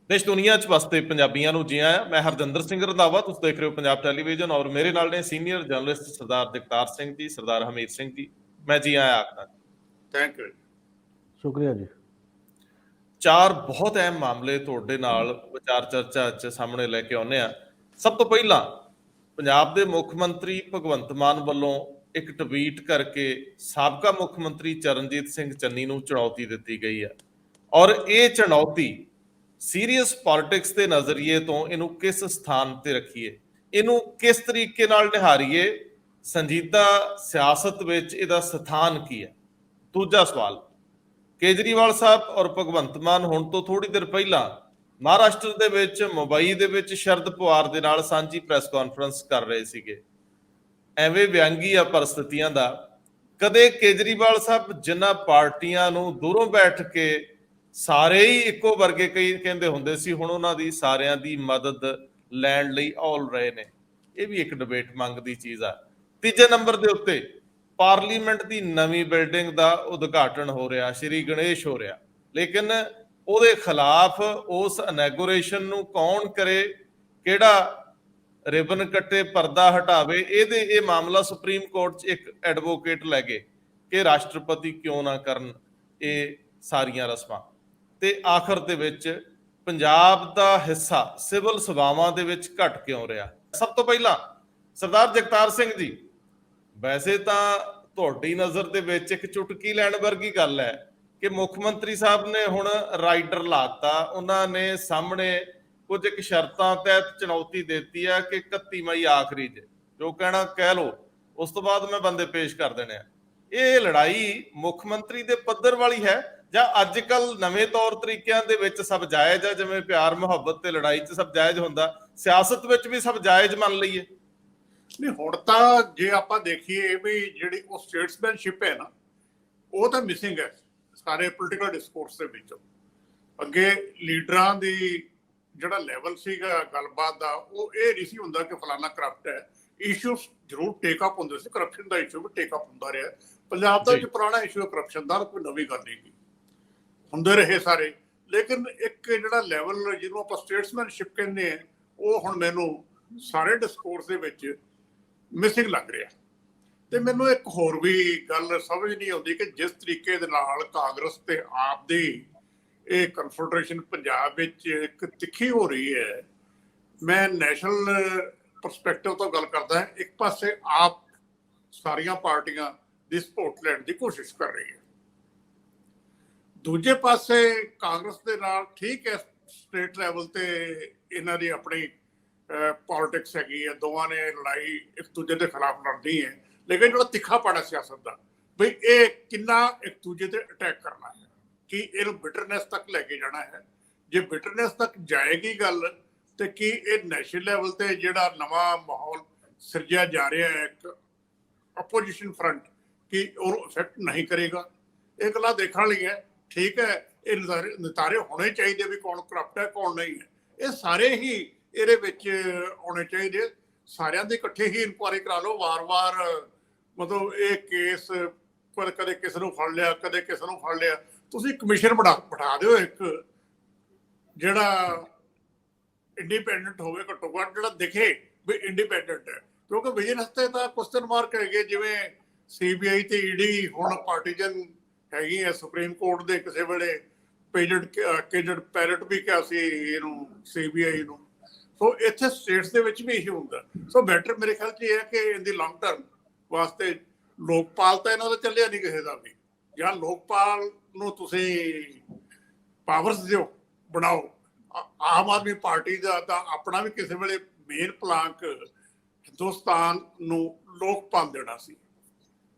देश दुनिया च वसते पंजाबियों को जी आया। मैं हरजिंदर सिंह रंधावा, तुसीं देख रहे हो पंजाब टैलीविजन और मेरे नाल ने सीनियर जर्नलिस्ट सरदार जगतार सिंह जी, सरदार हमीर सिंह जी। मैं जी आया आखना। थैंक यू, शुक्रिया जी। चार बहुत अहम मामले तुहाडे नाल विचार चर्चा च सामने लैके आउने आ। सब तो पहला पंजाब दे मुख मंत्री भगवंत मान वल्लों एक ट्वीट करके साबका मुख मंत्री चरणजीत सिंह चन्नी नूं चुनौती दित्ती गई है और ये चुनौती सीरीयस पॉलिटिक्स के नज़रिए तो इनू किस स्थान ते रखीए, इनू किस तरीके नाल निहारीए, संजीदा सियासत विच इहदा स्थान की है। दूजा सवाल, केजरीवाल साहब और भगवंत मान हुण तो थोड़ी देर पहला महाराष्ट्र दे विच मुंबई दे विच शरद पवार दे नाल सांझी प्रैस कॉन्फ्रेंस कर रहे सीगे। एवें व्यंगी आ परिस्थितियां दा कदे केजरीवाल साहब जिन्हां पार्टियां नूं दूरों बैठ के सारे ही इक्को वर्गे कई कहंदे हुंदे सी, हुण उन्हां दी सारियां दी मदद लैण लई औल रहे ने। ये भी एक डिबेट मंगदी चीज़ आ। तीजे नंबर दे उत्ते पार्लीमेंट की नवीं बिल्डिंग का उद्घाटन हो रहा, श्री गणेश हो रहा, लेकिन ਉਹਦੇ खिलाफ उस इनैगोरेशन ਨੂੰ कौन करे, ਕਿਹੜਾ रिबन कट्टे, पर्दा हटावे, ये मामला सुप्रीम कोर्ट च एक एडवोकेट लै गए कि राष्ट्रपति क्यों ना करन ये सारियां रस्मां। ते आखिर दे विच पंजाब दा हिस्सा सिविल सभावां दे विच घट क्यों रहा। सब तो पहला सरदार जगतार सिंह जी, वैसे तो तुहाडी नज़र दे विच एक चुटकी लैण वर्गी गल है कि मुख मंत्री साहब ने हुण राइडर लाता, उन्होंने सामने कुछ एक शर्तां तहत चुनौती देती है कि 31 मई आखिरी जे जो कहना कह लो, उस तो बाद मैं बंदे पेश कर देने। ये लड़ाई मुख मंत्री दे पद्धर वाली है ਜਾਂ ਅੱਜ ਕੱਲ ਨਵੇਂ ਤੌਰ ਤਰੀਕਿਆਂ ਦੇ ਵਿੱਚ ਸਭ ਜਾਇਜ਼ ਹੈ, ਜਿਵੇਂ ਪਿਆਰ ਮੁਹੱਬਤ ਤੇ ਲੜਾਈ 'ਚ ਸਭ ਜਾਇਜ਼ ਹੁੰਦਾ, ਸਿਆਸਤ ਵਿੱਚ ਵੀ ਸਭ ਜਾਇਜ਼ ਮੰਨ ਲਈਏ? ਨਹੀਂ, ਹੁਣ ਤਾਂ ਜੇ ਆਪਾਂ ਦੇਖੀਏ ਵੀ ਜਿਹੜੀ ਉਹ ਸਟੇਟਸਮੈਨਸ਼ਿਪ ਹੈ ਨਾ, ਉਹ ਤਾਂ ਮਿਸਿੰਗ ਹੈ ਸਾਰੇ ਪੋਲੀਟੀਕਲ ਡਿਸਕੋਰਸ ਦੇ ਵਿੱਚੋਂ। ਅੱਗੇ ਲੀਡਰਾਂ ਦੀ ਜਿਹੜਾ ਲੈਵਲ ਸੀਗਾ ਗੱਲਬਾਤ ਦਾ, ਉਹ ਇਹ ਨਹੀਂ ਸੀ ਹੁੰਦਾ ਕਿ ਫਲਾਨਾ ਕਰਪਟ ਹੈ। ਇਸ਼ੂ ਜ਼ਰੂਰ ਟੇਕਅਪ ਹੁੰਦੇ ਸੀ, ਕਰਪਸ਼ਨ ਦਾ ਇਸ਼ੂ ਵੀ ਟੇਕਅਪ ਹੁੰਦਾ ਰਿਹਾ। ਪੰਜਾਬ ਦਾ ਜੋ ਪੁਰਾਣਾ ਇਸ਼ੂ ਹੈ ਕਰਪਸ਼ਨ ਦਾ, ਕੋਈ ਨਵੀਂ ਗੱਲ ਨਹੀਂ ਹੁੰਦੇ ਰਹੇ ਸਾਰੇ। ਲੇਕਿਨ ਇੱਕ ਜਿਹੜਾ ਲੈਵਲ ਜਿਹਨੂੰ ਆਪਾਂ ਸਟੇਟਸਮੈਨਸ਼ਿਪ ਕਹਿੰਦੇ ਆ, ਉਹ ਹੁਣ ਮੈਨੂੰ ਸਾਰੇ ਡਿਸਕੋਰਸ ਦੇ ਵਿੱਚ ਮਿਸਿੰਗ ਲੱਗ ਰਿਹਾ। ਤੇ ਮੈਨੂੰ ਇੱਕ ਹੋਰ ਵੀ ਗੱਲ ਸਮਝ ਨਹੀਂ ਆਉਂਦੀ ਕਿ ਜਿਸ ਤਰੀਕੇ ਦੇ ਨਾਲ ਕਾਂਗਰਸ ਤੇ ਆਪ ਦੀ ਇਹ ਕਨਫੈਡਰੇਸ਼ਨ ਪੰਜਾਬ ਵਿੱਚ ਇੱਕ ਤਿੱਖੀ ਹੋ ਰਹੀ ਹੈ। ਮੈਂ ਨੈਸ਼ਨਲ ਪਰਸਪੈਕਟਿਵ ਤੋਂ ਗੱਲ ਕਰਦਾ। ਇੱਕ ਪਾਸੇ ਆਪ ਸਾਰੀਆਂ ਪਾਰਟੀਆਂ ਦੀ ਸਪੋਰਟ ਲੈਣ ਦੀ ਕੋਸ਼ਿਸ਼ ਕਰ ਰਹੀ ਹੈ, ਦੂਜੇ ਪਾਸੇ ਕਾਂਗਰਸ ਦੇ ਨਾਲ ਠੀਕ ਹੈ ਸਟੇਟ ਲੈਵਲ ਤੇ ਇਹਨਾਂ ਦੀ ਆਪਣੀ ਪੋਲਿਟਿਕਸ ਹੈਗੀ ਹੈ, ਦੋਵਾਂ ਨੇ ਲੜਾਈ ਇੱਕ ਦੂਜੇ ਦੇ ਖਿਲਾਫ ਲੜਦੀ ਹੈ। ਲੇਕਿਨ ਜਿਹੜਾ ਤਿੱਖਾਪਣ ਸਿਆਸਤ ਦਾ, ਬਈ ਇਹ ਕਿੰਨਾ ਇੱਕ ਦੂਜੇ ਤੇ ਅਟੈਕ ਕਰਨਾ ਹੈ, ਕਿ ਇਹਨੂੰ ਬਿਟਰਨੈਸ ਤੱਕ ਲੈ ਕੇ ਜਾਣਾ ਹੈ। ਜੇ ਬਿਟਰਨੈਸ ਤੱਕ ਜਾਏਗੀ ਗੱਲ, ਤੇ ਕੀ ਇਹ ਨੈਸ਼ਨਲ ਲੈਵਲ ਤੇ ਜਿਹੜਾ ਨਵਾਂ ਮਾਹੌਲ ਸਿਰਜਿਆ ਜਾ ਰਿਹਾ ਹੈ ਇੱਕ ਅਪੋਜੀਸ਼ਨ ਫਰੰਟ, ਕਿ ਉਹਨੂੰ ਇਫੈਕਟ ਨਹੀਂ ਕਰੇਗਾ? ਇਹ ਗੱਲਾਂ ਦੇਖਣ ਲਈ ਹੈ। ਠੀਕ ਹੈ, ਇਹ ਨਿਤਾਰੇ ਹੋਣੇ ਚਾਹੀਦੇ ਵੀ ਕੌਣ ਕਰਪਟ ਹੈ ਕੌਣ ਨਹੀਂ ਹੈ। ਇਹ ਸਾਰੇ ਹੀ ਇਹਦੇ ਵਿੱਚ ਆਉਣੇ ਚਾਹੀਦੇ। ਸਾਰਿਆਂ ਦੇ ਇਕੱਠੇ ਹੀ ਇਨਕੁਆਇਰੀ ਕਰਾ ਲਓ ਵਾਰ-ਵਾਰ। ਮਤਲਬ ਇਹ ਕੇਸ ਕਦੇ ਕਿਸੇ ਨੂੰ ਫੜ ਲਿਆ, ਕਦੇ ਕਿਸੇ ਨੂੰ ਫੜ ਲਿਆ। ਤੁਸੀਂ ਕਮਿਸ਼ਨ ਬਿਠਾ ਦਿਓ ਇੱਕ, ਜਿਹੜਾ ਇੰਡੀਪੈਂਡੈਂਟ ਹੋਵੇ, ਘੱਟੋ ਘੱਟ ਜਿਹੜਾ ਦਿਖੇ ਵੀ ਇੰਡੀਪੈਂਡੈਂਟ ਹੈ। ਕਿਉਂਕਿ ਵਿਜੀਲੈਂਸ ਤੇ ਤਾਂ ਕੁਐਸਚਨ ਮਾਰਕ ਹੈਗੇ, ਜਿਵੇਂ CBI ਤੇ ED ਹੁਣ ਪਾਰਟੀਜਨ ਹੈਗੀ ਹੈ। ਸੁਪਰੀਮ ਕੋਰਟ ਦੇ ਕਿਸੇ ਵੇਲੇ ਕੇਜਡ ਪੈਰਟ ਵੀ ਕਿਹਾ ਸੀ ਇਹਨੂੰ CBI ਨੂੰ। ਸੋ ਇੱਥੇ ਸਟੇਟਸ ਦੇ ਵਿੱਚ ਵੀ ਇਹੀ ਹੁੰਦਾ। ਸੋ ਬੈਟਰ ਮੇਰੇ ਖਿਆਲ 'ਚ ਇਹ ਹੈ ਕਿ ਇਹਦੀ ਲੌਂਗ ਟਰਮ ਵਾਸਤੇ ਲੋਕਪਾਲ ਤਾਂ ਇਹਨਾਂ ਦਾ ਚੱਲਿਆ ਨਹੀਂ ਕਿਸੇ ਦਾ ਵੀ, ਜਾਂ ਲੋਕਪਾਲ ਨੂੰ ਤੁਸੀਂ ਪਾਵਰਸ ਦਿਓ, ਬਣਾਓ। ਆਮ ਆਦਮੀ ਪਾਰਟੀ ਦਾ ਤਾਂ ਆਪਣਾ ਵੀ ਕਿਸੇ ਵੇਲੇ ਮੇਨ ਪਲਾਂਕ ਹਿੰਦੁਸਤਾਨ ਨੂੰ ਲੋਕਪਾਲ ਦੇਣਾ ਸੀ,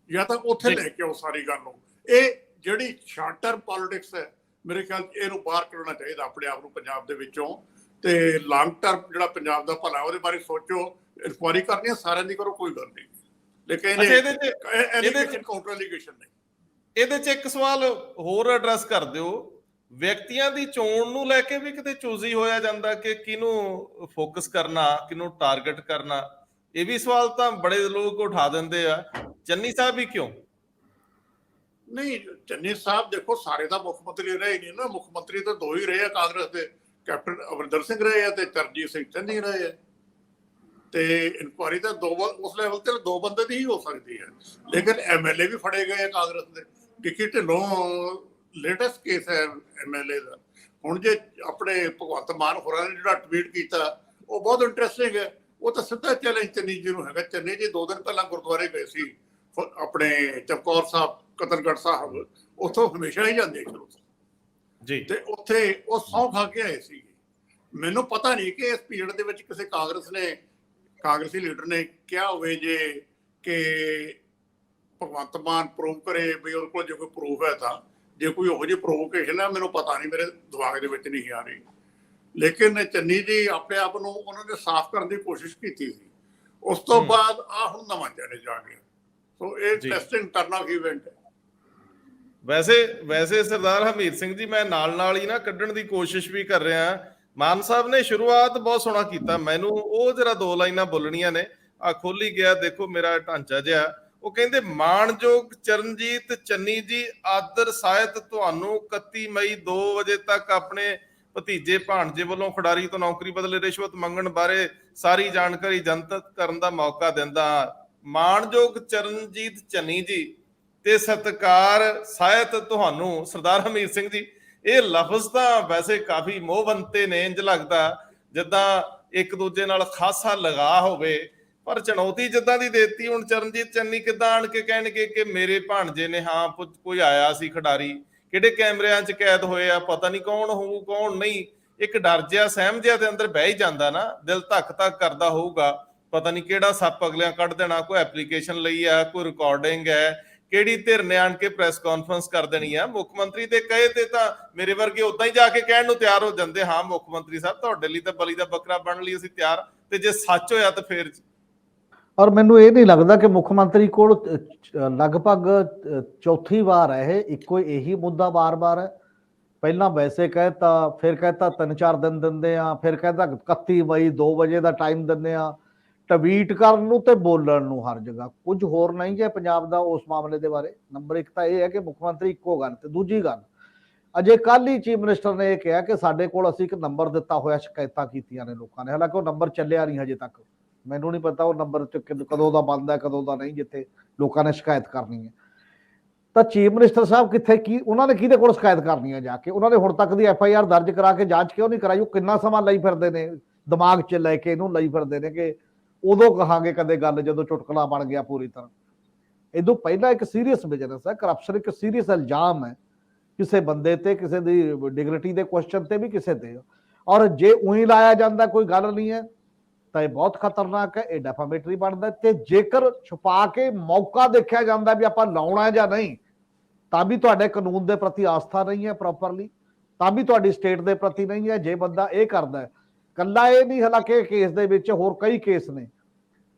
ਜਾਂ ਤਾਂ ਉੱਥੇ ਲੈ ਕੇ ਆਓ ਸਾਰੀ ਗੱਲ ਨੂੰ। ਇਹ ਜਿਹੜੀ ਸ਼ਾਰਟ ਟਰਮ ਪੋਲਿਟਿਕਸ ਹੈ, ਮੇਰੇ ਖਿਆਲ ਇਹਨੂੰ ਬਾਹਰ ਕੱਢਣਾ ਚਾਹੀਦਾ ਆਪਣੇ ਆਪ ਨੂੰ ਪੰਜਾਬ ਦੇ ਵਿੱਚੋਂ। ਤੇ ਲੌਂਗ ਟਰਮ ਜਿਹੜਾ ਪੰਜਾਬ ਦਾ ਭਲਾ, ਉਹਦੇ ਬਾਰੇ ਸੋਚੋ। ਇਨਕੁਆਇਰੀ ਕਰਨੀ ਹੈ ਸਾਰਿਆਂ ਦੀ, ਕਰੋ, ਕੋਈ ਗੱਲ ਨਹੀਂ। ਲੇਕਿਨ ਇਹਦੇ ਕਾਊਂਟਰ ਐਲੀਗੇਸ਼ਨ ਨਹੀਂ। ਇਹਦੇ 'ਚ ਇੱਕ ਸਵਾਲ ਹੋਰ ਐਡਰੈਸ ਕਰ ਦਿਓ। ਵਿਅਕਤੀਆਂ ਦੀ ਚੋਣ ਨੂੰ ਲੈ ਕੇ ਵੀ ਕਿਤੇ ਚੂਜ਼ੀ ਹੋਇਆ ਜਾਂਦਾ ਕਿ ਕਿਹਨੂੰ ਫੋਕਸ ਕਰਨਾ, ਕਿਹਨੂੰ ਟਾਰਗੇਟ ਕਰਨਾ। ਇਹ ਵੀ ਸਵਾਲ ਤਾਂ ਬੜੇ ਲੋਕ ਉਠਾ ਦਿੰਦੇ ਆ। ਚੰਨੀ ਸਾਹਿਬ ਹੀ ਕਿਉਂ? ਨਹੀਂ, ਚੰਨੀ ਸਾਹਿਬ ਦੇਖੋ ਸਾਰੇ ਦਾ ਮੁੱਖ ਮੰਤਰੀ ਰਹੇ ਨਹੀਂ ਨਾ। ਮੁੱਖ ਮੰਤਰੀ ਤਾਂ ਦੋ ਹੀ ਰਹੇ ਆ ਕਾਂਗਰਸ ਦੇ, ਕੈਪਟਨ ਅਮਰਿੰਦਰ ਸਿੰਘ ਰਹੇ ਆ ਤੇ ਚਰਨਜੀਤ ਸਿੰਘ ਚੰਨੀ ਰਹੇ ਆ। ਤੇ ਇਨਕੁਆਰੀ ਤਾਂ ਉਸ ਲੈਵਲ ਤੇ 2 ਬੰਦੇ ਦੀ ਹੀ ਹੋ ਸਕਦੀ ਹੈ, ਲੇਕਿਨ ਐਮਐਲਏ ਵੀ ਫੜੇ ਗਏ ਆ ਕਾਂਗਰਸ ਦੇ। ਟਿੱਕੀ ਢਿੱਲੋਂ ਲੇਟੈਸਟ ਕੇਸ ਹੈ ਐਮਐਲਏ ਦਾ। ਹੁਣ ਜੇ ਆਪਣੇ ਭਗਵੰਤ ਮਾਨ ਹੋਰਾਂ ਨੇ ਜਿਹੜਾ ਟਵੀਟ ਕੀਤਾ ਉਹ ਬਹੁਤ ਇੰਟਰਸਟਿੰਗ ਹੈ। ਉਹ ਤਾਂ ਸਿੱਧਾ ਚੈਲੰਜ ਚੰਨੀ ਜੀ ਨੂੰ ਹੈਗਾ। ਚੰਨੀ ਜੀ 2 ਦਿਨ ਪਹਿਲਾਂ ਗੁਰਦੁਆਰੇ ਗਏ ਸੀ ਆਪਣੇ ਚਮਕੌਰ ਸਾਹਿਬ, ਕਤਲਗੜ੍ਹ ਸਾਹਿਬ, ਉੱਥੋਂ ਹਮੇਸ਼ਾ ਹੀ ਜਾਂਦੇ ਸ਼ੁਰੂ ਤੋਂ ਜੀ, ਤੇ ਉੱਥੇ ਉਹ ਸਹੁੰ ਖਾ ਕੇ ਆਏ ਸੀ। ਮੈਨੂੰ ਪਤਾ ਨਹੀਂ ਕਿ ਇਸ ਪੀਰੀਅਡ ਦੇ ਵਿੱਚ ਕਿਸੇ ਕਾਂਗਰਸੀ ਲੀਡਰ ਨੇ ਕਿਹਾ ਹੋਵੇ ਜੇ ਕਿ ਭਗਵੰਤ ਮਾਨ ਪ੍ਰੂਵ ਕਰੇ ਵੀ ਉਹਦੇ ਕੋਲ ਜੇ ਕੋਈ ਪ੍ਰੂਫ ਹੈ ਤਾਂ। ਜੇ ਕੋਈ ਉਹੋ ਜਿਹੀ ਪ੍ਰੋਵੋਕੇਸ਼ਨ ਹੈ ਮੈਨੂੰ ਪਤਾ ਨਹੀਂ, ਮੇਰੇ ਦਿਮਾਗ ਦੇ ਵਿੱਚ ਨਹੀਂ ਆ ਰਹੀ। ਲੇਕਿਨ ਚੰਨੀ ਜੀ ਆਪਣੇ ਆਪ ਨੂੰ ਉਹਨਾਂ ਨੇ ਸਾਫ਼ ਕਰਨ ਦੀ ਕੋਸ਼ਿਸ਼ ਕੀਤੀ ਸੀ। ਉਸ ਤੋਂ ਬਾਅਦ ਆ ਹੁਣ ਨਵਾਂ ਚੈਲੰਜ ਆ ਗਿਆ। ਸੋ ਇਹ ਟੈਸਟਿੰਗ ਟਰਨ ਆਫ ਇਵੈਂਟ ਹੈ। ਵੈਸੇ ਸਰਦਾਰ ਹਰਮੀਤ ਸਿੰਘ ਜੀ, ਮੈਂ ਨਾਲ ਹੀ ਨਾ ਕੱਢਣ ਦੀ ਕੋਸ਼ਿਸ਼ ਵੀ ਕਰ ਰਿਹਾ। ਮਾਨ ਸਾਹਿਬ ਨੇ ਸ਼ੁਰੂਆਤ ਬਹੁਤ ਸੋਹਣਾ ਕੀਤਾ, ਮੈਨੂੰ ਉਹ ਜਰਾ 2 ਲਾਈਨਾਂ ਬੋਲਣੀਆਂ ਨੇ। ਆ ਖੋਲੀ ਗਿਆ, ਦੇਖੋ ਮੇਰਾ ਢਾਂਚਾ ਜਿਹਾ। ਉਹ ਕਹਿੰਦੇ, ਮਾਣਯੋਗ ਚਰਨਜੀਤ ਚੰਨੀ ਜੀ, ਆਦਰ ਸਾਹਿਤ ਤੁਹਾਨੂੰ 31 ਮਈ 2 ਵਜੇ ਤੱਕ ਆਪਣੇ ਭਤੀਜੇ ਭਾਣਜੇ ਵੱਲੋਂ ਖਿਡਾਰੀ ਤੋਂ ਨੌਕਰੀ ਬਦਲੇ ਰਿਸ਼ਵਤ ਮੰਗਣ ਬਾਰੇ ਸਾਰੀ ਜਾਣਕਾਰੀ ਜਨਤਕ ਕਰਨ ਦਾ ਮੌਕਾ ਦਿੰਦਾ। ਮਾਣਯੋਗ ਚਰਨਜੀਤ ਚੰਨੀ ਜੀ ਤੇ ਸਤਿਕਾਰ ਸਾਹਿਤ ਤੁਹਾਨੂੰ। ਸਰਦਾਰ ਹਰਮੀਤ ਸਿੰਘ ਜੀ, ਇਹ ਲਫ਼ਜ਼ ਤਾਂ ਵੈਸੇ ਕਾਫੀ ਮੋਹਬੰਤੇ ਨੇ, ਇੰਜ ਲੱਗਦਾ ਜਿੱਦਾਂ ਇੱਕ ਦੂਜੇ ਨਾਲ ਖਾਸਾ ਲਗਾ ਹੋਵੇ, ਪਰ ਚੁਣੌਤੀ ਜਿੱਦਾਂ ਦੀ ਦੇਤੀ। ਹੁਣ ਚਰਨਜੀਤ ਚੰਨੀ ਕਿੱਦਾਂ ਆਣ ਕੇ ਕਹਿਣਗੇ ਕਿ ਮੇਰੇ ਭਾਣਜੇ ਨੇ, ਹਾਂ ਕੋਈ ਆਇਆ ਸੀ ਖਿਡਾਰੀ, ਕਿਹੜੇ ਕੈਮਰਿਆਂ 'ਚ ਕੈਦ ਹੋਏ ਆ, ਪਤਾ ਨਹੀਂ ਕੌਣ ਹੋਊ ਕੌਣ ਨਹੀਂ। ਇੱਕ ਡਰ ਜਿਹਾ ਸਹਿਮ ਜਿਹਾ ਦੇ ਅੰਦਰ ਬਹਿ ਹੀ ਜਾਂਦਾ ਨਾ, ਦਿਲ ਧੱਕ ਧੱਕ ਕਰਦਾ ਹੋਊਗਾ, ਪਤਾ ਨਹੀਂ ਕਿਹੜਾ ਸੱਪ ਅਗਲਿਆਂ ਕੱਢ ਦੇਣਾ। ਕੋਈ ਐਪਲੀਕੇਸ਼ਨ ਲਈ ਆ, ਕੋਈ ਰਿਕਾਰਡਿੰਗ ਹੈ, ਕਿਹੜੀ ਧਿਰ ਨੇ ਆਣ ਕੇ ਪ੍ਰੈਸ ਕਾਨਫਰੰਸ ਕਰ ਦੇਣੀ ਆ। ਮੁੱਖ ਮੰਤਰੀ ਦੇ ਕਹੇ ਤੇ ਤਾਂ ਮੇਰੇ ਵਰਗੇ ਉਦਾਂ ਹੀ ਜਾ ਕੇ ਕਹਿਣ ਨੂੰ ਤਿਆਰ ਹੋ ਜਾਂਦੇ, ਹਾਂ ਮੁੱਖ ਮੰਤਰੀ ਸਾਹਿਬ ਤੁਹਾਡੇ ਲਈ ਤਾਂ ਬਲੀ ਦਾ ਬੱਕਰਾ ਬਣਨ ਲਈ ਅਸੀਂ ਤਿਆਰ, ਤੇ ਜੇ ਸੱਚ ਹੋਇਆ ਤਾਂ ਫੇਰ। ਔਰ ਮੈਨੂੰ ਇਹ ਨਹੀਂ ਲੱਗਦਾ ਕਿ ਮੁੱਖ ਮੰਤਰੀ ਕੋਲ ਲਗਭਗ 4ਥੀ ਵਾਰ ਹੈ ਇਹ ਇੱਕੋ ਇਹੀ ਮੁੱਦਾ ਬਾਰ-ਬਾਰ ਹੈ। ਪਹਿਲਾਂ ਵੈਸੇ ਕਹਿਤਾ, ਫਿਰ ਕਹਿਤਾ 3-4 ਦਿਨ ਦਿੰਦੇ ਆ, ਫਿਰ ਕਹਿੰਦਾ 31 ਮਈ 2 ਵਜੇ ਦਾ ਟਾਈਮ ਦਿੰਦੇ ਆ। ਟਵੀਟ ਕਰਨ ਨੂੰ ਤੇ ਬੋਲਣ ਨੂੰ ਹਰ ਜਗ੍ਹਾ ਕੁਝ ਹੋਰ ਨਹੀਂ ਹੈ ਪੰਜਾਬ ਦਾ ਉਸ ਮਾਮਲੇ ਦੇ ਬਾਰੇ। ਨੰਬਰ 1 ਤਾਂ ਇਹ ਹੈ ਕਿ ਮੁੱਖ ਮੰਤਰੀ ਇੱਕੋ ਗੱਲ, ਤੇ ਦੂਜੀ ਗੱਲ ਅਜੇ ਕੱਲ ਹੀ ਚੀਫ ਮਿਨਿਸਟਰ ਨੇ ਇਹ ਕਿਹਾ ਕਿ ਸਾਡੇ ਕੋਲ ਅਸੀਂ ਇੱਕ ਨੰਬਰ ਦਿੱਤਾ ਹੋਇਆ, ਸ਼ਿਕਾਇਤਾਂ ਕੀਤੀਆਂ ਨੇ ਲੋਕਾਂ ਨੇ। ਹਾਲਾਂਕਿ ਉਹ ਨੰਬਰ ਚੱਲਿਆ ਨਹੀਂ ਹਜੇ ਤੱਕ, ਮੈਨੂੰ ਨਹੀਂ ਪਤਾ ਉਹ ਨੰਬਰ ਕਦੋਂ ਦਾ ਬੰਦ ਹੈ ਕਦੋਂ ਦਾ ਨਹੀਂ, ਜਿੱਥੇ ਲੋਕਾਂ ਨੇ ਸ਼ਿਕਾਇਤ ਕਰਨੀ ਹੈ। ਤਾਂ ਚੀਫ ਮਿਨਿਸਟਰ ਸਾਹਿਬ ਕਿੱਥੇ, ਕੀ ਉਹਨਾਂ ਨੇ ਕਿਹਦੇ ਕੋਲ ਸ਼ਿਕਾਇਤ ਕਰਨੀ ਹੈ ਜਾ ਕੇ? ਉਹਨਾਂ ਨੇ ਹੁਣ ਤੱਕ ਦੀ FIR ਦਰਜ ਕਰਾ ਕੇ ਜਾਂਚ ਕਿਉਂ ਨਹੀਂ ਕਰਾਈ? ਉਹ ਕਿੰਨਾ ਸਮਾਂ ਲਈ ਫਿਰਦੇ ਨੇ, ਦਿਮਾਗ 'ਚ ਲੈ ਕੇ ਇਹਨੂੰ ਲਈ ਫਿਰਦੇ ਨੇ ਕਿ ਉਦੋਂ ਕਹਾਂਗੇ ਕਦੇ ਗੱਲ ਜਦੋਂ ਚੁਟਕਲਾ ਬਣ ਗਿਆ ਪੂਰੀ ਤਰ੍ਹਾਂ। ਇਦੋਂ ਪਹਿਲਾਂ ਇੱਕ ਸੀਰੀਅਸ ਬਿਜ਼ਨਸ ਹੈ, ਕਰਪਸ਼ਨ ਇੱਕ ਸੀਰੀਅਸ ਇਲਜ਼ਾਮ ਹੈ ਕਿਸੇ ਬੰਦੇ ਤੇ, ਕਿਸੇ ਦੀ ਡਿਗਨਿਟੀ ਦੇ ਕੁਐਸਚਨ ਤੇ ਵੀ ਕਿਸੇ ਤੇ। ਔਰ ਜੇ ਉਹੀ ਲਾਇਆ ਜਾਂਦਾ ਕੋਈ ਗੱਲ ਨਹੀਂ ਹੈ ਤਾਂ ਇਹ ਬਹੁਤ ਖਤਰਨਾਕ ਹੈ, ਇਹ ਡੈਫਾਮੇਟਰੀ ਬਣਦਾ। ਤੇ ਜੇਕਰ ਛੁਪਾ ਕੇ ਮੌਕਾ ਦੇਖਿਆ ਜਾਂਦਾ ਵੀ ਆਪਾਂ ਲਾਉਣਾ ਜਾਂ ਨਹੀਂ, ਤਾਂ ਵੀ ਤੁਹਾਡੇ ਕਾਨੂੰਨ ਦੇ ਪ੍ਰਤੀ ਆਸਥਾ ਨਹੀਂ ਹੈ ਪ੍ਰੋਪਰਲੀ, ਤਾਂ ਵੀ ਤੁਹਾਡੀ ਸਟੇਟ ਦੇ ਪ੍ਰਤੀ ਨਹੀਂ ਹੈ। ਜੇ ਬੰਦਾ ਇਹ ਕਰਦਾ, ਕੱਲਾ ਇਹ ਨਹੀਂ, ਹਾਲਾਂਕਿ ਕੇਸ ਦੇ ਵਿੱਚ ਹੋਰ ਕਈ ਕੇਸ ਨੇ।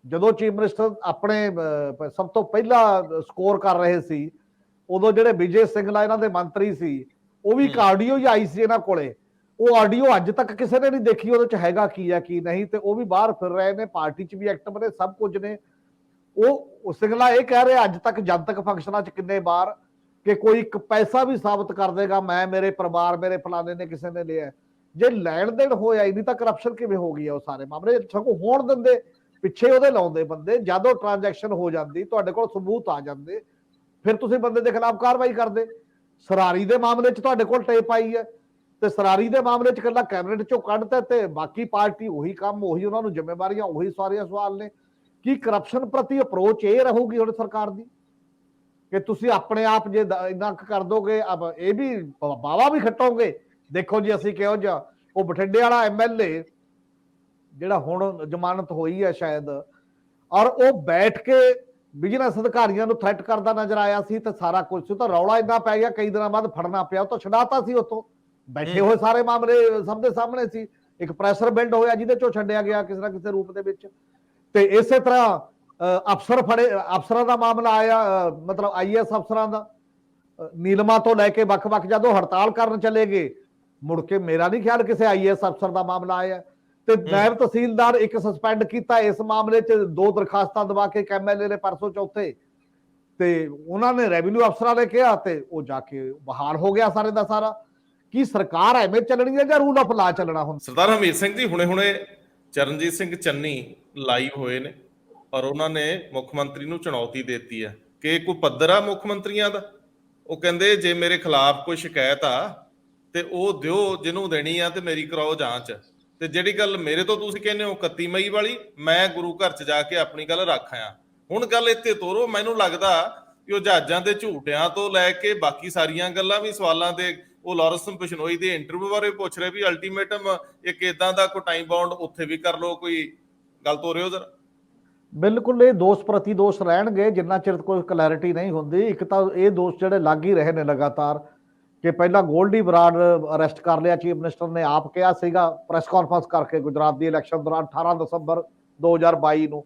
ਜਦੋਂ ਚੀਫ ਮਿਨਿਸਟਰ ਆਪਣੇ ਸਭ ਤੋਂ ਪਹਿਲਾਂ ਸਕੋਰ ਕਰ ਰਹੇ ਸੀ, ਉਦੋਂ ਜਿਹੜੇ ਵਿਜੇ ਸਿੰਗਲਾ ਇਹਨਾਂ ਦੇ ਮੰਤਰੀ ਸੀ, ਉਹ ਵੀ ਇੱਕ ਆਡੀਓ ਹੀ ਆਈ ਸੀ ਇਹਨਾਂ ਕੋਲੇ। ਉਹ ਆਡੀਓ ਅੱਜ ਤੱਕ ਕਿਸੇ ਨੇ ਨਹੀਂ ਦੇਖੀ, ਉਹਦੇ ਚ ਹੈਗਾ ਕੀ ਹੈ ਕੀ ਨਹੀਂ, ਤੇ ਉਹ ਵੀ ਬਾਹਰ ਫਿਰ ਰਹੇ ਨੇ, ਪਾਰਟੀ ਚ ਵੀ ਐਕਟਿਵ ਨੇ, ਸਭ ਕੁਝ ਨੇ। ਉਹ ਸਿੰਗਲਾ ਇਹ ਕਹਿ ਰਿਹਾ ਅੱਜ ਤੱਕ ਜਨਤਕ ਫੰਕਸ਼ਨਾਂ ਚ ਕਿੰਨੇ ਵਾਰ ਕਿ ਕੋਈ ਇੱਕ ਪੈਸਾ ਵੀ ਸਾਬਤ ਕਰ ਦੇਗਾ, ਮੈਂ, ਮੇਰੇ ਪਰਿਵਾਰ, ਮੇਰੇ ਫਲਾਣੇ ਨੇ, ਕਿਸੇ ਨੇ ਲਿਆ। ਜੇ ਲੈਣ ਦੇਣ ਹੋਇਆ ਹੀ ਨਹੀਂ ਤਾਂ ਕਰਪਸ਼ਨ ਕਿਵੇਂ ਹੋ ਗਈ ਹੈ? ਉਹ ਸਾਰੇ ਮਾਮਲੇ ਸਗੋਂ ਹੋਣ ਦਿੰਦੇ, ਪਿੱਛੇ ਉਹਦੇ ਲਾਉਂਦੇ ਬੰਦੇ। ਜਦੋਂ ਟ੍ਰਾਂਜੈਕਸ਼ਨ ਹੋ ਜਾਂਦੀ, ਤੁਹਾਡੇ ਕੋਲ ਸਬੂਤ ਆ ਜਾਂਦੇ, ਫਿਰ ਤੁਸੀਂ ਬੰਦੇ ਦੇ ਖਿਲਾਫ ਕਾਰਵਾਈ ਕਰਦੇ। ਸਰਾਰੀ ਦੇ ਮਾਮਲੇ 'ਚ ਤੁਹਾਡੇ ਕੋਲ ਟੇਪ ਆਈ ਹੈ, ਤੇ ਸਰਾਰੀ ਦੇ ਮਾਮਲੇ 'ਚ ਇਕੱਲਾ ਕੈਬਨਿਟ 'ਚੋਂ ਕੱਢਤਾ, ਤੇ ਬਾਕੀ ਪਾਰਟੀ ਉਹੀ ਕੰਮ, ਉਹੀ ਉਹਨਾਂ ਨੂੰ ਜ਼ਿੰਮੇਵਾਰੀਆਂ, ਉਹੀ ਸਾਰੀਆਂ ਸਵਾਲ ਨੇ। ਕੀ ਕਰਪਸ਼ਨ ਪ੍ਰਤੀ ਅਪਰੋਚ ਇਹ ਰਹੂਗੀ ਹੁਣ ਸਰਕਾਰ ਦੀ ਕਿ ਤੁਸੀਂ ਆਪਣੇ ਆਪ ਜੇ ਇੰਨਾ ਕਰ ਦੋਗੇ, ਇਹ ਵੀ ਬਾਵਾ ਵੀ ਖੱਟੋਗੇ? ਦੇਖੋ ਜੀ ਅਸੀਂ ਕਿਹੋ ਜਿਹਾ, ਉਹ ਬਠਿੰਡੇ ਵਾਲਾ MLA ਜਿਹੜਾ ਹੁਣ ਜ਼ਮਾਨਤ ਹੋਈ ਹੈ ਸ਼ਾਇਦ, ਔਰ ਉਹ ਬੈਠ ਕੇ ਬਿਜਨਸ ਅਧਿਕਾਰੀਆਂ ਨੂੰ ਥ੍ਰੈਟ ਕਰਦਾ ਨਜ਼ਰ ਆਇਆ ਸੀ, ਤੇ ਸਾਰਾ ਕੁਝ ਤਾਂ ਰੌਲਾ ਇੰਨਾ ਪੈ ਗਿਆ, ਕਈ ਦਿਨਾਂ ਬਾਅਦ ਫੜਨਾ ਪਿਆ। ਉਹ ਤਾਂ ਛਡਾਤਾ ਸੀ ਉੱਥੋਂ, ਬੈਠੇ ਹੋਏ ਸਾਰੇ ਮਾਮਲੇ ਸਭ ਦੇ ਸਾਹਮਣੇ ਸੀ। ਇੱਕ ਪ੍ਰੈਸ਼ਰ ਬਿਲਡ ਹੋਇਆ ਜਿਹਦੇ ਚੋਂ ਛੱਡਿਆ ਗਿਆ ਕਿਸੇ ਨਾ ਕਿਸੇ ਰੂਪ ਦੇ ਵਿੱਚ। ਤੇ ਇਸੇ ਤਰ੍ਹਾਂ ਅਫਸਰਾਂ ਦਾ ਮਾਮਲਾ ਆਇਆ, ਮਤਲਬ IAS ਅਫਸਰਾਂ ਦਾ, ਨੀਲਮਾ ਤੋਂ ਲੈ ਕੇ ਵੱਖ-ਵੱਖ ਜਦੋਂ ਹੜਤਾਲ ਕਰਨ ਚਲੇ ਗਏ, ਮੁੜ ਕੇ ਮੇਰਾ ਨਹੀਂ ਖਿਆਲ ਕਿਸੇ IAS ਅਫਸਰ ਦਾ ਮਾਮਲਾ ਆਇਆ। ਤੇ ਨਾਇਬ ਤਹਿਸੀਲਦਾਰ ਇੱਕ ਸਸਪੈਂਡ ਕੀਤਾ ਇਸ ਮਾਮਲੇ 'ਚ, 2 ਦਰਖਾਸਤਾਂ ਦਵਾ ਕੇ MLA ਨੇ ਪਰਸੋਂ ਚੌਥੇ, ਤੇ ਉਹਨਾਂ ਨੇ ਰੈਵਨਿਊ ਅਫਸਰਾਂ ਨੇ ਕਿਹਾ ਤੇ ਉਹ ਜਾ ਕੇ ਬਹਾਲ ਹੋ ਗਿਆ ਸਾਰੇ ਦਾ ਸਾਰਾ। ਕੀ ਸਰਕਾਰ ਐਵੇਂ ਚੱਲਣੀ ਹੈ ਜਾਂ ਰੂਲ ਆਫ ਲਾ ਚੱਲਣਾ ਹੁੰਦਾ? ਸਰਦਾਰ ਹਮੀਰ ਸਿੰਘ ਜੀ ਹੁਣੇ ਚਰਨਜੀਤ ਸਿੰਘ ਚੰਨੀ ਲਾਈਵ ਹੋਏ ਨੇ ਔਰ ਉਹਨਾਂ ਨੇ ਮੁੱਖ ਮੰਤਰੀ ਨੂੰ ਚੁਣੌਤੀ ਦਿੱਤੀ ਹੈ ਕਿ ਕੋਈ ਪੱਧਰ ਆ ਮੁੱਖ ਮੰਤਰੀਆਂ ਦਾ। ਉਹ ਕਹਿੰਦੇ ਜੇ ਮੇਰੇ ਖਿਲਾਫ ਕੋਈ ਸ਼ਿਕਾਇਤ ਆ ਤੇ ਉਹ ਦਿਓ, ਜਿਹਨੂੰ ਦੇਣੀ ਆ, ਤੇ ਮੇਰੀ ਕਰਾਓ ਜਾਂਚ। ਤੇ ਜਿਹੜੀ ਗੱਲ ਮੇਰੇ ਤੋਂ ਤੁਸੀਂ ਕਹਿੰਦੇ ਹੋ 31 ਮਈ ਵਾਲੀ, ਮੈਂ ਗੁਰੂ ਘਰ 'ਚ ਜਾ ਕੇ ਆਪਣੀ ਗੱਲ ਰੱਖ ਆਇਆ। ਹੁਣ ਗੱਲ ਇੱਥੇ ਤੋਰੋ। ਮੈਨੂੰ ਲੱਗਦਾ ਕਿ ਉਹ ਜਹਾਜ਼ਾਂ ਦੇ ਝੂਟਿਆਂ ਤੋਂ ਲੈ ਕੇ ਬਾਕੀ ਸਾਰੀਆਂ ਗੱਲਾਂ ਵੀ ਸਵਾਲਾਂ ਦੇ, ਉਹ ਲਾਰੈਂਸ ਬਿਸ਼ਨੋਈ ਦੇ ਇੰਟਰਵਿਊ ਬਾਰੇ ਪੁੱਛ ਰਹੇ ਵੀ ਅਲਟੀਮੇਟਮ ਇੱਕ ਇਦਾਂ ਦਾ ਕੋਈ ਟਾਈਮ ਬਾਉਂਡ ਉੱਥੇ ਵੀ ਕਰ ਲਓ, ਕੋਈ ਗੱਲ ਤੋਰਿਓ ਜ਼ਰਾ। ਬਿਲਕੁਲ ਇਹ ਦੋਸ਼ ਪ੍ਰਤੀ ਦੋਸ਼ ਰਹਿਣਗੇ ਜਿੰਨਾ ਚਿਰ ਕੋਈ ਕਲੈਰਿਟੀ ਨਹੀਂ ਹੁੰਦੀ। ਇੱਕ ਤਾਂ ਇਹ ਦੋਸ਼ ਜਿਹੜੇ ਲੱਗ ਹੀ ਰਹੇ ਨੇ ਲਗਾਤਾਰ ਕਿ ਪਹਿਲਾਂ ਗੋਲਡੀ ਬਰਾੜ ਅਰੈਸਟ ਕਰ ਲਿਆ, ਚੀਫ ਮਿਨਿਸਟਰ ਨੇ ਆਪ ਕਿਹਾ ਸੀਗਾ ਪ੍ਰੈਸ ਕਾਨਫਰੰਸ ਕਰਕੇ ਗੁਜਰਾਤ ਦੀ ਇਲੈਕਸ਼ਨ ਦੌਰਾਨ 18 ਦਸੰਬਰ 2022 ਨੂੰ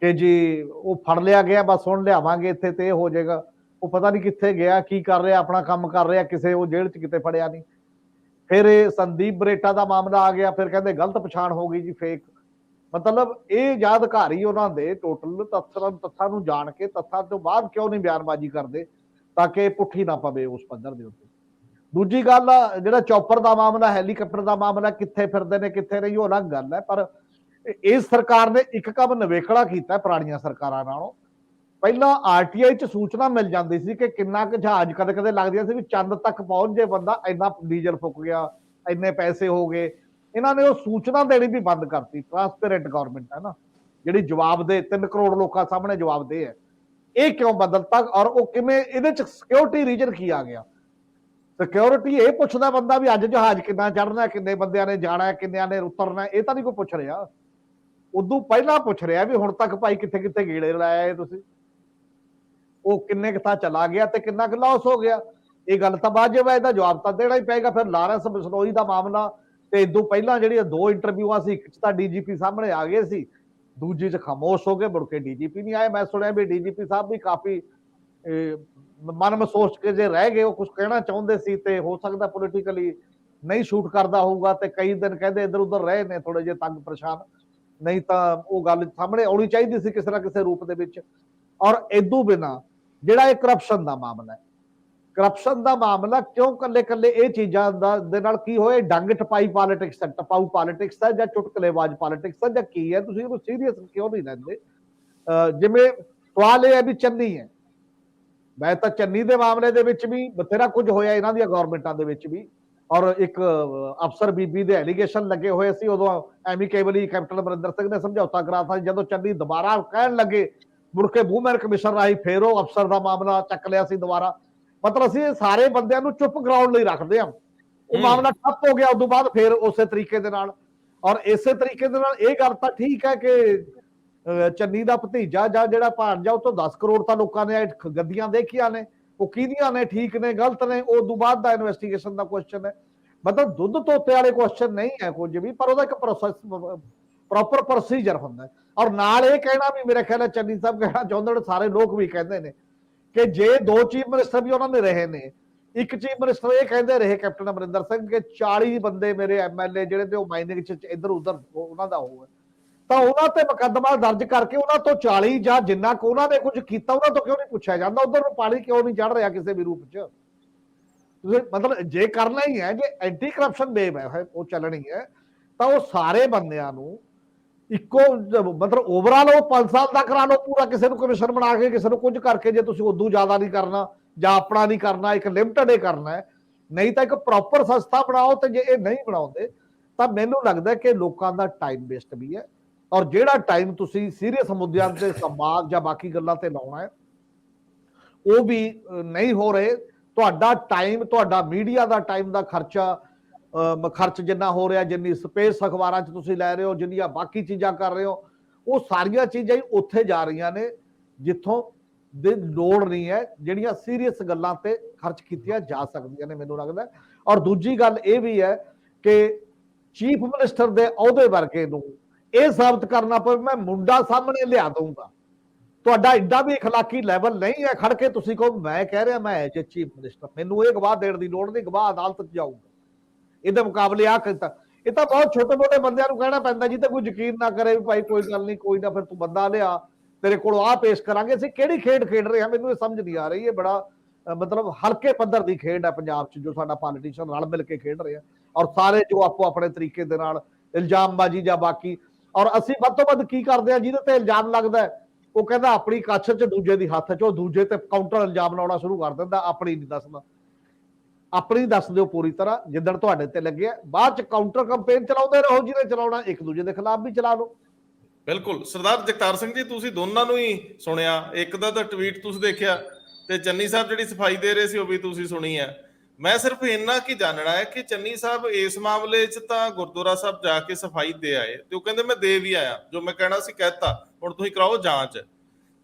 ਕਿ ਜੀ ਉਹ ਫੜ ਲਿਆ ਗਿਆ, ਬਸ ਹੁਣ ਲਿਆਵਾਂਗੇ ਇੱਥੇ ਤੇ ਇਹ ਹੋ ਜਾਏਗਾ। ਉਹ ਪਤਾ ਨਹੀਂ ਕਿੱਥੇ ਗਿਆ, ਕੀ ਕਰ ਰਿਹਾ, ਆਪਣਾ ਕੰਮ ਕਰ ਰਿਹਾ, ਕਿਸੇ ਉਹ ਜੇਲ੍ਹ 'ਚ ਕਿਤੇ ਫੜਿਆ ਨਹੀਂ। ਫਿਰ ਇਹ ਸੰਦੀਪ ਬਰੇਟਾ ਦਾ ਮਾਮਲਾ ਆ ਗਿਆ, ਫਿਰ ਕਹਿੰਦੇ ਗਲਤ ਪਛਾਣ ਹੋ ਗਈ ਜੀ, ਫੇਕ। ਮਤਲਬ ਇਹ ਜਾਂ ਅਧਿਕਾਰੀ ਉਹਨਾਂ ਦੇ ਟੋਟਲ ਤੱਥਾਂ ਨੂੰ ਜਾਣ ਕੇ ਤੱਥਾਂ ਤੋਂ ਬਾਅਦ ਕਿਉਂ ਨਹੀਂ ਬਿਆਨਬਾਜ਼ੀ ਕਰਦੇ ਤਾਂ ਕਿ ਪੁੱਠੀ ਨਾ ਪਵੇ ਉਸ ਪੱਧਰ ਦੇ ਉੱਤੇ। ਦੂਜੀ ਗੱਲ ਜਿਹੜਾ ਚੌਪਰ ਦਾ ਮਾਮਲਾ, ਹੈਲੀਕਾਪਟਰ ਦਾ ਮਾਮਲਾ, ਕਿੱਥੇ ਫਿਰਦੇ ਨੇ ਕਿੱਥੇ ਨਹੀਂ, ਉਹ ਅਲੱਗ ਗੱਲ ਹੈ। ਪਰ ਇਸ ਸਰਕਾਰ ਨੇ ਇੱਕ ਕੰਮ ਨਵੇਕਲਾ ਕੀਤਾ ਪੁਰਾਣੀਆਂ ਸਰਕਾਰਾਂ ਨਾਲੋਂ। ਪਹਿਲਾਂ ਆਰਟੀਆਈ 'ਚ ਸੂਚਨਾ ਮਿਲ ਜਾਂਦੀ ਸੀ ਕਿ ਕਿੰਨਾ ਕੁ ਜਹਾਜ਼ ਕਦੇ ਕਦੇ ਲੱਗਦੀਆਂ ਸੀ ਵੀ ਚੰਦ ਤੱਕ ਪਹੁੰਚ ਜੇ ਬੰਦਾ, ਇੰਨਾ ਡੀਜ਼ਲ ਫੁੱਕ ਗਿਆ, ਇੰਨੇ ਪੈਸੇ ਹੋ ਗਏ। ਇਹਨਾਂ ਨੇ ਉਹ ਸੂਚਨਾ ਦੇਣੀ ਵੀ ਬੰਦ ਕਰਤੀ। ਟ੍ਰਾਂਸਪੇਰੈਂਟ ਗਵਰਨਮੈਂਟ ਹੈ ਨਾ, ਜਿਹੜੀ ਜਵਾਬਦੇਹ 3 ਕਰੋੜ ਲੋਕਾਂ ਸਾਹਮਣੇ ਜਵਾਬਦੇਹ ਹੈ। ਇਹ ਕਿਉਂ ਬਦਲਤਾ ਔਰ ਉਹ ਕਿਵੇਂ? ਇਹਦੇ 'ਚ ਸਿਕਿਉਰਿਟੀ ਰੀਜਨ ਕੀ ਆ ਗਿਆ? ਸਿਕਿਉਰਿਟੀ ਇਹ ਪੁੱਛਦਾ ਬੰਦਾ ਵੀ ਅੱਜ ਜਹਾਜ਼ ਕਿੰਨਾ ਚੜ੍ਹਨਾ, ਕਿੰਨੇ ਬੰਦਿਆਂ ਨੇ ਜਾਣਾ, ਕਿੰਨਿਆਂ ਨੇ ਉਤਰਨਾ, ਇਹ ਤਾਂ ਨਹੀਂ ਕੋਈ ਪੁੱਛ ਰਿਹਾ। ਉਦੋਂ ਪਹਿਲਾਂ ਪੁੱਛ ਰਿਹਾ ਵੀ ਹੁਣ ਤੱਕ ਭਾਈ ਕਿੱਥੇ ਕਿੱਥੇ ਗੇੜੇ ਲਾਇਆ ਤੁਸੀਂ, ਉਹ ਕਿੰਨੇ ਕੁ ਥਾਂ ਚਲਾ ਗਿਆ ਤੇ ਕਿੰਨਾ ਕੁ ਲਾਸ ਹੋ ਗਿਆ। ਇਹ ਗੱਲ ਤਾਂ ਵਾਜਬ ਹੈ, ਇਹਦਾ ਜਵਾਬ ਤਾਂ ਦੇਣਾ ਹੀ ਪਏਗਾ। ਫਿਰ ਲਾਰੈਂਸ ਬਿਸ਼ਨੋਈ ਦਾ ਮਾਮਲਾ ਤੇ ਇਦੋਂ ਪਹਿਲਾਂ ਜਿਹੜੀਆਂ 2 ਇੰਟਰਵਿਊਆਂ ਸੀ, ਇੱਕ 'ਚ ਤਾਂ ਡੀਜੀਪੀ ਸਾਹਮਣੇ ਆ ਗਏ ਸੀ, ਦੂਜੀ 'ਚ ਖਾਮੋਸ਼ ਹੋ ਗਏ, ਮੁੜ ਕੇ ਡੀਜੀਪੀ ਨਹੀਂ ਆਏ। ਮੈਂ ਸੁਣਿਆ ਵੀ ਡੀਜੀਪੀ ਸਾਹਿਬ ਵੀ ਕਾਫੀ ਮਨ ਮਸੋਚ ਕੇ ਜੇ ਰਹਿ ਗਏ, ਉਹ ਕੁਝ ਕਹਿਣਾ ਚਾਹੁੰਦੇ ਸੀ ਤੇ ਹੋ ਸਕਦਾ ਪੋਲੀਟੀਕਲੀ ਨਹੀਂ ਸ਼ੂਟ ਕਰਦਾ ਹੋਊਗਾ ਤੇ ਕਈ ਦਿਨ ਕਹਿੰਦੇ ਇੱਧਰ ਉੱਧਰ ਰਹੇ ਨੇ, ਥੋੜੇ ਜਿਹੇ ਤੰਗ ਪਰੇਸ਼ਾਨ। ਨਹੀਂ ਤਾਂ ਉਹ ਗੱਲ ਸਾਹਮਣੇ ਆਉਣੀ ਚਾਹੀਦੀ ਸੀ ਕਿਸੇ ਨਾ ਕਿਸੇ ਰੂਪ ਦੇ ਵਿੱਚ। ਔਰ ਇਦੋਂ ਬਿਨਾਂ ਜਿਹੜਾ ਇਹ ਕਰਪਸ਼ਨ ਦਾ ਮਾਮਲਾ ਹੈ, ਕਰਪਸ਼ਨ ਦਾ ਮਾਮਲਾ ਕਿਉਂ ਕੱਲੇ ਇਹ ਚੀਜ਼ਾਂ ਦੇ ਨਾਲ ਕੀ ਹੋਏ? ਡੰਗ ਟਪਾਈ ਪੋਲਿਟਿਕਸ ਹੈ, ਟਪਾਊ ਪੋਲਿਟਿਕਸ ਹੈ ਜਾਂ ਚੁਟਕਲੇਬਾਜ਼ ਪੋਲਿਟਿਕਸ ਹੈ ਜਾਂ ਕੀ ਹੈ? ਤੁਸੀਂ ਇਹਨੂੰ ਸੀਰੀਅਸ ਕਿਉਂ ਨਹੀਂ ਲੈਂਦੇ? ਜਿਵੇਂ ਸਵਾਲ ਇਹ ਹੈ ਵੀ ਚੰਨੀ ਹੈ, ਮੈਂ ਤਾਂ ਚੰਨੀ ਦੇ ਮਾਮਲੇ ਦੇ ਵਿੱਚ ਵੀ ਬਥੇਰਾ ਕੁਝ ਹੋਇਆ ਇਹਨਾਂ ਦੀਆਂ ਗਵਰਨਮੈਂਟਾਂ ਦੇ ਵਿੱਚ ਵੀ। ਔਰ ਇੱਕ ਅਫਸਰ ਬੀਬੀ ਦੇ ਐਲੀਗੇਸ਼ਨ ਲੱਗੇ ਹੋਏ ਸੀ, ਉਦੋਂ ਐਮੀਕੇਬਲੀ ਕੈਪਟਨ ਅਮਰਿੰਦਰ ਸਿੰਘ ਨੇ ਸਮਝੌਤਾ ਕਰਾਤਾ। ਜਦੋਂ ਚੰਨੀ ਦੁਬਾਰਾ ਕਹਿਣ ਲੱਗੇ, ਮੁੜ ਕੇ ਵੂਮੈਨ ਕਮਿਸ਼ਨ ਰਾਹੀਂ ਫੇਰ ਉਹ ਅਫਸਰ ਦਾ ਮਾਮਲਾ ਚੱਕ ਲਿਆ ਸੀ ਦੁਬਾਰਾ। ਮਤਲਬ ਅਸੀਂ ਇਹ ਸਾਰੇ ਬੰਦਿਆਂ ਨੂੰ ਚੁੱਪ ਕਰਾਉਣ ਲਈ ਰੱਖਦੇ ਹਾਂ। ਉਹ ਮਾਮਲਾ ਠੱਪ ਹੋ ਗਿਆ, ਉਦੋਂ ਬਾਅਦ ਫੇਰ ਉਸੇ ਤਰੀਕੇ ਦੇ ਨਾਲ। ਔਰ ਇਸੇ ਤਰੀਕੇ ਦੇ ਨਾਲ ਇਹ ਗੱਲ ਤਾਂ ਠੀਕ ਹੈ ਕਿ ਚੰਨੀ ਦਾ ਭਤੀਜਾ ਜਾਂ ਜਿਹੜਾ ਭਾਣਜਾ, ਉਹ ਤੋਂ 10 ਕਰੋੜ ਤਾਂ ਲੋਕਾਂ ਨੇ ਗੱਦੀਆਂ ਦੇਖੀਆਂ ਨੇ, ਉਹ ਕਿਹਦੀਆਂ ਨੇ, ਠੀਕ ਨੇ ਗਲਤ ਨੇ, ਉਹ ਤੋਂ ਬਾਅਦ ਦਾ ਇਨਵੈਸਟੀਗੇਸ਼ਨ ਦਾ ਕੁਐਸਚਨ ਹੈ। ਮਤਲਬ ਦੁੱਧ ਧੋਤੇ ਵਾਲੇ ਕੁਐਸਚਨ ਨਹੀਂ ਹੈ ਕੁਝ ਵੀ, ਪਰ ਉਹਦਾ ਇੱਕ ਪ੍ਰੋਸੈਸ, ਪ੍ਰੋਪਰ ਪ੍ਰੋਸੀਜਰ ਹੁੰਦਾ ਹੈ। ਔਰ ਨਾਲ ਇਹ ਕਹਿਣਾ ਵੀ ਮੇਰੇ ਖਿਆਲ ਹੈ ਚੰਨੀ ਸਾਹਿਬ ਕਹਿਣਾ ਚਾਹੁੰਦੇ ਨੇ, ਸਾਰੇ ਲੋਕ ਵੀ ਕਹਿੰਦੇ ਨੇ ਕਿ ਜੇ 2 ਚੀਫ ਮਿਨਿਸਟਰ ਵੀ ਉਹਨਾਂ ਨੇ ਰਹੇ ਨੇ, ਇੱਕ ਚੀਫ ਮਿਨਿਸਟਰ ਇਹ ਕਹਿੰਦੇ ਰਹੇ ਕੈਪਟਨ ਅਮਰਿੰਦਰ ਸਿੰਘ ਕਿ 40 ਬੰਦੇ ਮੇਰੇ ਐਮਐਲਏ ਜਿਹੜੇ ਤੇ ਉਹ ਮਾਈਨਿੰਗ 'ਚ ਇੱਧਰ ਉੱਧਰ ਉਹਨਾਂ ਦਾ ਹੋਊਗਾ, ਤਾਂ ਉਹਨਾਂ ਤੇ ਮੁਕੱਦਮਾ ਦਰਜ ਕਰਕੇ ਉਹਨਾਂ ਤੋਂ 40 ਜਾਂ ਜਿੰਨਾ ਕੁ ਉਹਨਾਂ ਨੇ ਕੁਝ ਕੀਤਾ ਉਹਨਾਂ ਤੋਂ ਕਿਉਂ ਨਹੀਂ ਪੁੱਛਿਆ ਜਾਂਦਾ? ਉਧਰ ਨੂੰ ਪਾਣੀ ਕਿਉਂ ਨਹੀਂ ਚੜ ਰਿਹਾ ਕਿਸੇ ਵੀ ਰੂਪ 'ਚ? ਤੁਸੀਂ ਮਤਲਬ ਜੇ ਕਰਨਾ ਹੀ ਹੈ, ਜੇ ਐਂਟੀ ਕਰਪਸ਼ਨ ਵੇਵ ਹੈ ਉਹ ਚੱਲਣੀ ਹੈ, ਤਾਂ ਉਹ ਸਾਰੇ ਬੰਦਿਆਂ ਨੂੰ ਇੱਕੋ ਮਤਲਬ ਓਵਰਆਲ ਉਹ 5 ਸਾਲ ਦਾ ਕਰਾ ਲਓ ਪੂਰਾ, ਕਿਸੇ ਨੂੰ ਕਮਿਸ਼ਨ ਬਣਾ ਕੇ, ਕਿਸੇ ਨੂੰ ਕੁਝ ਕਰਕੇ। ਜੇ ਤੁਸੀਂ ਉਦੋਂ ਜ਼ਿਆਦਾ ਨਹੀਂ ਕਰਨਾ ਜਾਂ ਆਪਣਾ ਨਹੀਂ ਕਰਨਾ, ਇੱਕ ਲਿਮਟਡ ਇਹ ਕਰਨਾ ਹੈ, ਨਹੀਂ ਤਾਂ ਇੱਕ ਪ੍ਰੋਪਰ ਸੰਸਥਾ ਬਣਾਓ। ਤੇ ਜੇ ਇਹ ਨਹੀਂ ਬਣਾਉਂਦੇ ਤਾਂ ਮੈਨੂੰ ਲੱਗਦਾ ਕਿ ਲੋਕਾਂ ਦਾ ਟਾਈਮ ਵੇਸਟ ਵੀ ਹੈ। ਔਰ ਜਿਹੜਾ ਟਾਈਮ ਤੁਸੀਂ ਸੀਰੀਅਸ ਮੁੱਦਿਆਂ ਤੇ ਸੰਵਾਦ ਜਾਂ ਬਾਕੀ ਗੱਲਾਂ ਤੇ ਲਾਉਣਾ ਹੈ, ਉਹ ਵੀ ਨਹੀਂ ਹੋ ਰਹੇ। ਤੁਹਾਡਾ ਟਾਈਮ, ਤੁਹਾਡਾ ਮੀਡੀਆ ਦਾ ਟਾਈਮ ਦਾ ਖਰਚ ਜਿੰਨਾ ਹੋ ਰਿਹਾ, ਜਿੰਨੀ ਸਪੇਸ ਅਖਬਾਰਾਂ 'ਚ ਤੁਸੀਂ ਲੈ ਰਹੇ ਹੋ, ਜਿੰਨੀਆਂ ਬਾਕੀ ਚੀਜ਼ਾਂ ਕਰ ਰਹੇ ਹੋ, ਉਹ ਸਾਰੀਆਂ ਚੀਜ਼ਾਂ ਹੀ ਉੱਥੇ ਜਾ ਰਹੀਆਂ ਨੇ ਜਿੱਥੋਂ ਦੀ ਲੋੜ ਨਹੀਂ ਹੈ, ਜਿਹੜੀਆਂ ਸੀਰੀਅਸ ਗੱਲਾਂ ਤੇ ਖਰਚ ਕੀਤੀਆਂ ਜਾ ਸਕਦੀਆਂ ਨੇ ਮੈਨੂੰ ਲੱਗਦਾ। ਔਰ ਦੂਜੀ ਗੱਲ ਇਹ ਵੀ ਹੈ ਕਿ ਚੀਫ ਮਿਨਿਸਟਰ ਦੇ ਅਹੁਦੇ ਵਰਗੇ ਨੂੰ ਇਹ ਸਾਬਤ ਕਰਨਾ ਪਵੇ ਮੈਂ ਮੁੰਡਾ ਸਾਹਮਣੇ ਲਿਆ ਦਊਂਗਾ। ਤੁਹਾਡਾ ਏਡਾ ਵੀ اخلاقی ਲੈਵਲ ਨਹੀਂ ਹੈ ਖੜ ਕੇ ਤੁਸੀਂ ਕਹੋ ਮੈਂ ਕਹਿ ਰਿਹਾ ਮੈਂ ਐਜ ਚੀਫ ਮਿਨਿਸਟਰ, ਮੈਨੂੰ ਇਹ ਗਵਾਹ ਦੇਣ ਦੀ ਲੋੜ ਨਹੀਂ, ਗਵਾਹ ਅਦਾਲਤ 'ਚ ਜਾਊਗਾ। ਇਹਦੇ ਮੁਕਾਬਲੇ ਆ ਕੀਤਾ, ਇਹ ਤਾਂ ਬਹੁਤ ਛੋਟੇ ਮੋਟੇ ਬੰਦਿਆਂ ਨੂੰ ਕਹਿਣਾ ਪੈਂਦਾ ਜੀ, ਤੇ ਕੋਈ ਯਕੀਨ ਨਾ ਕਰੇ ਵੀ ਭਾਈ ਕੋਈ ਗੱਲ ਨਹੀਂ, ਕੋਈ ਨਾ, ਫਿਰ ਤੂੰ ਬੰਦਾ ਲਿਆ, ਤੇਰੇ ਕੋਲ ਆਹ ਪੇਸ਼ ਕਰਾਂਗੇ। ਅਸੀਂ ਕਿਹੜੀ ਖੇਡ ਖੇਡ ਰਹੇ ਹਾਂ? ਮੈਨੂੰ ਇਹ ਸਮਝ ਨਹੀਂ ਆ ਰਹੀ। ਇਹ ਬੜਾ ਮਤਲਬ ਹਲਕੇ ਪੱਧਰ ਦੀ ਖੇਡ ਹੈ ਪੰਜਾਬ 'ਚ, ਜੋ ਸਾਡਾ ਪੋਲੀਟੀਸ਼ੀਅਨ ਰਲ ਮਿਲ ਕੇ ਖੇਡ ਰਹੇ ਆ, ਔਰ ਸਾਰੇ ਜੋ ਆਪੋ ਆਪਣੇ ਤਰੀਕੇ ਦੇ ਨਾਲ ਇਲਜ਼ਾਮਬਾਜ਼ੀ ਜਾਂ ਬਾਕੀ। ਔਰ ਅਸੀਂ ਵੱਧ ਤੋਂ ਵੱਧ ਕੀ ਕਰਦੇ ਆ, ਜਿਹਦੇ ਤੇ ਇਲਜ਼ਾਮ ਲੱਗਦਾ ਉਹ ਕਹਿੰਦਾ ਆਪਣੀ ਕੱਛ 'ਚ ਦੂਜੇ ਦੀ ਹੱਥ 'ਚ, ਉਹ ਦੂਜੇ ਤੇ ਕਾਊਂਟਰ ਇਲਜ਼ਾਮ ਲਾਉਣਾ ਸ਼ੁਰੂ ਕਰ ਦਿੰਦਾ, ਆਪਣੀ ਨਹੀਂ ਦੱਸਦਾ। ਆਪਣੀ ਦੱਸ ਦਿਓ ਪੂਰੀ ਤਰ੍ਹਾਂ, ਜਿੱਦਣ ਤੁਹਾਡੇ ਤੇ ਲੱਗਿਆ, ਬਾਅਦ ਚ ਕਾਊਂਟਰ ਕੰਪੇਨ ਚਲਾਉਂਦੇ ਰਹੋ, ਜਿਹਨੇ ਚਲਾਉਣਾ ਇੱਕ ਦੂਜੇ ਦੇ ਖਿਲਾਫ ਵੀ ਚਲਾ ਲਓ। ਬਿਲਕੁਲ ਸਰਦਾਰ ਜਗਤਾਰ ਸਿੰਘ ਜੀ, ਤੁਸੀਂ ਦੋਨਾਂ ਨੂੰ ਹੀ ਸੁਣਿਆ, ਇੱਕ ਦਾ ਤਾਂ ਟਵੀਟ ਤੁਸੀਂ ਦੇਖਿਆ ਤੇ ਚੰਨੀ ਸਾਹਿਬ ਜਿਹੜੀ ਸਫਾਈ ਦੇ ਰਹੇ ਸੀ ਉਹ ਵੀ ਤੁਸੀਂ ਸੁਣੀ ਹੈ। ਮੈਂ ਸਿਰਫ ਇੰਨਾ ਕੀ ਜਾਣਨਾ ਹੈ ਕਿ ਚੰਨੀ ਸਾਹਿਬ ਇਸ ਮਾਮਲੇ 'ਚ ਤਾਂ ਗੁਰਦੁਆਰਾ ਸਾਹਿਬ ਜਾ ਕੇ ਸਫਾਈ ਦੇ ਆਏ ਤੇ ਉਹ ਕਹਿੰਦੇ ਮੈਂ ਦੇ ਵੀ ਆਇਆ, ਜੋ ਮੈਂ ਕਹਿਣਾ ਸੀ ਕਹਿਤਾ, ਹੁਣ ਤੁਸੀਂ ਕਰਾਓ ਜਾਂਚ।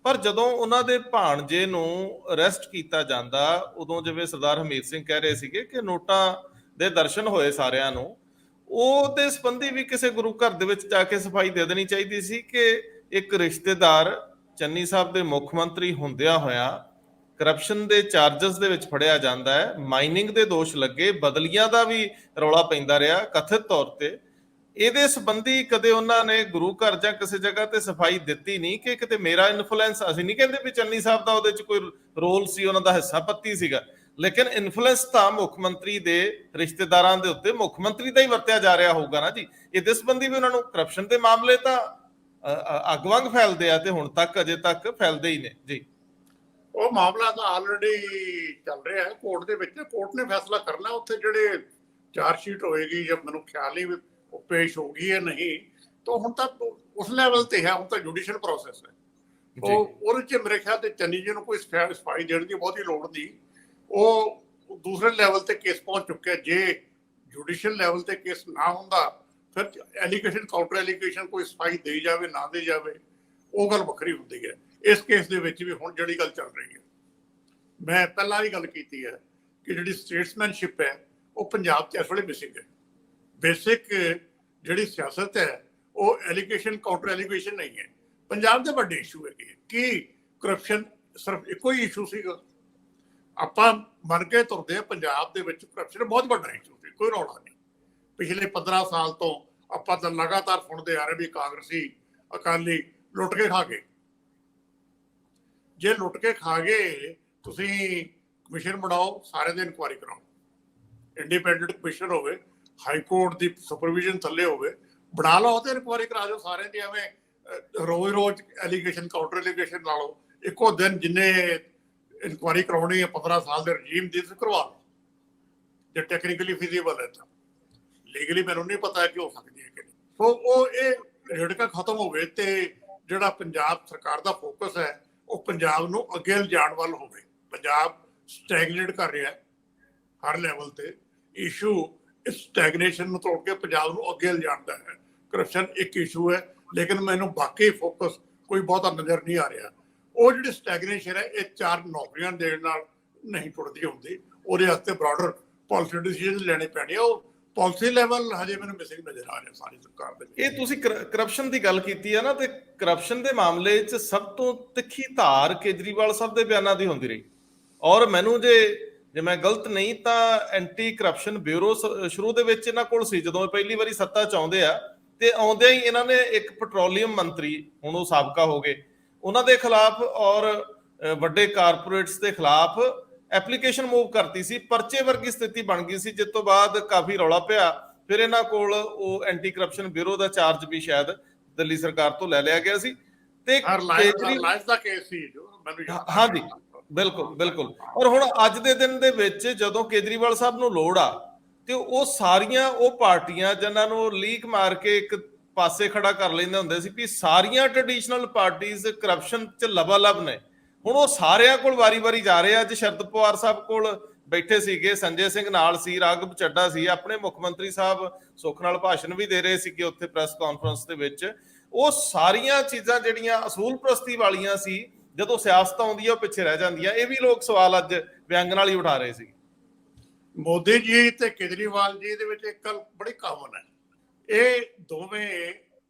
ਪਰ ਜਦੋਂ ਉਹਨਾਂ ਦੇ ਭਾਣਜੇ ਨੂੰ ਅਰੈਸਟ ਕੀਤਾ ਜਾਂਦਾ, ਉਦੋਂ ਜਿਵੇਂ ਸਰਦਾਰ ਹਮੀਤ ਸਿੰਘ ਕਹਿ ਰਹੇ ਸੀਗੇ ਕਿ ਨੋਟਾਂ ਦੇ ਦਰਸ਼ਨ ਹੋਏ ਸਾਰਿਆਂ ਨੂੰ, ਉਹਦੇ ਸੰਬੰਧੀ ਵੀ ਕਿਸੇ ਗੁਰੂ ਘਰ ਦੇ ਵਿੱਚ ਜਾ ਕੇ ਸਫਾਈ ਦੇ ਦੇਣੀ ਚਾਹੀਦੀ ਸੀ ਕਿ ਇੱਕ ਰਿਸ਼ਤੇਦਾਰ ਚੰਨੀ ਸਾਹਿਬ ਦੇ ਮੁੱਖ ਮੰਤਰੀ ਹੁੰਦਿਆਂ ਹੋਇਆ ਕਰਪਸ਼ਨ ਦੇ ਚਾਰਜਸ ਦੇ ਵਿੱਚ ਫੜਿਆ ਜਾਂਦਾ ਹੈ, ਮਾਈਨਿੰਗ ਦੇ ਦੋਸ਼ ਲੱਗੇ, ਬਦਲੀਆਂ ਦਾ ਵੀ ਰੌਲਾ ਪੈਂਦਾ ਰਿਹਾ ਕਥਿਤ ਤੌਰ ਤੇ। ਇਹਦੇ ਸੰਬੰਧੀ ਕਦੇ ਉਹਨਾਂ ਨੇ ਗੁਰੂ ਘਰ ਜਾਂ ਕਿਸੇ ਜਗ੍ਹਾ ਤੇ ਸਫਾਈ ਦਿੱਤੀ ਨਹੀਂ ਕਿ ਕਿਤੇ ਮੇਰਾ ਇਨਫਲੂਐਂਸ, ਅਸੀਂ ਨਹੀਂ ਕਹਿੰਦੇ ਵੀ ਚੰਨੀ ਸਾਹਿਬ ਦਾ ਉਹਦੇ 'ਚ ਕੋਈ ਰੋਲ ਸੀ, ਉਹਨਾਂ ਦਾ ਹਿੱਸਾ ਪੱਤੀ ਸੀਗਾ, ਲੇਕਿਨ ਇਨਫਲੂਐਂਸ ਤਾਂ ਮੁੱਖ ਮੰਤਰੀ ਦੇ ਰਿਸ਼ਤੇਦਾਰਾਂ ਦੇ ਉੱਤੇ ਮੁੱਖ ਮੰਤਰੀ ਦਾ ਹੀ ਵਰਤਿਆ ਜਾ ਰਿਹਾ ਹੋਊਗਾ ਨਾ ਜੀ। ਇਹਦੇ ਸੰਬੰਧੀ ਵੀ ਉਹਨਾਂ ਨੂੰ ਕਰਪਸ਼ਨ ਦੇ ਮਾਮਲੇ ਤਾਂ ਅੱਗ ਵਾਂਗ ਫੈਲਦੇ ਆ ਤੇ ਹੁਣ ਤੱਕ ਅਜੇ ਤੱਕ ਫੈਲਦੇ ਹੀ ਨੇ ਜੀ। ਉਹ ਮਾਮਲਾ ਤਾਂ ਆਲਰੇਡੀ ਚੱਲ ਰਿਹਾ ਹੈ ਕੋਰਟ ਦੇ ਵਿੱਚ, ਕੋਰਟ ਨੇ ਫੈਸਲਾ ਕਰਨਾ ਉੱਥੇ। ਜਿਹੜੇ ਚਾਰਜ ਸ਼ੀਟ ਹੋਏਗੀ ਜਾਂ ਮੈਨੂੰ ਖਿਆਲ ਨਹੀਂ ਉਹ ਪੇਸ਼ ਹੋ ਗਈ ਹੈ ਨਹੀਂ, ਤਾਂ ਹੁਣ ਤੱਕ ਉਸ ਲੈਵਲ ਤੇ ਹੈ, ਹੁਣ ਤਾਂ ਜੁਡੀਸ਼ੀਅਲ ਪ੍ਰੋਸੈਸ ਹੈ। ਉਹ ਉਹਦੇ 'ਚ ਮੇਰੇ ਖਿਆਲ ਤੇ ਚੰਨੀ ਜੀ ਨੂੰ ਕੋਈ ਸਫਾਈ ਦੇਣ ਦੀ ਬਹੁਤੀ ਲੋੜ ਨਹੀਂ, ਉਹ ਦੂਸਰੇ ਲੈਵਲ ਤੇ ਕੇਸ ਪਹੁੰਚ ਚੁੱਕਿਆ। ਜੇ ਜੁਡੀਸ਼ੀਅਲ ਲੈਵਲ ਤੇ ਕੇਸ ਨਾ ਹੁੰਦਾ ਫਿਰ ਐਲੀਗੇਸ਼ਨ ਕਾਊਂਟਰ ਐਲੀਗੇਸ਼ਨ ਕੋਈ ਸਫਾਈ ਦੇ ਜਾਵੇ ਨਾ ਦੇ ਜਾਵੇ ਉਹ ਗੱਲ ਵੱਖਰੀ ਹੁੰਦੀ ਹੈ। ਇਸ ਕੇਸ ਦੇ ਵਿੱਚ ਵੀ ਹੁਣ ਜਿਹੜੀ ਗੱਲ ਚੱਲ ਰਹੀ ਹੈ, ਮੈਂ ਪਹਿਲਾਂ ਵੀ ਗੱਲ ਕੀਤੀ ਹੈ ਕਿ ਜਿਹੜੀ ਸਟੇਟਸਮੈਨਸ਼ਿਪ ਹੈ ਉਹ ਪੰਜਾਬ 'ਚ ਇਸ ਵੇਲੇ ਮਿਸਿੰਗ ਹੈ। ਬੇਸਿਕ ਜਿਹੜੀ ਸਿਆਸਤ ਹੈ ਉਹ ਐਲੀਗੇਸ਼ਨ ਕਾਊਂਟਰ ਐਲੀਗੇਸ਼ਨ ਨਹੀਂ ਹੈ। ਪੰਜਾਬ ਦੇ ਵੱਡੇ ਇਸ਼ੂ ਹੈਗੇ ਕਿ ਕਰਪਸ਼ਨ ਸਿਰਫ ਇੱਕੋ ਹੀ ਇਸ਼ੂ ਸੀਗਾ। ਆਪਾਂ ਮੰਨ ਕੇ ਤੁਰਦੇ ਆ ਪੰਜਾਬ ਦੇ ਵਿੱਚ ਕਰਪਸ਼ਨ ਬਹੁਤ ਵੱਡਾ ਇਸ਼ੂ ਸੀ, ਕੋਈ ਰੌਲਾ ਨਹੀਂ। ਪਿਛਲੇ 15 ਸਾਲ ਤੋਂ ਆਪਾਂ ਤਾਂ ਲਗਾਤਾਰ ਸੁਣਦੇ ਆ ਰਹੇ ਵੀ ਕਾਂਗਰਸੀ ਅਕਾਲੀ ਲੁੱਟ ਕੇ ਖਾ ਗਏ। ਜੇ ਲੁੱਟ ਕੇ ਖਾ ਗਏ ਤੁਸੀਂ ਕਮਿਸ਼ਨ ਬਣਾਓ, ਸਾਰੇ ਦੀ ਇਨਕੁਆਇਰੀ ਕਰਾਓ, ਇੰਡੀਪੈਂਡੈਂਟ ਕਮਿਸ਼ਨ ਹੋਵੇ, ਹਾਈ ਕੋਰਟ ਦੀ ਸੁਪਰਵਿਜ਼ਨ ਥੱਲੇ ਹੋਵੇ, ਬਣਾ ਲਓ ਤੇ ਇਨਕੁਆਇਰੀ ਕਰਾ ਦਿਓ ਸਾਰੇ ਦੀ। ਐਵੇਂ ਰੋਜ਼ ਐਲੀਗੇਸ਼ਨ ਕਾਊਂਟਰ ਐਲੀਗੇਸ਼ਨ ਲਾ ਲਓ, ਇੱਕੋ ਦਿਨ ਜਿੰਨੇ ਇਨਕੁਆਇਰੀ ਕਰਾਉਣੀ ਹੈ 15 ਸਾਲ ਦੇ ਰਜੀਮ ਦੀ ਕਰਵਾ ਲਓ, ਜੇ ਟੈਕਨੀਕਲੀ ਫਿਜ਼ੀਬਲ ਹੈ ਤਾਂ। ਲੀਗਲੀ ਮੈਨੂੰ ਨਹੀਂ ਪਤਾ ਕਿ ਹੋ ਸਕਦੀ ਹੈ ਕਿ ਨਹੀਂ। ਸੋ ਉਹ ਇਹ ਰੜਕਾ ਖਤਮ ਹੋਵੇ ਤੇ ਜਿਹੜਾ ਪੰਜਾਬ ਸਰਕਾਰ ਦਾ ਫੋਕਸ ਹੈ ਉਹ ਪੰਜਾਬ ਨੂੰ ਅੱਗੇ ਲਿਜਾਣ ਵੱਲ ਹੋਵੇ। ਪੰਜਾਬ ਸਟੈਗਨੇਟ ਕਰ ਰਿਹਾ ਹੈ ਹਰ ਲੈਵਲ ਤੇ। ਇਸ਼ੂ ਇਸ ਸਟੈਗਨੇਸ਼ਨ ਨੂੰ ਤੋੜ ਕੇ ਪੰਜਾਬ ਨੂੰ ਅੱਗੇ ਲਿਜਾਣ ਹੈ। ਕਰਪਸ਼ਨ ਇੱਕ ਇਸ਼ੂ ਹੈ, ਲੇਕਿਨ ਮੈਨੂੰ ਬਾਕੀ ਫੋਕਸ ਕੋਈ ਬਹੁਤਾ ਨਜ਼ਰ ਨਹੀਂ ਆ ਰਿਹਾ। ਉਹ ਜਿਹੜੀ ਸਟੈਗਨੇਸ਼ਨ ਹੈ ਇਹ 4 ਨੌਕਰੀਆਂ ਦੇਣ ਨਾਲ ਨਹੀਂ ਟੁੱਟਦੀ ਹੁੰਦੀ, ਉਹਦੇ ਵਾਸਤੇ ਬ੍ਰੌਡਰ ਪਾਲਿਸੀ ਡਿਸੀਜਨ ਲੈਣੇ ਪੈਣੇ। ਉਹ ਪਾਲਿਸੀ ਲੈਵਲ ਹਜੇ ਮੈਨੂੰ ਮਿਸਿੰਗ ਨਜ਼ਰ ਆ ਰਿਹਾ ਸਾਰੀ ਸਰਕਾਰ ਦੇ। ਇਹ ਤੁਸੀਂ ਕਰਪਸ਼ਨ ਦੀ ਗੱਲ ਕੀਤੀ ਹੈ ਨਾ, ਤੇ ਕਰਪਸ਼ਨ ਦੇ ਮਾਮਲੇ 'ਚ ਸਭ ਤੋਂ ਤਿੱਖੀ ਧਾਰ ਕੇਜਰੀਵਾਲ ਸਾਹਿਬ ਦੇ ਬਿਆਨਾਂ ਦੀ ਹੁੰਦੀ ਰਹੀ। ਔਰ ਮੈਨੂੰ ਜੇ ਮੈਂ ਗਲਤ ਨਹੀਂ ਤਾਂ ਐਂਟੀ ਕਰਪਸ਼ਨ ਬਿਊਰੋ ਸ਼ੁਰੂ ਦੇ ਵਿੱਚ ਇਹਨਾਂ ਕੋਲ ਸੀ, ਜਦੋਂ ਪਹਿਲੀ ਵਾਰੀ ਸੱਤਾ 'ਚ ਆਉਂਦੇ ਆ ਤੇ ਆਉਂਦਿਆਂ ਹੀ ਇਹਨਾਂ ਨੇ ਇੱਕ ਪੈਟਰੋਲੀਅਮ ਮੰਤਰੀ, ਹੁਣ ਉਹ ਸਾਬਕਾ ਹੋ ਗਏ, ਉਹਨਾਂ ਦੇ ਖਿਲਾਫ ਔਰ ਵੱਡੇ ਕਾਰਪੋਰੇਟਸ ਦੇ ਖਿਲਾਫ ਐਪਲੀਕੇਸ਼ਨ ਮੂਵ ਕਰਤੀ ਸੀ। ਪਰਚੇ ਵਰਗੀ ਸਥਿਤੀ ਬਣ ਗਈ ਸੀ, ਜਿਸ ਤੋਂ ਬਾਅਦ ਕਾਫੀ ਰੌਲਾ ਪਿਆ। ਫਿਰ ਇਹਨਾਂ ਕੋਲ ਉਹ ਐਂਟੀ ਕਰਪਸ਼ਨ ਬਿਊਰੋ ਦਾ ਚਾਰਜ ਵੀ ਸ਼ਾਇਦ ਦਿੱਲੀ ਸਰਕਾਰ ਤੋਂ ਲੈ ਲਿਆ ਗਿਆ ਸੀ। ਤੇ ਦਾ ਕੇਸ ਸੀ ਜੋ ਮੈਨੂੰ ਹਾਂਜੀ ਬਿਲਕੁਲ ਬਿਲਕੁਲ। ਔਰ ਹੁਣ ਅੱਜ ਦੇ ਦਿਨ ਦੇ ਵਿੱਚ ਜਦੋਂ ਕੇਜਰੀਵਾਲ ਸਾਹਿਬ ਨੂੰ ਲੋੜ ਆ ਤੇ ਉਹ ਸਾਰੀਆਂ ਉਹ ਪਾਰਟੀਆਂ ਜਿਨ੍ਹਾਂ ਨੂੰ ਲੀਕ ਮਾਰ ਕੇ ਇੱਕ ਪਾਸੇ ਖੜਾ ਕਰ ਲੈਂਦੇ ਹੁੰਦੇ ਸੀ ਵੀ ਸਾਰੀਆਂ ਟ੍ਰੈਡੀਸ਼ਨਲ ਪਾਰਟੀਆਂ ਕਰਪਸ਼ਨ 'ਚ ਲਬਾਲਬ ਨੇ, ਹੁਣ ਉਹ ਸਾਰਿਆਂ ਕੋਲ ਵਾਰੀ-ਵਾਰੀ ਜਾ ਰਹੇ ਆ। ਅੱਜ ਸ਼ਰਦ ਪਵਾਰ ਸਾਹਿਬ ਕੋਲ ਬੈਠੇ ਸੀਗੇ, ਸੰਜੇ ਸਿੰਘ ਨਾਲ ਸੀ, ਰਾਘਵ ਚੱਡਾ ਸੀ, ਆਪਣੇ ਮੁੱਖ ਮੰਤਰੀ ਸਾਹਿਬ ਸੁੱਖ ਨਾਲ ਭਾਸ਼ਣ ਵੀ ਦੇ ਰਹੇ ਸੀਗੇ ਉੱਥੇ ਪ੍ਰੈਸ ਕਾਨਫਰੰਸ ਦੇ ਵਿੱਚ। ਉਹ ਸਾਰੀਆਂ ਚੀਜ਼ਾਂ ਜਿਹੜੀਆਂ ਅਸੂਲ ਪ੍ਰਸਤੀ ਵਾਲੀਆਂ ਸੀ, ਜਦੋਂ ਸਿਆਸਤ ਆਉਂਦੀ ਆ ਉਹ ਪਿੱਛੇ ਰਹਿ ਜਾਂਦੀਆਂ। ਇਹ ਵੀ ਲੋਕ ਸਵਾਲ ਅੱਜ ਵਿਅੰਗ ਨਾਲ ਹੀ ਉਠਾ ਰਹੇ ਸੀ। ਮੋਦੀ ਜੀ ਤੇ ਕੇਜਰੀਵਾਲ ਜੀ ਦੇ ਵਿੱਚ ਇੱਕ ਗੱਲ ਬੜੀ ਕਾਮਨ ਹੈ, ਇਹ ਦੋਵੇਂ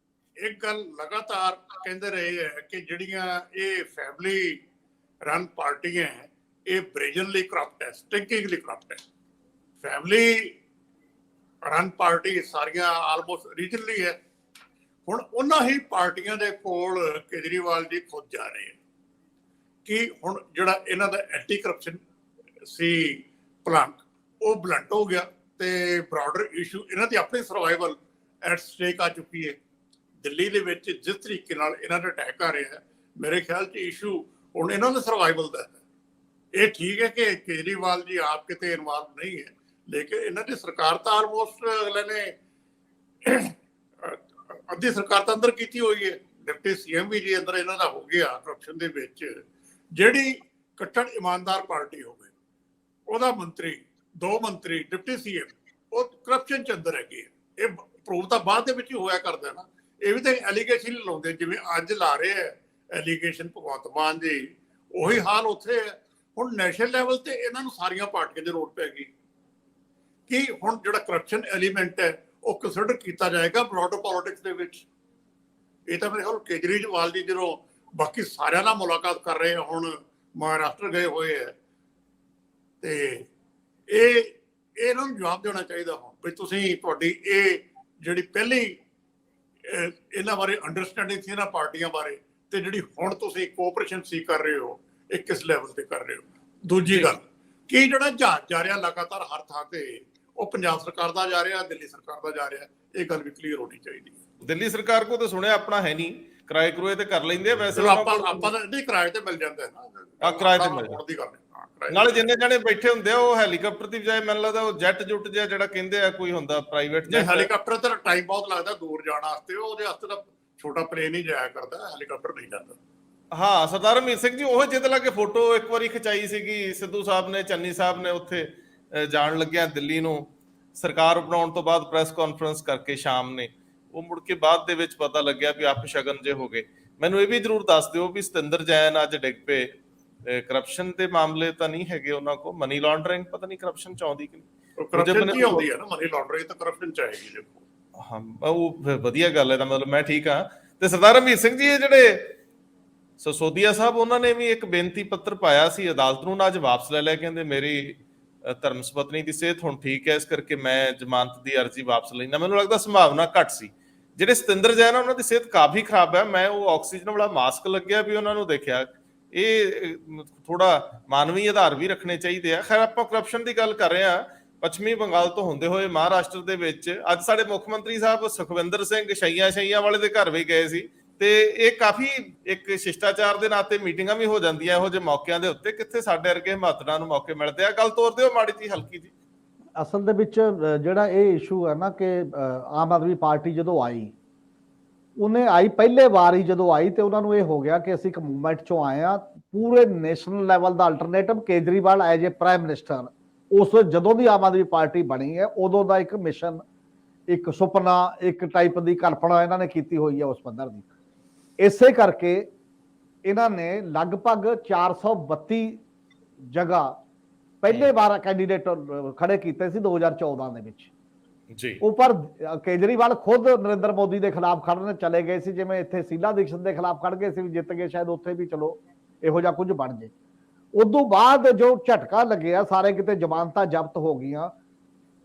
ਇੱਕ ਗੱਲ ਲਗਾਤਾਰ ਕਹਿੰਦੇ ਰਹੇ ਹੈ ਕਿ ਜਿਹੜੀਆਂ ਇਹ ਫੈਮਿਲੀ ਰਨ ਪਾਰਟੀਆਂ ਹੈ ਇਹ ਬ੍ਰੇਜਨਲੀ ਕਰਪਟ ਹੈ, ਸਟਿੰਕਿੰਗਲੀ ਕਰਪਟ ਹੈ। ਫੈਮਿਲੀ ਰਨ ਪਾਰਟੀ ਸਾਰੀਆਂ ਆਲਮੋਸਟ ਰੀਜਨਲੀ ਹੈ। ਹੁਣ ਉਹਨਾਂ ਹੀ ਪਾਰਟੀਆਂ ਦੇ ਕੋਲ ਕੇਜਰੀਵਾਲ ਜੀ ਖੁਦ ਜਾ ਰਹੇ ਹੈ ਕਿ ਹੁਣ ਜਿਹੜਾ ਇਹਨਾਂ ਦਾ ਐਂਟੀ ਕਰਪਸ਼ਨ ਸੀ ਪਲੰਕ, ਉਹ ਬਲੰਟ ਹੋ ਗਿਆ ਤੇ ਬਰਾਡਰ ਇਸ਼ੂ ਇਹਨਾਂ ਦੀ ਆਪਣੀ ਸਰਵਾਈਵਲ ਐਟ ਸਟੇਕ ਆ ਚੁੱਕੀ ਹੈ। ਦਿੱਲੀ ਦੇ ਵਿੱਚ ਜਿਸ ਤਰੀਕੇ ਨਾਲ ਇਹਨਾਂ ਦਾ ਅਟੈਕ ਆ ਰਿਹਾ ਹੈ, ਮੇਰੇ ਖਿਆਲ 'ਚ ਇਸ਼ੂ ਹੁਣ ਇਹਨਾਂ ਦੇ ਸਰਵਾਈਵਲ ਦਾ ਹੈ। ਇਹ ਠੀਕ ਹੈ ਕਿ ਕੇਜਰੀਵਾਲ ਜੀ ਆਪ ਕਿਤੇ ਇਨਵੋਲਵ ਨਹੀਂ ਹੈ, ਲੇਕਿਨ ਇਹਨਾਂ ਦੀ ਸਰਕਾਰ ਤਾਂ ਆਲਮੋਸਟ ਅਗਲੇ ਨੇ ਅੱਧੀ ਸਰਕਾਰ ਤਾਂ ਅੰਦਰ ਕੀਤੀ ਹੋਈ ਹੈ। ਡਿਪਟੀ ਸੀਐਮ ਵੀ ਜੀ ਅੰਦਰ ਇਹਨਾਂ ਦਾ ਹੋ ਗਿਆ ਕਰਪਸ਼ਨ ਦੇ ਵਿੱਚ। ਜਿਹੜੀ ਕੱਟੜ ਇਮਾਨਦਾਰ ਪਾਰਟੀ ਹੋਵੇ, ਉਹਦਾ ਮੰਤਰੀ, 2 ਮੰਤਰੀ, ਡਿਪਟੀ ਸੀਐਮ ਉਹ ਕਰਪਸ਼ਨ ਚ ਅੰਦਰ ਹੈਗੇ। ਇਹ ਪ੍ਰੂਵ ਤਾਂ ਬਾਅਦ ਦੇ ਵਿੱਚ ਹੀ ਹੋਇਆ ਕਰਦਾ ਨਾ। ਇਹ ਵੀ ਤਾਂ ਐਲੀਗੇਸ਼ਨ ਲਾਉਂਦੇ, ਜਿਵੇਂ ਅੱਜ ਲਾ ਰਹੇ ਹੈ ਐਲੀਗੇਸ਼ਨ ਭਗਵੰਤ ਮਾਨ ਜੀ, ਉਹੀ ਹਾਲ ਉੱਥੇ ਹੈ। ਹੁਣ ਨੈਸ਼ਨਲ ਲੈਵਲ ਤੇ ਇਹਨਾਂ ਨੂੰ ਸਾਰੀਆਂ ਪਾਰਟੀਆਂ ਦੀ ਲੋੜ ਪੈ ਗਈ ਕਿ ਹੁਣ ਜਿਹੜਾ ਕਰਪਸ਼ਨ ਐਲੀਮੈਂਟ ਹੈ ਉਹ ਕੰਸੀਡਰ ਕੀਤਾ ਜਾਏਗਾ ਬਰੋਡਰ ਪੋਲਿਟਿਕਸ ਦੇ ਵਿੱਚ। ਇਹ ਤਾਂ ਮੇਰੇ ਖਿਆਲ ਕੇਜਰੀਵਾਲ ਜੀ ਜਦੋਂ ਬਾਕੀ ਸਾਰਿਆਂ ਨਾਲ ਮੁਲਾਕਾਤ ਕਰ ਰਹੇ, ਹੁਣ ਮਹਾਰਾਸ਼ਟਰ ਗਏ ਹੋਏ ਹੈ, ਤੇ ਇਹ ਇਹਨਾਂ ਨੂੰ ਜਵਾਬ ਦੇਣਾ ਚਾਹੀਦਾ ਹੁਣ ਵੀ ਤੁਸੀਂ, ਤੁਹਾਡੀ ਇਹ ਜਿਹੜੀ ਪਹਿਲੀ ਇਹਨਾਂ ਬਾਰੇ ਅੰਡਰਸਟੈਂਡਿੰਗ ਸੀ ਇਹਨਾਂ ਪਾਰਟੀਆਂ ਬਾਰੇ, ਤੇ ਜਿਹੜੀ ਹੁਣ ਤੁਸੀਂ ਕੋਆਪਰੇਸ਼ਨ ਸੀ ਕਰ ਰਹੇ ਹੋ, ਇਹ ਕਿਸ ਲੈਵਲ ਤੇ ਕਰ ਰਹੇ ਹੋ। ਦੂਜੀ ਗੱਲ ਕਿ ਜਿਹੜਾ ਜਹਾਜ਼ ਜਾ ਰਿਹਾ ਲਗਾਤਾਰ ਹਰ ਥਾਂ ਤੇ, ਉਹ ਪੰਜਾਬ ਸਰਕਾਰ ਦਾ ਜਾ ਰਿਹਾ, ਦਿੱਲੀ ਸਰਕਾਰ ਦਾ ਜਾ ਰਿਹਾ, ਇਹ ਗੱਲ ਵੀ ਕਲੀਅਰ ਹੋਣੀ ਚਾਹੀਦੀ ਹੈ। ਦਿੱਲੀ ਸਰਕਾਰ ਕੋ ਤਾਂ ਸੁਣਿਆ ਆਪਣਾ ਹੈ ਨਹੀਂ, ਕਿਰਾਏ ਕਰੂਏ ਤੇ ਕਰ ਲੈਂਦੇ ਆ ਵੈਸੇ। ਆਪਾਂ ਤਾਂ ਨਹੀਂ, ਕਿਰਾਏ ਤੇ ਮਿਲ ਜਾਂਦਾ ਹੈ ਨਾ, ਕਿਰਾਏ ਤੇ ਮਿਲ ਦੀ ਗੱਲ ਹੈ। ਨਾਲੇ ਜਿੰਨੇ ਜਣੇ ਬੈਠੇ ਹੁੰਦੇ ਆ ਉਹ ਹੈਲੀਕਾਪਟਰ ਦੀ ਬਜਾਏ ਮੈਨੂੰ ਲੱਗਦਾ ਉਹ ਜੈਟ ਜੁੱਟ ਜਿਹਾ ਜਿਹੜਾ ਕਹਿੰਦੇ ਆ ਕੋਈ ਹੁੰਦਾ ਪ੍ਰਾਈਵੇਟ ਜੇ ਹੈਲੀਕਾਪਟਰ ਤੇ ਟਾਈਮ ਬਹੁਤ ਲੱਗਦਾ ਦੂਰ ਜਾਣ ਵਾਸਤੇ, ਉਹਦੇ ਵਾਸਤੇ ਤਾਂ ਛੋਟਾ ਪਲੇਨ ਹੀ ਜਾਇਆ ਕਰਦਾ, ਹੈਲੀਕਾਪਟਰ ਨਹੀਂ ਜਾਂਦਾ। ਹਾਂ, ਸਰਦਾਰ ਹਰਮੀਤ ਸਿੰਘ ਜੀ ਉਹ ਜਿੱਦ ਲਾ ਕੇ ਫੋਟੋ ਇੱਕ ਵਾਰੀ ਖਿਚਾਈ ਸੀਗੀ ਸਿੱਧੂ ਸਾਹਿਬ ਨੇ, ਚੰਨੀ ਸਾਹਿਬ ਨੇ, ਉੱਥੇ ਜਾਣ ਲੱਗਿਆ ਦਿੱਲੀ ਨੂੰ ਸਰਕਾਰ ਬਣਾਉਣ ਤੋਂ ਬਾਅਦ ਪ੍ਰੈਸ ਕਾਨਫਰੰਸ ਕਰਕੇ ਸ਼ਾਮ ਨੇ, ਉਹ ਮੁੜ ਕੇ ਬਾਅਦ ਦੇ ਵਿੱਚ ਪਤਾ ਲੱਗਿਆ ਵੀ ਅਪਸ਼ਗਨ ਜੇ ਹੋ ਗਏ। ਮੈਨੂੰ ਇਹ ਵੀ ਜ਼ਰੂਰ ਦੱਸ ਦਿਓ ਵੀ ਸਤਿੰਦਰ ਜੈਨ ਅੱਜ ਡਿੱਗ ਪਏ, ਕਰਪਸ਼ਨ ਦੇ ਮਾਮਲੇ ਤਾਂ ਨਹੀਂ ਹੈਗੇ ਉਹਨਾਂ ਕੋਲ, ਮਨੀ ਲਾਂਡਰਿੰਗ ਪਤਾ ਨਹੀਂ ਕਰਪਸ਼ਨ ਚ ਆਉਂਦੀ ਕਿ ਨਹੀਂ। ਕਰਪਸ਼ਨ ਕੀ ਆਉਂਦੀ ਹੈ ਨਾ, ਮਨੀ ਲਾਂਡਰਿੰਗ ਤਾਂ ਕਰਪਸ਼ਨ ਚ ਆਏਗੀ। ਦੇਖੋ ਹਾਂ, ਉਹ ਵਧੀਆ ਗੱਲ ਹੈ, ਤਾਂ ਮਤਲਬ ਮੈਂ ਠੀਕ ਹਾਂ। ਤੇ ਸਰਦਾਰ ਹਰਮੀਤ ਸਿੰਘ ਜੀ, ਇਹ ਜਿਹੜੇ ਸਸੋਦੀਆ ਸਾਹਿਬ, ਉਹਨਾਂ ਨੇ ਵੀ ਇੱਕ ਬੇਨਤੀ ਪੱਤਰ ਪਾਇਆ ਸੀ ਅਦਾਲਤ ਨੂੰ, ਨਾ ਅੱਜ ਵਾਪਸ ਲੈ ਲਿਆ। ਕਹਿੰਦੇ ਮੇਰੀ ਧਰਮ ਸੁਪਤਨੀ ਦੀ ਸਿਹਤ ਹੁਣ ਠੀਕ ਹੈ, ਇਸ ਕਰਕੇ ਮੈਂ ਜ਼ਮਾਨਤ ਦੀ ਅਰਜ਼ੀ ਵਾਪਸ ਲੈਣਾ। ਮੈਨੂੰ ਲੱਗਦਾ ਸੰਭਾਵਨਾ ਘੱਟ ਸੀ। ਜਿਹੜੇ ਸਤਿੰਦਰ ਜੈਨ, ਉਹਨਾਂ ਦੀ ਸਿਹਤ ਕਾਫੀ ਖਰਾਬ ਹੈ। ਮੈਂ ਉਹ ਆਕਸੀਜਨ ਵਾਲਾ ਮਾਸਕ ਲੱਗਿਆ ਵੀ ਉਹਨਾਂ ਨੂੰ ਦੇਖਿਆ। ਇਹ ਥੋੜਾ ਮਾਨਵੀ ਆਧਾਰ ਵੀ ਰੱਖਣੇ ਚਾਹੀਦੇ ਆ। ਖੈਰ, ਆਪਾਂ ਕਰਪਸ਼ਨ ਦੀ ਗੱਲ ਕਰ ਰਹੇ ਹਾਂ। ਪੱਛਮੀ ਬੰਗਾਲ ਤੋਂ ਹੁੰਦੇ ਹੋਏ ਮਹਾਰਾਸ਼ਟਰ ਦੇ ਵਿੱਚ ਅੱਜ ਸਾਡੇ ਮੁੱਖ ਮੰਤਰੀ ਸਾਹਿਬ ਸੁਖਵਿੰਦਰ ਸਿੰਘ ਸ਼ਈਆਂ ਵਾਲੇ ਦੇ ਘਰ ਵੀ ਗਏ ਸੀ, ਤੇ ਇਹ ਕਾਫੀ ਇੱਕ ਸ਼ਿਸ਼ਟਾਚਾਰ ਦੇ ਨਾਤੇ ਮੀਟਿੰਗਾਂ ਵੀ ਹੋ ਜਾਂਦੀਆਂ ਇਹੋ ਜਿਹੇ ਮੌਕਿਆਂ ਦੇ ਉੱਤੇ। ਕਿੱਥੇ ਸਾਡੇ ਵਰਗੇ ਮਹੱਤਵਪੂਰਨ ਨੂੰ ਮੌਕੇ ਮਿਲਦੇ ਆ। ਗੱਲ ਤੋਰ ਦਿਓ ਮਾੜੀ ਜੀ, ਹਲਕੀ ਜੀ। ਅਸਲ ਦੇ ਵਿੱਚ ਜਿਹੜਾ ਇਹ ਇਸ਼ੂ ਹੈ ਨਾ ਕਿ ਆਮ ਆਦਮੀ ਪਾਰਟੀ ਜਦੋਂ ਆਈ, ਉਹਨੇ ਆਈ ਪਹਿਲੇ ਵਾਰ ਹੀ ਜਦੋਂ ਆਈ ਤੇ ਉਹਨਾਂ ਨੂੰ ਇਹ ਹੋ ਗਿਆ ਕਿ ਅਸੀਂ ਇੱਕ ਮੂਵਮੈਂਟ ਚੋਂ ਆਏ ਆ। ਪੂਰੇ national level the alternative Kejriwal as a prime minister, ਉਸ ਜਦੋਂ ਦੀ ਆਮ ਆਦਮੀ ਪਾਰਟੀ ਬਣੀ ਹੈ ਉਦੋਂ ਦਾ ਇੱਕ ਮਿਸ਼ਨ, ਇੱਕ ਸੁਪਨਾ, ਇੱਕ ਟਾਈਪ ਦੀ ਕਲਪਨਾ ਇਹਨਾਂ ਨੇ ਕੀਤੀ ਹੋਈ ਹੈ ਉਸ ਪੱਧਰ ਦੀ। ਇਸੇ ਕਰਕੇ ਇਹਨਾਂ ਨੇ ਲਗਭਗ 432 ਜਗ੍ਹਾ ਪਹਿਲੇ ਵਾਰ ਕੈਂਡੀਡੇਟ ਖੜੇ ਕੀਤੇ ਸੀ 2014 ਦੇ ਵਿੱਚ ਜੀ। ਉੱਪਰ ਕੇਜਰੀਵਾਲ ਖੁਦ ਨਰਿੰਦਰ ਮੋਦੀ ਦੇ ਖਿਲਾਫ ਖੜਨ ਚਲੇ ਗਏ ਸੀ, ਜਿਵੇਂ ਇੱਥੇ ਸ਼ੀਲਾ ਦੀਕਸ਼ਤ ਦੇ ਖਿਲਾਫ ਖੜ ਗਏ ਸੀ, ਵੀ ਜਿੱਤ ਗਏ, ਸ਼ਾਇਦ ਉੱਥੇ ਵੀ ਚਲੋ ਇਹੋ ਜਿਹਾ ਕੁਝ ਬਣ ਜੇ। ਉਦੋਂ ਬਾਅਦ ਜੋ ਝਟਕਾ ਲੱਗਿਆ, ਸਾਰੇ ਕਿਤੇ ਜ਼ਮਾਨਤਾਂ ਜ਼ਬਤ ਹੋ ਗਈਆਂ।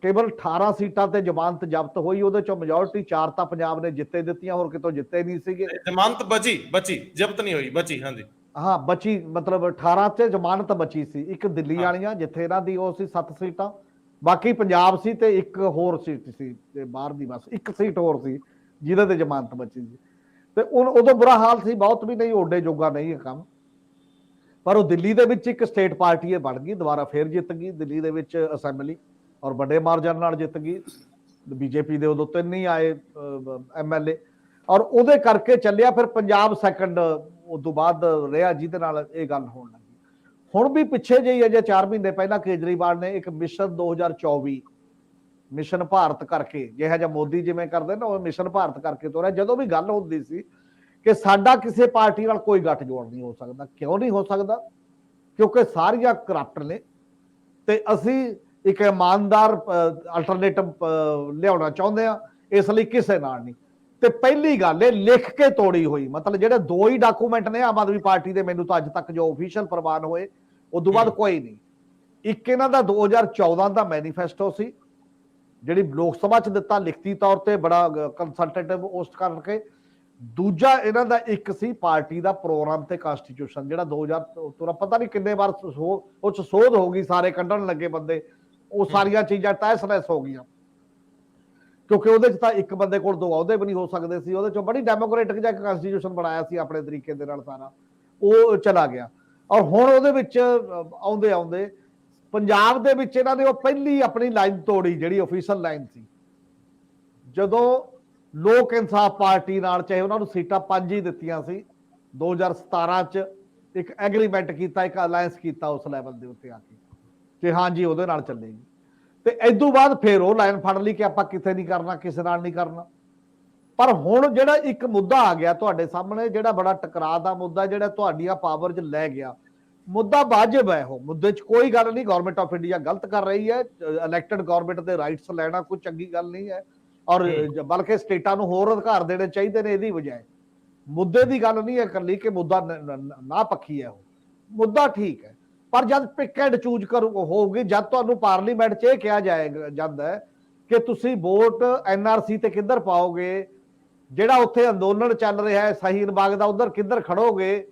ਕੇਵਲ 18 ਸੀਟਾਂ ਤੇ ਜ਼ਮਾਨਤ ਜ਼ਬਤ ਹੋਈ, ਉਹਦੇ ਚੋਂ ਮੈਜੋਰਟੀ 4 ਤਾਂ ਪੰਜਾਬ ਨੇ ਜਿੱਤੇ ਦਿੱਤੀਆਂ, ਹੋਰ ਕਿਤੋਂ ਜਿੱਤੇ ਨਹੀਂ ਸੀਗੇ। ਜ਼ਮਾਨਤ ਬਚੀ ਜ਼ਬਤ ਨਹੀਂ ਹੋਈ, ਬਚੀ। ਹਾਂਜੀ ਹਾਂ, ਬਚੀ, ਮਤਲਬ 18 ਤੇ ਜ਼ਮਾਨਤ ਬਚੀ ਸੀ। ਇੱਕ ਦਿੱਲੀ ਵਾਲੀਆਂ ਜਿੱਥੇ ਇਹਨਾਂ ਦੀ ਉਹ ਸੀ 7 ਸੀਟਾਂ, ਬਾਕੀ ਪੰਜਾਬ ਸੀ ਤੇ ਇੱਕ ਹੋਰ ਸੀਟ ਸੀ ਤੇ ਬਾਹਰ ਦੀ ਬਸ ਇੱਕ ਸੀਟ ਹੋਰ ਸੀ ਜਿਹਦੇ ਤੇ ਜ਼ਮਾਨਤ ਬਚੀ ਸੀ। ਤੇ ਉਦੋਂ ਬੁਰਾ ਹਾਲ ਸੀ, ਬਹੁਤ ਵੀ ਨਹੀਂ, ਓਡੇ ਜੋਗਾ ਨਹੀਂ ਹੈ ਕੰਮ। ਪਰ ਉਹ ਦਿੱਲੀ ਦੇ ਵਿੱਚ ਇੱਕ ਸਟੇਟ ਪਾਰਟੀ ਇਹ ਬਣ ਗਈ, ਦੁਬਾਰਾ ਫੇਰ ਜਿੱਤ ਗਈ ਦਿੱਲੀ ਦੇ ਵਿੱਚ ਅਸੈਂਬਲੀ, ਔਰ ਵੱਡੇ ਮਾਰਜਨ ਨਾਲ ਜਿੱਤ ਗਈ। ਬੀਜੇਪੀ ਦੇ ਉਦੋਂ 3 ਹੀ ਆਏ MLA, ਔਰ ਉਹਦੇ ਕਰਕੇ ਚੱਲਿਆ। ਫਿਰ ਪੰਜਾਬ ਸੈਕੰਡ ਉਦੋਂ ਬਾਅਦ ਰਿਹਾ, ਜਿਹਦੇ ਨਾਲ ਇਹ ਗੱਲ ਹੋਣ ਲੱਗੀ। ਹੁਣ ਵੀ ਪਿੱਛੇ ਜਿਹੀ ਅਜੇ 4 ਮਹੀਨੇ ਪਹਿਲਾਂ ਕੇਜਰੀਵਾਲ ਨੇ ਇੱਕ ਮਿਸ਼ਨ 2024 ਮਿਸ਼ਨ ਭਾਰਤ ਕਰਕੇ, ਜਿਹੜਾ ਜਿਹਾ ਮੋਦੀ ਜਿਵੇਂ ਕਰਦੇ ਨਾ, ਉਹ ਮਿਸ਼ਨ ਭਾਰਤ ਕਰਕੇ ਤੋਰਿਆ। ਜਦੋਂ ਵੀ ਗੱਲ ਹੁੰਦੀ ਸੀ ਕਿ ਸਾਡਾ ਕਿਸੇ ਪਾਰਟੀ ਨਾਲ ਕੋਈ ਗੱਠਜੋੜ ਨਹੀਂ ਹੋ ਸਕਦਾ। ਕਿਉਂ ਨਹੀਂ ਹੋ ਸਕਦਾ? ਕਿਉਂਕਿ ਸਾਰੀਆਂ ਕਰਪਟ ਨੇ ਤੇ ਅਸੀਂ ਇੱਕ ਇਮਾਨਦਾਰ ਅਲਟਰਨੇਟਿਵ ਲਿਆਉਣਾ ਚਾਹੁੰਦੇ ਆ, ਇਸ ਲਈ ਕਿਸੇ ਨਾਲ ਨਹੀਂ। ਤੇ ਪਹਿਲੀ ਗੱਲ ਇਹ ਲਿਖ ਕੇ ਤੋੜੀ ਹੋਈ, ਮਤਲਬ ਜਿਹੜੇ 2 ਹੀ ਡਾਕੂਮੈਂਟ ਨੇ ਆਮ ਆਦਮੀ ਪਾਰਟੀ ਦੇ, ਮੈਨੂੰ ਤਾਂ ਅੱਜ ਤੱਕ ਜੋ ਆਫੀਸ਼ੀਅਲ ਪ੍ਰਵਾਨ ਹੋਏ, ਉਦੋਂ ਬਾਅਦ ਕੋਈ ਨਹੀਂ। ਇੱਕ ਇਹਨਾਂ ਦਾ 2014 ਦਾ ਮੈਨੀਫੈਸਟੋ ਸੀ, ਜਿਹੜੀ ਲੋਕ ਸਭਾ ਚ ਦਿੱਤਾ ਲਿਖਤੀ ਤੌਰ ਤੇ, ਬੜਾ ਕੰਸਲਟੇਟਿਵ ਉਸ ਕਰਕੇ। ਦੂਜਾ ਇਹਨਾਂ ਦਾ ਇੱਕ ਸੀ ਪਾਰਟੀ ਦਾ ਪ੍ਰੋਗਰਾਮ ਤੇ ਕਨਸਟੀਟਿਊਸ਼ਨ, ਜਿਹੜਾ 2000 ਤੋਂ ਪਤਾ ਨਹੀਂ ਕਿੰਨੇ ਵਾਰ ਉਹ 'ਚ ਸੋਧ ਹੋ ਗਈ, ਸਾਰੇ ਕੱਢਣ ਲੱਗੇ ਬੰਦੇ, ਉਹ ਸਾਰੀਆਂ ਚੀਜ਼ਾਂ ਤਹਿਸ ਨਹਿਸ ਹੋ ਗਈਆਂ, ਕਿਉਂਕਿ ਉਹਦੇ 'ਚ ਤਾਂ ਇੱਕ ਬੰਦੇ ਕੋਲ 2 ਅਹੁਦੇ ਵੀ ਨਹੀਂ ਹੋ ਸਕਦੇ ਸੀ। ਉਹਦੇ 'ਚੋਂ ਬੜੀ ਡੈਮੋਕ੍ਰੈਟਿਕ ਜਿਹਾ ਕਨਸਟੀਟਿਊਸ਼ਨ ਬਣਾਇਆ ਸੀ ਆਪਣੇ ਤਰੀਕੇ ਦੇ ਨਾਲ, ਸਾਰਾ ਉਹ ਚਲਾ ਗਿਆ। ਔਰ ਹੁਣ ਉਹਦੇ ਵਿੱਚ ਆਉਂਦੇ ਆਉਂਦੇ ਪੰਜਾਬ ਦੇ ਵਿੱਚ ਇਹਨਾਂ ਨੇ ਉਹ ਪਹਿਲੀ ਆਪਣੀ ਲਾਈਨ ਤੋੜੀ, ਜਿਹੜੀ ਆਫੀਸ਼ੀਅਲ ਲਾਈਨ ਸੀ। ਜਦੋਂ ਲੋਕ ਇਨਸਾਫ ਪਾਰਟੀ ਨਾਲ, ਚਾਹੇ ਉਹਨਾਂ ਨੂੰ ਸੀਟਾਂ 5 ਹੀ ਦਿੱਤੀਆਂ ਸੀ, 2017 ਚ ਇੱਕ ਐਗਰੀਮੈਂਟ ਕੀਤਾ, ਇੱਕ ਅਲਾਇੰਸ ਕੀਤਾ ਉਸ ਲੈਵਲ ਦੇ ਉੱਤੇ ਆ ਕੇ ਕਿ ਹਾਂਜੀ ਉਹਦੇ ਨਾਲ ਚੱਲੇਗੀ, ਤੇ ਇਦੋਂ ਬਾਅਦ ਫਿਰ ਉਹ ਲਾਈਨ ਫੜ ਲਈ ਕਿ ਆਪਾਂ ਕਿਤੇ ਨਹੀਂ ਕਰਨਾ, ਕਿਸੇ ਨਾਲ ਨਹੀਂ ਕਰਨਾ। ਪਰ ਹੁਣ ਜਿਹੜਾ ਇੱਕ ਮੁੱਦਾ ਆ ਗਿਆ ਤੁਹਾਡੇ ਸਾਹਮਣੇ, ਜਿਹੜਾ ਬੜਾ ਟਕਰਾਅ ਦਾ ਮੁੱਦਾ, ਜਿਹੜਾ ਤੁਹਾਡੀਆਂ ਪਾਵਰ 'ਚ ਲੈ ਗਿਆ, ਮੁੱਦਾ ਵਾਜਬ ਹੈ, ਉਹ ਮੁੱਦੇ 'ਚ ਕੋਈ ਗੱਲ ਨਹੀਂ, ਗਵਰਨਮੈਂਟ ਆਫ ਇੰਡੀਆ ਗਲਤ ਕਰ ਰਹੀ ਹੈ, ਇਲੈਕਟਡ ਗਵਰਨਮੈਂਟ ਦੇ ਰਾਈਟਸ ਲੈਣਾ ਕੋਈ ਚੰਗੀ ਗੱਲ ਨਹੀਂ ਹੈ, ਔਰ ਬਲਕਿ ਸਟੇਟਾਂ ਨੂੰ ਹੋਰ ਅਧਿਕਾਰ ਦੇਣੇ ਚਾਹੀਦੇ ਨੇ ਇਹਦੀ ਬਜਾਏ। ਮੁੱਦੇ ਦੀ ਗੱਲ ਨਹੀਂ ਹੈ ਇਕੱਲੀ ਕਿ ਮੁੱਦਾ ਨਾ ਪੱਖੀ ਹੈ, ਉਹ ਮੁੱਦਾ ਠੀਕ ਹੈ, ਪਰ ਜਦ ਪਿਕ ਐਂਡ ਚੂਜ਼ ਹੋਊਗੀ, ਜਦ ਤੁਹਾਨੂੰ ਪਾਰਲੀਮੈਂਟ 'ਚ ਇਹ ਕਿਹਾ ਜਾਏਗਾ ਜਾਂਦਾ ਕਿ ਤੁਸੀਂ ਵੋਟ NRC ਤੇ ਕਿੱਧਰ ਪਾਓਗੇ, ਜਿਹੜਾ ਉੱਥੇ ਅੰਦੋਲਨ ਚੱਲ ਰਿਹਾ ਹੈ ਸ਼ਹੀਨ ਬਾਗ ਦਾ, ਉਧਰ ਕਿੱਧਰ ਖੜੋਗੇ,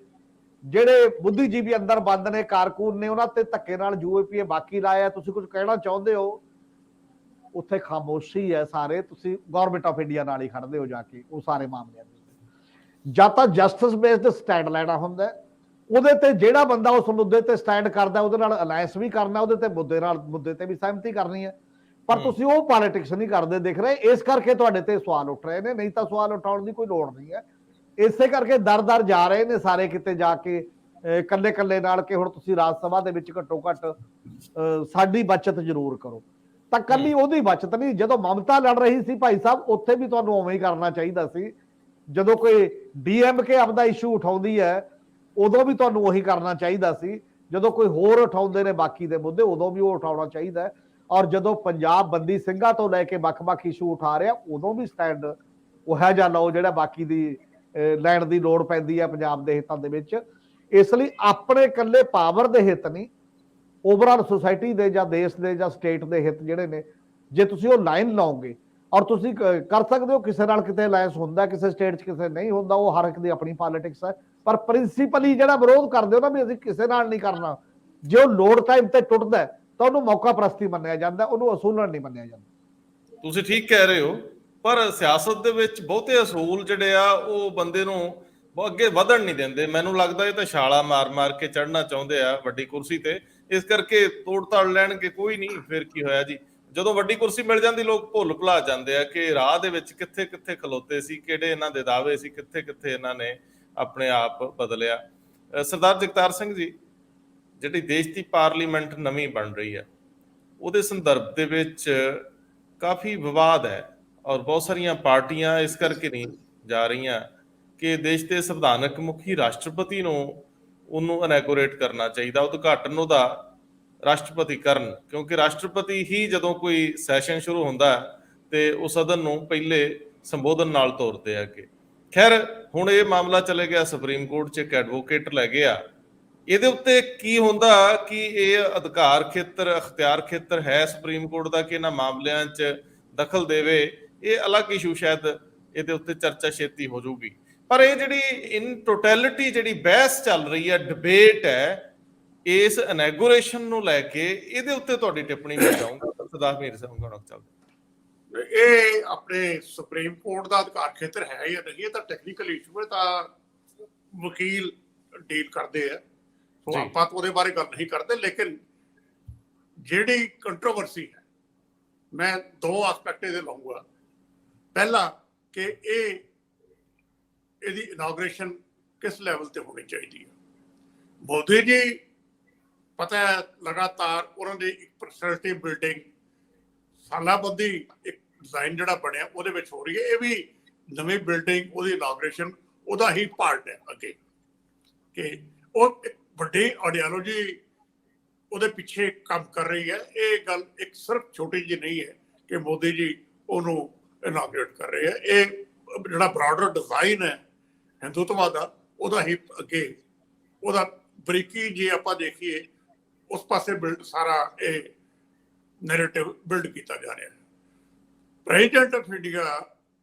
ਜਿਹੜੇ ਬੁੱਧੀਜੀਵੀ ਅੰਦਰ ਬੰਦ ਨੇ, ਕਾਰਕੂਨ ਨੇ, ਉਹਨਾਂ ਤੇ ਧੱਕੇ ਨਾਲ UAPA ਬਾਕੀ ਲਾਇਆ, ਤੁਸੀਂ ਕੁਝ ਕਹਿਣਾ ਚਾਹੁੰਦੇ ਹੋ, ਉੱਥੇ ਖਾਮੋਸ਼ੀ ਹੈ ਸਾਰੇ, ਤੁਸੀਂ ਗਵਰਨਮੈਂਟ ਆਫ ਇੰਡੀਆ ਨਾਲ ਹੀ ਖੜਦੇ ਹੋ ਜਾ ਕੇ ਉਹ ਸਾਰੇ ਮਾਮਲਿਆਂ ਦੇ। ਜਾਂ ਤਾਂ ਜਸਟਿਸ ਬੇਸਡ ਸਟੈਂਡ ਲੈਣਾ ਹੁੰਦਾ, ਉਹਦੇ ਤੇ ਜਿਹੜਾ ਬੰਦਾ ਉਸ ਮੁੱਦੇ ਤੇ ਸਟੈਂਡ ਕਰਦਾ ਉਹਦੇ ਨਾਲ ਅਲਾਇੰਸ ਵੀ ਕਰਨਾ, ਉਹਦੇ ਤੇ ਮੁੱਦੇ ਤੇ ਵੀ ਸਹਿਮਤੀ ਕਰਨੀ ਹੈ, ਪਰ ਤੁਸੀਂ ਉਹ ਪੋਲਿਟਿਕਸ ਨਹੀਂ ਕਰਦੇ ਦਿਖ ਰਹੇ, ਇਸ ਕਰਕੇ ਤੁਹਾਡੇ ਤੇ ਸਵਾਲ ਉੱਠ ਰਹੇ ਨੇ, ਨਹੀਂ ਤਾਂ ਸਵਾਲ ਉਠਾਉਣ ਦੀ ਕੋਈ ਲੋੜ ਨਹੀਂ ਹੈ। ਇਸੇ ਕਰਕੇ ਦਰ ਜਾ ਰਹੇ ਨੇ ਸਾਰੇ ਕਿਤੇ ਜਾ ਕੇ ਕੱਲੇ ਕੱਲੇ ਨਾਲ, ਕਿ ਹੁਣ ਤੁਸੀਂ ਰਾਜ ਸਭਾ ਦੇ ਵਿੱਚ ਘੱਟੋ ਘੱਟ ਸਾਡੀ ਬਚਤ ਜ਼ਰੂਰ ਕਰੋ। ਤਾਂ ਕੱਲੀ ਉਹਦੀ ਬਚਤ ਨਹੀਂ, ਜਦੋਂ ਮਮਤਾ ਲੜ ਰਹੀ ਸੀ ਭਾਈ ਸਾਹਿਬ, ਉੱਥੇ ਵੀ ਤੁਹਾਨੂੰ ਉਵੇਂ ਹੀ ਕਰਨਾ ਚਾਹੀਦਾ ਸੀ। ਜਦੋਂ ਕੋਈ DMK ਆਪਦਾ ਇਸ਼ੂ ਉਠਾਉਂਦੀ ਹੈ, ਉਦੋਂ ਵੀ ਤੁਹਾਨੂੰ ਉਹੀ ਕਰਨਾ ਚਾਹੀਦਾ ਸੀ। ਜਦੋਂ ਕੋਈ ਹੋਰ ਉਠਾਉਂਦੇ ਨੇ ਬਾਕੀ ਦੇ ਮੁੱਦੇ, ਉਦੋਂ ਵੀ ਉਹ ਉਠਾਉਣਾ ਚਾਹੀਦਾ ਹੈ। ਔਰ ਜਦੋਂ ਪੰਜਾਬ ਬੰਦੀ ਸਿੰਘਾਂ ਤੋਂ ਲੈ ਕੇ ਵੱਖ-ਵੱਖ ਇਸ਼ੂ ਉਠਾ ਰਿਹਾ, ਉਦੋਂ ਵੀ ਸਟੈਂਡ ਉਹ ਜਿਹਾ ਲਓ ਜਿਹੜਾ ਬਾਕੀ ਦੀ ਲੈਣ ਦੀ ਲੋੜ ਪੈਂਦੀ ਹੈ ਪੰਜਾਬ ਦੇ ਹਿੱਤਾਂ ਦੇ ਵਿੱਚ। ਇਸ ਲਈ ਆਪਣੇ ਇਕੱਲੇ ਪਾਵਰ ਦੇ ਹਿੱਤ ਨਹੀਂ, ਓਵਰਆਲ ਸੋਸਾਇਟੀ ਦੇ ਜਾਂ ਦੇਸ਼ ਦੇ ਜਾਂ ਸਟੇਟ ਦੇ ਹਿੱਤ ਜਿਹੜੇ ਨੇ, ਜੇ ਤੁਸੀਂ ਉਹ ਲਾਈਨ ਲਾਓਗੇ, ਔਰ ਤੁਸੀਂ ਕਰ ਸਕਦੇ ਹੋ ਕਿਸੇ ਨਾਲ ਕਿਤੇ ਅਲਾਇੰਸ ਹੁੰਦਾ, ਕਿਸੇ ਸਟੇਟ 'ਚ ਕਿਸੇ ਨਹੀਂ ਹੁੰਦਾ, ਉਹ ਹਰ ਇੱਕ ਦੀ ਆਪਣੀ ਪੋਲਿਟਿਕਸ ਹੈ, ਪਰ ਪ੍ਰਿੰਸੀਪਲੀ ਜਿਹੜਾ ਵਿਰੋਧ ਕਰਦੇ ਹੋ ਨਾ ਵੀ ਅਸੀਂ ਕਿਸੇ ਨਾਲ ਨਹੀਂ ਕਰਨਾ, ਜੇ ਉਹ ਲੋੜ ਟਾਈਮ ਤੇ ਟੁੱਟਦਾ ਤਾਂ ਉਹਨੂੰ ਮੌਕਾ ਪ੍ਰਸਤੀ ਮੰਨਿਆ ਜਾਂਦਾ, ਉਹਨੂੰ ਅਸੂਲਣ ਨਹੀਂ ਮੰਨਿਆ ਜਾਂਦਾ। ਤੁਸੀਂ ਠੀਕ ਕਹਿ ਰਹੇ ਹੋ, ਪਰ ਸਿਆਸਤ ਦੇ ਵਿੱਚ ਬਹੁਤੇ ਅਸੂਲ ਜਿਹੜੇ ਆ ਉਹ ਬੰਦੇ ਨੂੰ ਅੱਗੇ ਵਧਣ ਨਹੀਂ ਦਿੰਦੇ। ਮੈਨੂੰ ਲੱਗਦਾ ਇਹ ਤਾਂ ਛਾਲਾ ਮਾਰ ਕੇ ਚੜ੍ਹਨਾ ਚਾਹੁੰਦੇ ਆ ਵੱਡੀ ਕੁਰਸੀ ਤੇ, ਇਸ ਕਰਕੇ ਤੋੜ ਤਾੜ ਲੈਣਗੇ, ਕੋਈ ਨਹੀਂ, ਫਿਰ ਕੀ ਹੋਇਆ ਜੀ। ਜਦੋਂ ਵੱਡੀ ਕੁਰਸੀ ਮਿਲ ਜਾਂਦੀ ਲੋਕ ਭੁੱਲ ਭੁਲਾ ਜਾਂਦੇ ਆ ਕਿ ਰਾਹ ਦੇ ਵਿੱਚ ਕਿੱਥੇ ਕਿੱਥੇ ਖਲੋਤੇ ਸੀ, ਕਿਹੜੇ ਇਹਨਾਂ ਦੇ ਦਾਅਵੇ ਸੀ, ਕਿੱਥੇ ਕਿੱਥੇ ਇਹਨਾਂ ਨੇ ਆਪਣੇ ਆਪ ਬਦਲਿਆ। ਸਰਦਾਰ ਜਗਤਾਰ ਸਿੰਘ ਜੀ, ਜਿਹੜੀ ਦੇਸ਼ ਦੀ ਪਾਰਲੀਮੈਂਟ ਨਵੀਂ ਬਣ ਰਹੀ ਹੈ, ਉਹਦੇ ਸੰਦਰਭ ਦੇ ਵਿੱਚ ਕਾਫੀ ਵਿਵਾਦ ਹੈ, ਔਰ ਬਹੁਤ ਸਾਰੀਆਂ ਪਾਰਟੀਆਂ ਇਸ ਕਰਕੇ ਨਹੀਂ ਜਾ ਰਹੀਆਂ ਕਿ ਦੇਸ਼ ਦੇ ਸੰਵਿਧਾਨਕ ਮੁਖੀ ਰਾਸ਼ਟਰਪਤੀ ਨੂੰ ਉਹਨੂੰ ਇਨੈਗੋਰੇਟ ਕਰਨਾ ਚਾਹੀਦਾ, ਉਦਘਾਟਨ ਉਹਦਾ ਰਾਸ਼ਟਰਪਤੀ ਕਰਨ, ਕਿਉਂਕਿ ਰਾਸ਼ਟਰਪਤੀ ਹੀ ਜਦੋਂ ਕੋਈ ਸੈਸ਼ਨ ਸ਼ੁਰੂ ਹੁੰਦਾ ਤੇ ਉਹ ਸਦਨ ਨੂੰ ਪਹਿਲੇ ਸੰਬੋਧਨ ਨਾਲ ਤੋਰਦੇ ਆ ਕਿ। ਖੈਰ, ਹੁਣ ਇਹ ਮਾਮਲਾ ਚਲੇ ਗਿਆ ਸੁਪਰੀਮ ਕੋਰਟ 'ਚ, ਇੱਕ ਐਡਵੋਕੇਟ ਲੈ ਗਿਆ। ਇਹਦੇ ਉੱਤੇ ਕੀ ਹੁੰਦਾ ਕਿ ਇਹ ਅਧਿਕਾਰ ਖੇਤਰ, ਅਖਤਿਆਰ ਖੇਤਰ ਹੈ ਸੁਪਰੀਮ ਕੋਰਟ ਦਾ ਕਿ ਇਹਨਾਂ ਮਾਮਲਿਆਂ 'ਚ ਦਖਲ ਦੇਵੇ, ਇਹ ਅਲੱਗ ਇਸ਼ੂ, ਸ਼ਾਇਦ ਇਹਦੇ ਉੱਤੇ ਚਰਚਾ ਛੇਤੀ ਹੋ ਜਾਊਗੀ। ਪਰ ਇਹ ਜਿਹੜੀ ਇਨ ਟੋਟੈਲਿਟੀ ਜਿਹੜੀ ਬਹਿਸ ਚੱਲ ਰਹੀ ਹੈ, ਡਿਬੇਟ ਹੈ ਇਸ ਇਨੈਗੋਰੇਸ਼ਨ ਨੂੰ ਲੈ ਕੇ, ਇਹਦੇ ਉੱਤੇ ਤੁਹਾਡੀ ਟਿੱਪਣੀ ਮੈਂ ਚਾਹੂੰਗਾ ਸਰਦਾਰ ਮੀਰ ਸਿੰਘ ਗਣਕ ਚੱਲ। ਇਹ ਆਪਣੇ ਸੁਪਰੀਮ ਕੋਰਟ ਦਾ ਅਧਿਕਾਰ ਖੇਤਰ ਹੈ ਜਾਂ ਨਹੀਂ, ਇਹ ਤਾਂ ਟੈਕਨੀਕਲ ਇਸ਼ੂ ਹੈ, ਤਾਂ ਵਕੀਲ ਡੀਲ ਕਰਦੇ ਆ, ਸੋ ਆਪਾਂ ਉਹਦੇ ਬਾਰੇ ਗੱਲ ਨਹੀਂ ਕਰਦੇ। ਲੇਕਿਨ ਜਿਹੜੀ ਕੰਟਰੋਵਰਸੀ ਹੈ, ਮੈਂ 2 ਐਸਪੈਕਟ ਇਹਦੇ ਲਾਉਂਗਾ। ਪਹਿਲਾ ਕਿ ਇਹਦੀ ਇਨੋਗ੍ਰੇਸ਼ਨ ਕਿਸ ਲੈਵਲ ਤੇ ਹੋਣੀ ਚਾਹੀਦੀ ਹੈ। ਮੋਦੀ ਜੀ ਪਤਾ ਹੈ ਲਗਾਤਾਰ ਉਹਨਾਂ ਦੀ ਇੱਕ ਪਰਸਨੈਲਿਟੀ ਬਿਲਡਿੰਗ, ਸਾਲਾਬੰਦੀ ਇੱਕ ਡਿਜ਼ਾਈਨ ਜਿਹੜਾ ਬਣਿਆ ਉਹਦੇ ਵਿੱਚ ਹੋ ਰਹੀ ਹੈ। ਇਹ ਵੀ ਨਵੀਂ ਬਿਲਡਿੰਗ, ਉਹਦੀ ਇਨੋਗ੍ਰੇਸ਼ਨ ਉਹਦਾ ਹੀ ਪਾਰਟ ਹੈ ਅੱਗੇ, ਕਿ ਉਹ ਇੱਕ ਵੱਡੀ ਆਈਡੀਓਲੋਜੀ ਉਹਦੇ ਪਿੱਛੇ ਕੰਮ ਕਰ ਰਹੀ ਹੈ। ਇਹ ਗੱਲ ਇੱਕ ਸਿਰਫ ਛੋਟੀ ਜਿਹੀ ਨਹੀਂ ਹੈ ਕਿ ਮੋਦੀ ਜੀ ਉਹਨੂੰ ਇਨੋਗ੍ਰੇਟ ਕਰ ਰਹੇ ਹੈ। ਇਹ ਜਿਹੜਾ ਬਰਾਡਰ ਡਿਜ਼ਾਈਨ ਹੈ ਹਿੰਦੂਤਵਾ ਦਾ, ਉਹਦਾ ਹੀ ਅੱਗੇ ਉਹਦਾ ਬਰੀਕੀ ਜੇ ਆਪਾਂ ਦੇਖੀਏ ਉਸ ਪਾਸੇ ਬਿਲਡ ਸਾਰਾ ਇਹ ਨੈਰੇਟਿਵ ਬਿਲਡ ਕੀਤਾ ਜਾ ਰਿਹਾ ਹੈ। ਪ੍ਰੈਜ਼ੀਡੈਂਟ ਆਫ ਇੰਡੀਆ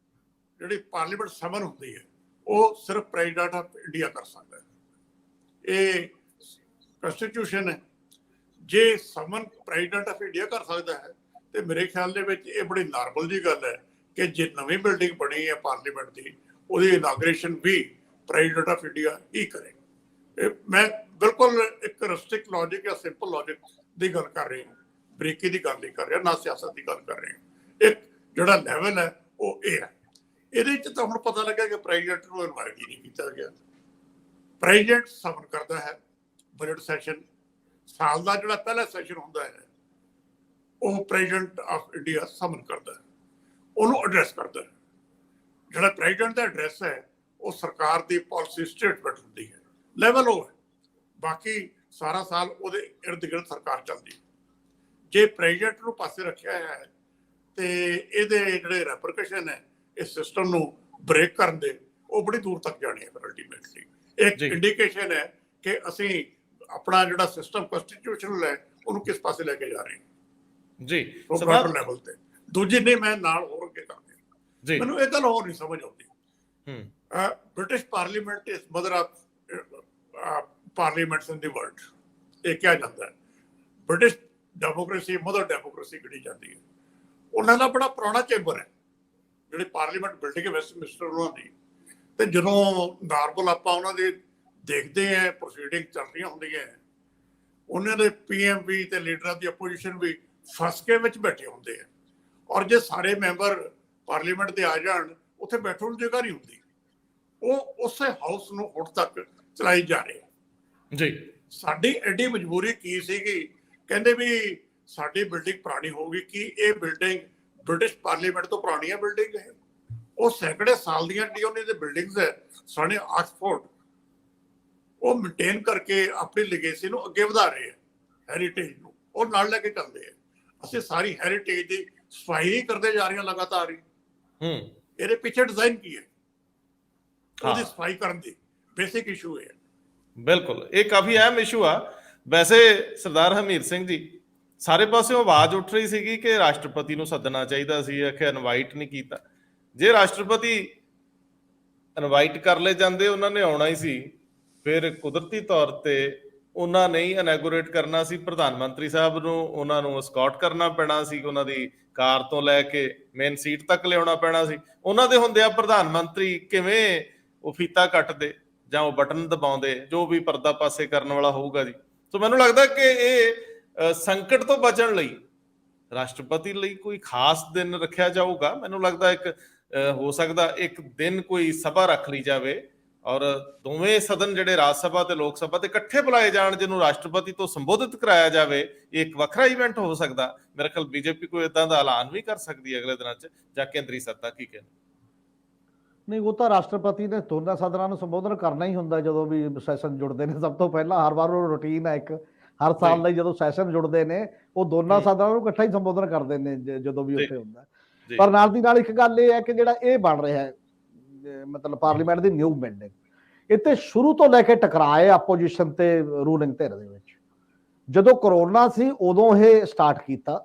ਜਿਹੜੀ ਪਾਰਲੀਮੈਂਟ ਸਮਨ ਹੁੰਦੀ ਹੈ, ਉਹ ਸਿਰਫ ਪ੍ਰੈਜ਼ੀਡੈਂਟ ਆਫ ਇੰਡੀਆ ਕਰ ਸਕਦਾ ਹੈ। ਇਹ ਕੰਸਟੀਟਿਊਸ਼ਨ ਹੈ। ਜੇ ਸਮਨ ਪ੍ਰੈਜ਼ੀਡੈਂਟ ਆਫ ਇੰਡੀਆ ਕਰ ਸਕਦਾ ਹੈ ਤੇ ਮੇਰੇ ਖਿਆਲ ਦੇ ਵਿੱਚ ਇਹ ਬੜੀ ਨਾਰਮਲ ਜੀ ਗੱਲ ਹੈ ਕਿ ਜੇ ਨਵੀਂ ਬਿਲਡਿੰਗ ਬਣੀ ਹੈ ਪਾਰਲੀਮੈਂਟ ਦੀ, ਉਹਦੀ ਇਨਾਗਰੇਸ਼ਨ ਵੀ ਪ੍ਰੈਜ਼ੀਡੈਂਟ ਆਫ ਇੰਡੀਆ ਹੀ ਕਰੇ। ਮੈਂ ਬਿਲਕੁਲ ਇੱਕ ਰਿਸਟ੍ਰਿਕਟ ਲੌਜਿਕ ਜਾਂ ਸਿੰਪਲ ਲੌਜਿਕ ਦੀ ਗੱਲ ਕਰ ਰਿਹਾ, ਬਰੀਕੀ ਦੀ ਗੱਲ ਨਹੀਂ ਕਰ ਰਿਹਾ, ਨਾ ਸਿਆਸਤ ਦੀ ਗੱਲ ਕਰ ਰਿਹਾ। ਇੱਕ ਜਿਹੜਾ ਲੈਵਲ ਹੈ ਉਹ ਇਹ ਹੈ। ਇਹਦੇ ਚ ਤਾਂ ਹੁਣ ਪਤਾ ਲੱਗਾ ਕਿ ਪ੍ਰੈਜ਼ੀਡੈਂਟ ਨੂੰ ਇਨਵਾਈਟ ਹੀ ਨਹੀਂ ਕੀਤਾ ਗਿਆ। ਪ੍ਰੈਜ਼ੀਡੈਂਟ ਸਮਨ ਕਰਦਾ ਹੈ ਬਜਟ ਸੈਸ਼ਨ, ਸਾਲ ਦਾ ਜਿਹੜਾ ਪਹਿਲਾ ਸੈਸ਼ਨ ਹੁੰਦਾ ਹੈ ਉਹ ਪ੍ਰੈਜ਼ੀਡੈਂਟ ਆਫ ਇੰਡੀਆ ਸਮਨ ਕਰਦਾ ਹੈ, ਉਹਨੂੰ ਐਡਰੈਸ ਕਰਦਾ ਹੈ। ਜਿਹੜਾ ਪ੍ਰੈਜ਼ੀਡੈਂਟ ਦਾ ਐਡਰੈਸ ਹੈ ਉਹ ਸਰਕਾਰ ਦੀ ਪਾਲਿਸੀ ਸਟੇਟਮੈਂਟ ਹੁੰਦੀ ਹੈ, ਲੈਵਲ ਉਹ ਹੈ। ਬਾਕੀ ਸਾਰਾ ਸਾਲ ਉਹਦੇ ਇਰਦ ਗਿਰਦ ਸਰਕਾਰ ਚੱਲਦੀ ਹੈ। ਜੇ ਪ੍ਰੈਜ਼ੀਡੈਂਟ ਨੂੰ ਪਾਸੇ ਰੱਖਿਆ ਹੈ ਤੇ ਇਹਦੇ ਜਿਹੜੇ ਰੈਪਰਕਸ਼ਨ ਹੈ ਇਸ ਸਿਸਟਮ ਨੂੰ ਬ੍ਰੇਕ ਕਰਨ ਦੇ, ਉਹ ਬੜੀ ਦੂਰ ਤੱਕ ਜਾਣੇ ਹੈ। ਅਲਟੀਮੇਟਲੀ ਇੱਕ ਇੰਡੀਕੇਸ਼ਨ ਹੈ ਕਿ ਅਸੀਂ ਆਪਣਾ ਜਿਹੜਾ ਸਿਸਟਮ ਕੰਸਟੀਟਿਊਸ਼ਨਲ ਹੈ ਉਹਨੂੰ ਕਿਸ ਪਾਸੇ ਲੈ ਕੇ ਜਾ ਰਹੇ ਹਾਂ ਜੀ ਸਰਕਾਰ ਲੈਵਲ ਤੇ। ਦੂਜੀ ਨੇ ਮੈਂ ਨਾਲ ਹੋਰ ਅੱਗੇ ਕਰਦੇ ਜੀ, ਮੈਨੂੰ ਇਹ ਗੱਲ ਹੋਰ ਨਹੀਂ ਸਮਝ ਆਉਂਦੀ। ਬ੍ਰਿਟਿਸ਼ ਪਾਰਲੀਮੈਂਟ ਇਸ mother of parliaments in the world, ਇਹ ਕਿਹਾ ਜਾਂਦਾ ਹੈ। ਬ੍ਰਿਟਿਸ਼ ਡੈਮੋਕ੍ਰੇਸੀ ਮਦਰ ਡੈਮੋਕ੍ਰੇਸੀ ਕਿਹੜੀ ਜਾਂਦੀ ਹੈ। ਉਹਨਾਂ ਦਾ ਬੜਾ ਪੁਰਾਣਾ ਚੈਂਬਰ ਹੈ ਜਿਹੜੀ ਪਾਰਲੀਮੈਂਟ ਬਿਲਡਿੰਗ ਹੈ ਵੈਸਟਮਿੰਸਟਰ ਉਹਨਾਂ ਦੀ। ਤੇ ਜਦੋਂ ਨਾਰਮਲ ਆਪਾਂ ਉਹਨਾਂ ਦੇ ਦੇਖਦੇ ਆ ਪ੍ਰੋਸੀਡਿੰਗ ਚੱਲ ਰਹੀਆਂ ਹੁੰਦੀਆਂ, ਉਹਨਾਂ ਦੇ PM ਵੀ ਤੇ ਲੀਡਰਾਂ ਦੀ ਆਪੋਜੀਸ਼ਨ ਵੀ ਫਸ ਕੇ ਵਿੱਚ ਬੈਠੇ ਹੁੰਦੇ ਆ। ਔਰ ਜੇ ਸਾਰੇ ਮੈਂਬਰ ਪਾਰਲੀਮੈਂਟ ਦੇ ਆ ਜਾਣ, ਉੱਥੇ ਬੈਠਣ ਨੂੰ ਜਗ੍ਹਾ ਨਹੀਂ ਹੁੰਦੀ। ਉਹ ਉਸੇ ਹਾਊਸ ਨੂੰ ਹੁਣ ਤੱਕ ਚਲਾਈ ਜਾ ਰਹੇ ਜੀ। ਸਾਡੀ ਐਡੀ ਮਜਬੂਰੀ ਕੀ ਸੀਗੀ, ਕਹਿੰਦੇ ਵੀ ਸਾਡੀ ਬਿਲਡਿੰਗ ਪੁਰਾਣੀ ਹੋਊਗੀ। ਕੀ ਇਹ ਬਿਲਡਿੰਗ ਬ੍ਰਿਟਿਸ਼ ਪਾਰਲੀਮੈਂਟ ਤੋਂ ਪੁਰਾਣੀ ਹੈ ਬਿਲਡਿੰਗ ਹੈ? ਉਹ ਸੈਂਕੜੇ ਸਾਲ ਦੀਆਂ ਜਿਹੜੀਆਂ ਉਹਨਾਂ ਦੀ ਬਿਲਡਿੰਗਸ ਹੈ, ਸਾਡੇ ਆਕਸਫੋਰਡ, ਉਹ ਮੇਨਟੇਨ ਕਰਕੇ ਆਪਣੀ ਲੈਗੇਸੀ ਨੂੰ ਅੱਗੇ ਵਧਾ ਰਹੇ ਆ, ਹੈਰੀਟੇਜ ਨੂੰ ਉਹ ਨਾਲ ਲੈ ਕੇ ਚੱਲਦੇ ਆ। ਅਸੀਂ ਸਾਰੀ ਹੈਰੀਟੇਜ ਦੀ ਸਫਾਈ ਹੀ ਕਰਦੇ ਜਾ ਰਹੇ ਹਾਂ ਲਗਾਤਾਰ ਹੀ। ਇਹਦੇ ਪਿੱਛੇ ਡਿਜ਼ਾਈਨ ਕੀ ਹੈ? ਉਹਦੀ ਸਫਾਈ ਕਰਨ ਦੀ ਬੇਸਿਕ ਇਸ਼ੂ ਹੈ। ਬਿਲਕੁਲ, ਇਹ ਕਾਫੀ ਅਹਿਮ ਇਸ਼ੂ ਆ। ਵੈਸੇ ਸਰਦਾਰ ਹਰਮੀਤ ਸਿੰਘ ਜੀ, ਸਾਰੇ ਪਾਸਿਓਂ ਆਵਾਜ਼ ਉੱਠ ਰਹੀ ਸੀਗੀ ਕਿ ਰਾਸ਼ਟਰਪਤੀ ਨੂੰ ਸੱਦਣਾ ਚਾਹੀਦਾ ਸੀ, ਆਖਿਆ ਇਨਵਾਈਟ ਨਹੀਂ ਕੀਤਾ। ਜੇ ਰਾਸ਼ਟਰਪਤੀ ਇਨਵਾਈਟ ਕਰ ਲਏ ਜਾਂਦੇ, ਉਹਨਾਂ ਨੇ ਆਉਣਾ ਹੀ ਸੀ, ਫਿਰ ਕੁਦਰਤੀ ਤੌਰ ਤੇ ਉਹਨਾਂ ਨੇ ਹੀ ਇਨੈਗੋਰੇਟ ਕਰਨਾ ਸੀ। ਪ੍ਰਧਾਨ ਮੰਤਰੀ ਸਾਹਿਬ ਨੂੰ ਉਹਨਾਂ ਨੂੰ ਸਕਾਟ ਕਰਨਾ ਪੈਣਾ ਸੀ, ਉਹਨਾਂ ਦੀ ਕਾਰ ਤੋਂ ਲੈ ਕੇ ਮੇਨ ਸੀਟ ਤੱਕ ਲਿਆਉਣਾ ਪੈਣਾ ਸੀ। ਉਹਨਾਂ ਦੇ ਹੁੰਦਿਆਂ ਪ੍ਰਧਾਨ ਮੰਤਰੀ ਕਿਵੇਂ ਉਹ ਫੀਤਾ ਕੱਟਦੇ ਜਾਂ ਉਹ ਬਟਨ ਦਬਾਉਂਦੇ, ਜੋ ਵੀ ਪਰਦਾ ਪਾਸੇ ਕਰਨ ਵਾਲਾ ਹੋਊਗਾ ਜੀ। ਸੋ ਮੈਨੂੰ ਲੱਗਦਾ ਕਿ ਇਹ ਸੰਕਟ ਤੋਂ ਬਚਣ ਲਈ ਰਾਸ਼ਟਰਪਤੀ ਲਈ ਕੋਈ ਖਾਸ ਦਿਨ ਰੱਖਿਆ ਜਾਊਗਾ। ਮੈਨੂੰ ਲੱਗਦਾ ਇੱਕ ਹੋ ਸਕਦਾ ਇੱਕ ਦਿਨ ਕੋਈ ਸਭਾ ਰੱਖ ਲਈ ਜਾਵੇ ਔਰ ਦੋਵੇਂ ਸਦਨ ਜਿਹੜੇ ਰਾਜ ਸਭਾ ਤੇ ਲੋਕ ਸਭਾ ਤੇ ਇਕੱਠੇ ਬੁਲਾਏ ਜਾਣ, ਜਿਹਨੂੰ ਰਾਸ਼ਟਰਪਤੀ ਤੋਂ ਸੰਬੋਧਿਤ ਕਰਾਇਆ ਜਾਵੇ। ਇਹ ਇੱਕ ਵੱਖਰਾ ਇਵੈਂਟ ਹੋ ਸਕਦਾ। ਮੇਰੇ ਖਿਆਲ ਬੀਜੇਪੀ ਕੋਈ ਏਦਾਂ ਦਾ ਐਲਾਨ ਵੀ ਕਰ ਸਕਦੀ ਹੈ ਅਗਲੇ ਦਿਨਾਂ 'ਚ, ਜਾਂ ਕੇਂਦਰੀ ਸੱਤਾ ਕੀ ਕਹਿੰਦੇ? ਨਹੀਂ, ਉਹ ਤਾਂ ਰਾਸ਼ਟਰਪਤੀ ਨੇ ਦੋਨਾਂ ਸਦਨਾਂ ਨੂੰ ਸੰਬੋਧਨ ਕਰਨਾ ਹੀ ਹੁੰਦਾ ਜਦੋਂ ਵੀ ਸੈਸ਼ਨ ਜੁੜਦੇ ਨੇ। ਸਭ ਤੋਂ ਪਹਿਲਾਂ ਹਰ ਵਾਰ ਉਹ ਰੂਟੀਨ ਹੈ ਇੱਕ, ਹਰ ਸਾਲ ਲਈ ਜਦੋਂ ਸੈਸ਼ਨ ਜੁੜਦੇ ਨੇ ਉਹ ਦੋਨਾਂ ਸਦਨਾਂ ਨੂੰ ਇਕੱਠਾ ਹੀ ਸੰਬੋਧਨ ਕਰਦੇ ਨੇ ਜਦੋਂ ਵੀ ਉੱਥੇ ਹੁੰਦਾ। ਪਰ ਨਾਲ ਦੀ ਨਾਲ ਇੱਕ ਗੱਲ ਇਹ ਹੈ ਕਿ ਜਿਹੜਾ ਇਹ ਬਣ ਰਿਹਾ ਹੈ ਮਤਲਬ ਪਾਰਲੀਮੈਂਟ ਦੀ ਨਿਊ ਬਿਲਡਿੰਗ, ਇਹ ਤੇ ਸ਼ੁਰੂ ਤੋਂ ਲੈ ਕੇ ਟਕਰਾਏ ਆਪੋਜੀਸ਼ਨ ਤੇ ਰੂਲਿੰਗ ਧਿਰ ਦੇ ਵਿੱਚ। ਜਦੋਂ ਕਰੋਨਾ ਸੀ ਉਦੋਂ ਇਹ ਸਟਾਰਟ ਕੀਤਾ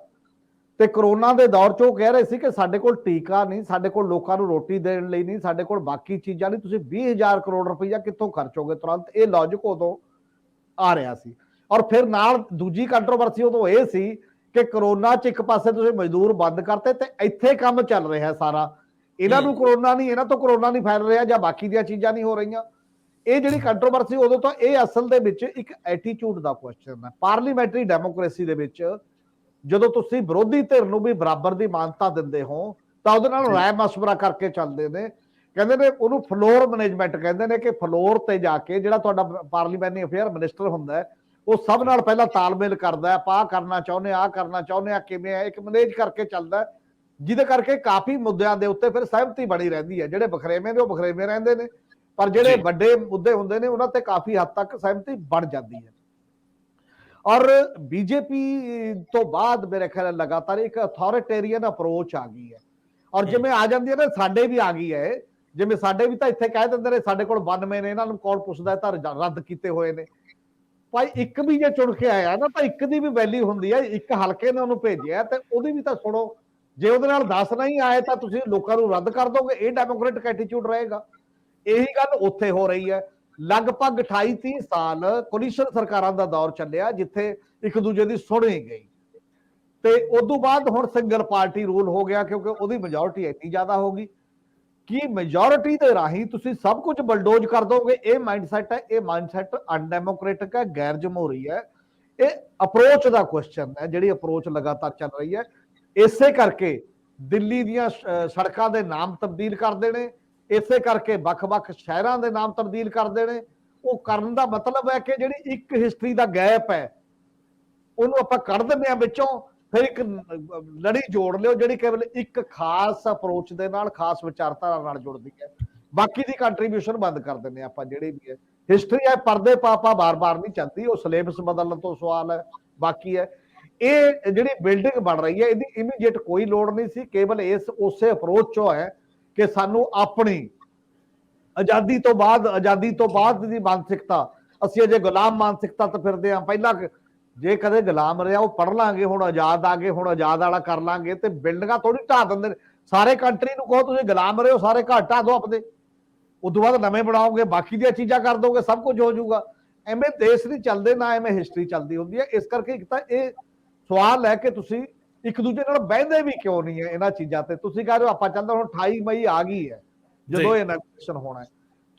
ਤੇ ਕਰੋਨਾ ਦੇ ਦੌਰ 'ਚ ਉਹ ਕਹਿ ਰਹੇ ਸੀ ਕਿ ਸਾਡੇ ਕੋਲ ਟੀਕਾ ਨਹੀਂ, ਸਾਡੇ ਕੋਲ ਲੋਕਾਂ ਨੂੰ ਰੋਟੀ ਦੇਣ ਲਈ ਨਹੀਂ, ਸਾਡੇ ਕੋਲ ਬਾਕੀ ਚੀਜ਼ਾਂ ਨਹੀਂ, ਤੁਸੀਂ 20,000 ਕਰੋੜ ਰੁਪਈਆ ਕਿੱਥੋਂ ਖਰਚੋਗੇ ਤੁਰੰਤ। ਇਹ ਲੌਜਿਕ ਉਦੋਂ ਆ ਰਿਹਾ ਸੀ। ਔਰ ਫਿਰ ਨਾਲ ਦੂਜੀ ਕੰਟਰੋਵਰਸੀ ਉਦੋਂ ਇਹ ਸੀ ਕਿ ਕਰੋਨਾ 'ਚ ਇੱਕ ਪਾਸੇ ਤੁਸੀਂ ਮਜ਼ਦੂਰ ਬੰਦ ਕਰਤੇ ਤੇ ਇੱਥੇ ਕੰਮ ਚੱਲ ਰਿਹਾ ਸਾਰਾ, ਇਹਨਾਂ ਨੂੰ ਕਰੋਨਾ ਨਹੀਂ, ਇਹਨਾਂ ਤੋਂ ਕਰੋਨਾ ਨਹੀਂ ਫੈਲ ਰਿਹਾ ਜਾਂ ਬਾਕੀ ਦੀਆਂ ਚੀਜ਼ਾਂ ਨਹੀਂ ਹੋ ਰਹੀਆਂ। ਇਹ ਜਿਹੜੀ ਕੰਟਰੋਵਰਸੀ ਉਦੋਂ ਤਾਂ ਇਹ ਅਸਲ ਦੇ ਵਿੱਚ ਇੱਕ ਐਟੀਟਿਊਡ ਦਾ ਕੁਐਸਚਨ ਹੈ। ਪਾਰਲੀਮੈਂਟਰੀ ਡੈਮੋਕ੍ਰੇਸੀ ਦੇ ਵਿੱਚ ਜਦੋਂ ਤੁਸੀਂ ਵਿਰੋਧੀ ਧਿਰ ਨੂੰ ਵੀ ਬਰਾਬਰ ਦੀ ਮਾਨਤਾ ਦਿੰਦੇ ਹੋ ਤਾਂ ਉਹਦੇ ਨਾਲ ਰਾਏ ਮਸ਼ਵਰਾ ਕਰਕੇ ਚੱਲਦੇ ਨੇ। ਕਹਿੰਦੇ ਨੇ ਉਹਨੂੰ ਫਲੋਰ ਮੈਨੇਜਮੈਂਟ ਕਹਿੰਦੇ ਨੇ ਕਿ ਫਲੋਰ ਤੇ ਜਾ ਕੇ ਜਿਹੜਾ ਤੁਹਾਡਾ ਪਾਰਲੀਮੈਂਟਰੀ ਅਫੇਅਰ ਮਿਨਿਸਟਰ ਹੁੰਦਾ ਹੈ ਉਹ ਸਭ ਨਾਲ ਪਹਿਲਾਂ ਤਾਲਮੇਲ ਕਰਦਾ, ਆਪਾਂ ਆਹ ਕਰਨਾ ਚਾਹੁੰਦੇ, ਆਹ ਕਰਨਾ ਚਾਹੁੰਦੇ ਆ, ਕਿਵੇਂ ਹੈ, ਇੱਕ ਮੈਨੇਜ ਕਰਕੇ ਚੱਲਦਾ, ਜਿਹਦੇ ਕਰਕੇ ਕਾਫੀ ਮੁੱਦਿਆਂ ਦੇ ਉੱਤੇ ਫਿਰ ਸਹਿਮਤੀ ਬਣੀ ਰਹਿੰਦੀ ਹੈ। ਜਿਹੜੇ ਬਖਰੇਵੇਂ ਨੇ ਉਹ ਬਖਰੇਵੇਂ ਰਹਿੰਦੇ ਨੇ, ਪਰ ਜਿਹੜੇ ਵੱਡੇ ਮੁੱਦੇ ਹੁੰਦੇ ਨੇ ਉਹਨਾਂ ਤੇ ਕਾਫੀ ਹੱਦ ਤੱਕ ਸਹਿਮਤੀ ਬਣ ਜਾਂਦੀ ਹੈ। ਔਰ ਬੀਜੇਪੀ ਤੋਂ ਬਾਅਦ ਮੇਰੇ ਖਿਆਲ ਲਗਾਤਾਰ ਇੱਕ ਅਥਾਰਟੇਰੀਅਨ ਅਪਰੋਚ ਆ ਗਈ ਹੈ। ਔਰ ਜਿਵੇਂ ਆ ਜਾਂਦੀ ਹੈ ਨਾ, ਸਾਡੇ ਵੀ ਆ ਗਈ ਹੈ। ਜਿਵੇਂ ਸਾਡੇ ਵੀ ਤਾਂ ਇੱਥੇ ਕਹਿ ਦਿੰਦੇ ਨੇ ਸਾਡੇ ਕੋਲ 92 ਨੇ, ਇਹਨਾਂ ਨੂੰ ਕੌਣ ਪੁੱਛਦਾ, ਤਾਂ ਰੱਦ ਕੀਤੇ ਹੋਏ ਨੇ। ਭਾਈ ਇੱਕ ਵੀ ਜੇ ਚੁਣ ਕੇ ਆਇਆ ਨਾ ਤਾਂ ਇੱਕ ਦੀ ਵੀ ਵੈਲਿਊ ਹੁੰਦੀ ਹੈ। ਇੱਕ ਹਲਕੇ ਨੇ ਉਹਨੂੰ ਭੇਜਿਆ ਤੇ ਉਹਦੀ ਵੀ ਤਾਂ ਸੁਣੋ। ਜੇ ਉਹਦੇ ਨਾਲ 10 ਨਹੀਂ ਆਏ ਤਾਂ ਤੁਸੀਂ ਲੋਕਾਂ ਨੂੰ ਰੱਦ ਕਰ ਦੋਗੇ, ਇਹ ਡੈਮੋਕ੍ਰੈਟਿਕ ਐਟੀਟਿਊਡ ਰਹੇਗਾ। ਇਹੀ ਗੱਲ ਉੱਥੇ ਹੋ ਰਹੀ ਹੈ। ਲਗਭਗ 28-30 ਸਾਲ ਕੋਲੀਸ਼ਨ ਸਰਕਾਰਾਂ ਦਾ ਦੌਰ ਚੱਲਿਆ ਜਿੱਥੇ ਇੱਕ ਦੂਜੇ ਦੀ ਸੁਣ ਹੀ ਗਈ, ਤੇ ਉਦੋਂ ਬਾਅਦ ਹੁਣ ਸਿੰਗਲ ਪਾਰਟੀ ਰੂਲ ਹੋ ਗਿਆ ਕਿਉਂਕਿ ਉਹਦੀ ਮੈਜੋਰਿਟੀ ਇੰਨੀ ਜ਼ਿਆਦਾ ਹੋ ਗਈ ਕਿ ਮੈਜੋਰਿਟੀ ਦੇ ਰਾਹੀਂ ਤੁਸੀਂ ਸਭ ਕੁਝ ਬਲਡੋਜ਼ ਕਰ ਦੋਗੇ। ਇਹ ਮਾਈਂਡਸੈਟ ਹੈ, ਇਹ ਮਾਈਂਡਸੈਟ ਅਨਡੈਮੋਕ੍ਰੈਟਿਕ ਹੈ, ਗੈਰ ਜਮਹੂਰੀ ਹੈ। ਇਹ ਅਪਰੋਚ ਦਾ ਕੁਐਸਚਨ ਹੈ, ਜਿਹੜੀ ਅਪਰੋਚ ਲਗਾਤਾਰ ਚੱਲ ਰਹੀ ਹੈ। ਇਸੇ ਕਰਕੇ ਦਿੱਲੀ ਦੀਆਂ ਸੜਕਾਂ ਦੇ ਨਾਮ ਤਬਦੀਲ ਕਰਦੇ ਨੇ, ਇਸੇ ਕਰਕੇ ਵੱਖ-ਵੱਖ ਸ਼ਹਿਰਾਂ ਦੇ ਨਾਮ ਤਬਦੀਲ ਕਰਦੇ ਨੇ। ਉਹ ਕਰਨ ਦਾ ਮਤਲਬ ਹੈ ਕਿ ਜਿਹੜੀ ਇੱਕ ਹਿਸਟਰੀ ਦਾ ਗੈਪ ਹੈ ਉਹਨੂੰ ਆਪਾਂ ਕੱਢ ਦਿੰਦੇ ਹਾਂ ਵਿੱਚੋਂ, ਫਿਰ ਇੱਕ ਲੜੀ ਜੋੜ ਲਿਓ ਜਿਹੜੀ ਕੇਵਲ ਇੱਕ ਖਾਸ ਅਪਰੋਚ ਦੇ ਨਾਲ, ਖਾਸ ਵਿਚਾਰਧਾਰਾ ਨਾਲ ਜੁੜਦੀ ਹੈ। ਬਾਕੀ ਦੀ ਕੰਟਰੀਬਿਊਸ਼ਨ ਬੰਦ ਕਰ ਦਿੰਦੇ ਆਪਾਂ। ਜਿਹੜੀ ਵੀ ਹੈ ਹਿਸਟਰੀ ਹੈ ਪਰਦੇ ਪਾਪਾ ਬਾਰ-ਬਾਰ ਨਹੀਂ ਚੱਲਦੀ, ਉਹ ਸਿਲੇਬਸ ਬਦਲਣ ਤੋਂ ਸਵਾਲ ਹੈ। ਬਾਕੀ ਹੈ ਇਹ ਜਿਹੜੀ ਬਿਲਡਿੰਗ ਬਣ ਰਹੀ ਹੈ ਇਹਦੀ ਇਮੀਡੀਏਟ ਕੋਈ ਲੋੜ ਨਹੀਂ ਸੀ, ਕੇਵਲ ਇਸ ਉਸੇ ਅਪਰੋਚ ਚੋਂ ਹੈ ਕਿ ਸਾਨੂੰ ਆਪਣੀ ਆਜ਼ਾਦੀ ਤੋਂ ਬਾਅਦ ਦੀ ਮਾਨਸਿਕਤਾ, ਅਸੀਂ ਅਜੇ ਗੁਲਾਮ ਮਾਨਸਿਕਤਾ ਤੋਂ ਫਿਰਦੇ ਹਾਂ। ਪਹਿਲਾਂ ਜੇ ਕਦੇ ਗੁਲਾਮ ਰਿਹਾ ਉਹ ਪੜ ਲਾਂਗੇ, ਹੁਣ ਆਜ਼ਾਦ ਆ ਗਏ, ਹੁਣ ਆਜ਼ਾਦ ਵਾਲਾ ਕਰ ਲਾਂਗੇ, ਤੇ ਬਿਲਡਿੰਗਾਂ ਥੋੜੀ ਢਾਹ ਦਿੰਦੇ ਨੇ। ਸਾਰੇ ਕੰਟਰੀ ਨੂੰ ਕਹੋ ਤੁਸੀਂ ਗੁਲਾਮ ਰਹੇ ਹੋ, ਸਾਰੇ ਘਰ ਢਾਹ ਦਿਓ ਆਪਦੇ, ਉਦੋਂ ਬਾਅਦ ਨਵੇਂ ਬਣਾਓਗੇ, ਬਾਕੀ ਦੀਆਂ ਚੀਜ਼ਾਂ ਕਰ ਦੋਗੇ, ਸਭ ਕੁਝ ਹੋ ਜਾਊਗਾ। ਐਵੇਂ ਦੇਸ਼ ਨਹੀਂ ਚੱਲਦੇ, ਨਾ ਐਵੇਂ ਹਿਸਟਰੀ ਚੱਲਦੀ ਹੁੰਦੀ ਹੈ। ਇਸ ਕਰਕੇ ਇੱਕ ਤਾਂ ਇਹ ਸਵਾਲ ਹੈ ਕਿ ਤੁਸੀਂ ਇੱਕ ਦੂਜੇ ਨਾਲ ਬਹਿੰਦੇ ਵੀ ਕਿਉਂ ਨਹੀਂ ਹੈ ਇਹਨਾਂ ਚੀਜ਼ਾਂ ਤੇ। ਤੁਸੀਂ ਕਹਿ ਰਹੇ ਹੋ ਆਪਾਂ ਚਾਹੁੰਦੇ, ਹੁਣ 28 ਮਈ ਆ ਗਈ ਹੈ ਜਦੋਂ ਇਨੈਕਸ਼ਨ ਹੋਣਾ ਹੈ।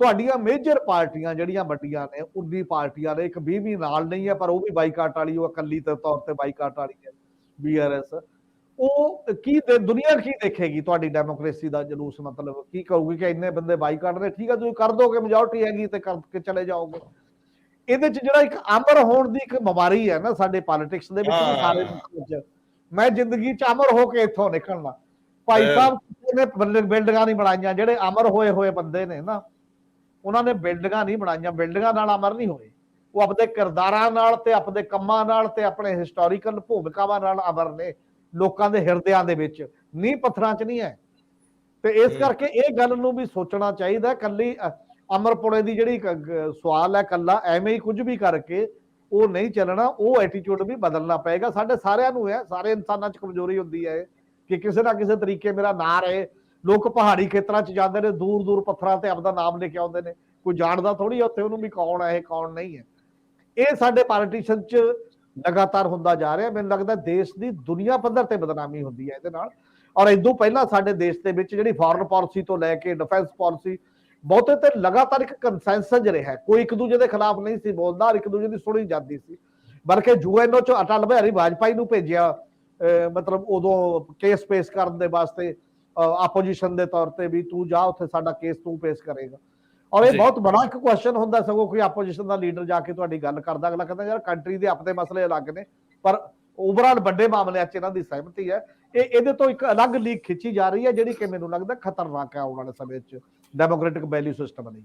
ਤੁਹਾਡੀਆਂ ਮੇਜਰ ਪਾਰਟੀਆਂ ਜਿਹੜੀਆਂ ਵੱਡੀਆਂ ਨੇ 19 ਪਾਰਟੀਆਂ ਨੇ, ਇੱਕ 20 ਨਾਲ ਨਹੀਂ ਹੈ ਪਰ ਉਹ ਵੀ ਬਾਈਕਾਟ ਵਾਲੀ, ਉਹ ਇਕੱਲੀ ਤੌਰ ਤੇ ਬਾਈਕਾਟ ਵਾਲੀ ਹੈ BRS। ਉਹ ਕੀ ਦੁਨੀਆ ਕੀ ਦੇਖੇਗੀ ਤੁਹਾਡੀ ਡੈਮੋਕ੍ਰੇਸੀ ਦਾ ਜਲੂਸ? ਮਤਲਬ ਕੀ ਕਹੂਗੀ ਕਿ ਇੰਨੇ ਬੰਦੇ ਬਾਈਕਾਟ ਨੇ, ਠੀਕ ਹੈ ਤੁਸੀਂ ਕਰ ਦੋਗੇ, ਮੈਜੋਰਟੀ ਹੈਗੀ ਤੇ ਕਰਕੇ ਚਲੇ ਜਾਓਗੇ। ਇਹਦੇ ਚ ਜਿਹੜਾ ਇੱਕ ਅਮਰ ਹੋਣ ਦੀ ਇੱਕ ਬਿਮਾਰੀ ਹੈ ਨਾ ਸਾਡੇ ਪੋਲਿਟਿਕਸ ਦੇ ਵਿੱਚ, ਸਾਰੇ ਵਿੱਚ ਮੈਂ ਜ਼ਿੰਦਗੀ ਚ ਅਮਰ ਹੋ ਕੇ ਇੱਥੋਂ ਨਿਕਲਣਾ। ਭਾਈ ਸਾਹਿਬ ਨੇ ਬਿਲਡਿੰਗਾਂ ਨਹੀਂ ਬਣਾਈਆਂ, ਜਿਹੜੇ ਅਮਰ ਹੋਏ ਬੰਦੇ ਨੇ ਨਾ ਉਹਨਾਂ ਨੇ ਬਿਲਡਿੰਗਾਂ ਨਹੀਂ ਬਣਾਈਆਂ, ਬਿਲਡਿੰਗਾਂ ਨਾਲ ਅਮਰ ਨਹੀਂ ਹੋਏ। ਉਹ ਆਪਣੇ ਕਿਰਦਾਰਾਂ ਨਾਲ ਤੇ ਆਪਣੇ ਕੰਮਾਂ ਨਾਲ ਤੇ ਆਪਣੇ ਹਿਸਟੋਰੀਕਲ ਭੂਮਿਕਾਵਾਂ ਨਾਲ ਅਮਰ ਨੇ ਲੋਕਾਂ ਦੇ ਹਿਰਦਿਆਂ ਦੇ ਵਿੱਚ, ਨੀਂਹ ਪੱਥਰਾਂ 'ਚ ਨਹੀਂ ਹੈ। ਤੇ ਇਸ ਕਰਕੇ ਇਹ ਗੱਲ ਨੂੰ ਵੀ ਸੋਚਣਾ ਚਾਹੀਦਾ। ਕੱਲੀ ਅਮਰਪੁਰੇ ਦੀ ਜਿਹੜੀ ਸਵਾਲ ਹੈ, ਕੱਲਾ ਐਵੇਂ ਹੀ ਕੁਝ ਵੀ ਕਰਕੇ ਉਹ ਨਹੀਂ ਚੱਲਣਾ, ਉਹ ਐਟੀਟਿਊਡ ਵੀ ਬਦਲਣਾ ਪਏਗਾ। ਸਾਡੇ ਸਾਰਿਆਂ ਨੂੰ ਹੈ, ਸਾਰੇ ਇਨਸਾਨਾਂ 'ਚ ਕਮਜ਼ੋਰੀ ਹੁੰਦੀ ਹੈ ਕਿ ਕਿਸੇ ਨਾ ਕਿਸੇ ਤਰੀਕੇ ਮੇਰਾ ਨਾਂ ਰਹੇ। ਲੋਕ ਪਹਾੜੀ ਖੇਤਰਾਂ 'ਚ ਜਾਂਦੇ ਨੇ, ਦੂਰ ਦੂਰ ਪੱਥਰਾਂ ਤੇ ਆਪਦਾ ਨਾਮ ਲੈ ਕੇ ਆਉਂਦੇ ਨੇ, ਕੋਈ ਜਾਣਦਾ ਥੋੜੀ ਉੱਥੇ ਉਹਨੂੰ ਵੀ ਕੌਣ ਹੈ, ਕੌਣ ਨਹੀਂ ਹੈ। ਇਹ ਸਾਡੇ ਪੋਲੀਟੀਸ਼ੀਅਨ 'ਚ ਲਗਾਤਾਰ ਹੁੰਦਾ ਜਾ ਰਿਹਾ। ਮੈਨੂੰ ਲੱਗਦਾ ਦੇਸ਼ ਦੀ ਦੁਨੀਆ ਪੱਧਰ ਤੇ ਬਦਨਾਮੀ ਹੁੰਦੀ ਹੈ ਇਹਦੇ ਨਾਲ। ਔਰ ਇਦੋਂ ਪਹਿਲਾਂ ਸਾਡੇ ਦੇਸ਼ ਦੇ ਵਿੱਚ ਜਿਹੜੀ ਫੋਰਨ ਪਾਲਿਸੀ ਤੋਂ ਲੈ ਕੇ ਡਿਫੈਂਸ ਪਾਲਿਸੀ, ਬਹੁਤੇ ਤੇ ਲਗਾਤਾਰ ਇੱਕ ਕੰਸੈਂਸਸ ਰਿਹਾ, ਕੋਈ ਇੱਕ ਦੂਜੇ ਦੇ ਖਿਲਾਫ ਨਹੀਂ ਸੀ ਬੋਲਦਾ, ਇੱਕ ਦੂਜੇ ਦੀ ਸੁਣੀ ਜਾਂਦੀ ਸੀ। ਬਲਕਿ UNO 'ਚ ਅਟਲ ਬਿਹਾਰੀ ਵਾਜਪਾਈ ਨੂੰ ਭੇਜਿਆ, ਮਤਲਬ ਉਦੋਂ ਕੇਸ ਪੇਸ਼ ਕਰਨ ਦੇ ਵਾਸਤੇ ਆਪੋਜੀਸ਼ਨ ਦੇ ਤੌਰ ਤੇ, ਵੀ ਤੂੰ ਜਾ ਉੱਥੇ ਸਾਡਾ ਕੇਸ ਤੂੰ ਪੇਸ਼ ਕਰੇਗਾ। ਔਰ ਇਹ ਬਹੁਤ ਬੜਾ ਇੱਕ ਕੁਐਸਚਨ ਹੁੰਦਾ, ਸਗੋਂ ਕੋਈ ਆਪੋਜੀਸ਼ਨ ਦਾ ਲੀਡਰ ਜਾ ਕੇ ਤੁਹਾਡੀ ਗੱਲ ਕਰਦਾ, ਅਗਲਾ ਕਹਿੰਦਾ ਯਾਰ ਕੰਟਰੀ ਦੇ ਆਪਣੇ ਮਸਲੇ ਅਲੱਗ ਨੇ ਪਰ ਓਵਰਆਲ ਵੱਡੇ ਮਾਮਲਿਆਂ 'ਚ ਇਹਨਾਂ ਦੀ ਸਹਿਮਤੀ ਹੈ। ਇਹਦੇ ਤੋਂ ਇੱਕ ਅਲੱਗ ਲੀਕ ਖਿੱਚੀ ਜਾ ਰਹੀ ਹੈ ਜਿਹੜੀ ਕਿ ਮੈਨੂੰ ਲੱਗਦਾ ਖਤਰਨਾਕ ਹੈ ਆਉਣ ਵਾਲੇ ਸਮੇਂ 'ਚ ਡੈਮੋਕ੍ਰੈਟਿਕ ਵੈਲਿਊ ਸਿਸਟਮ ਲਈ।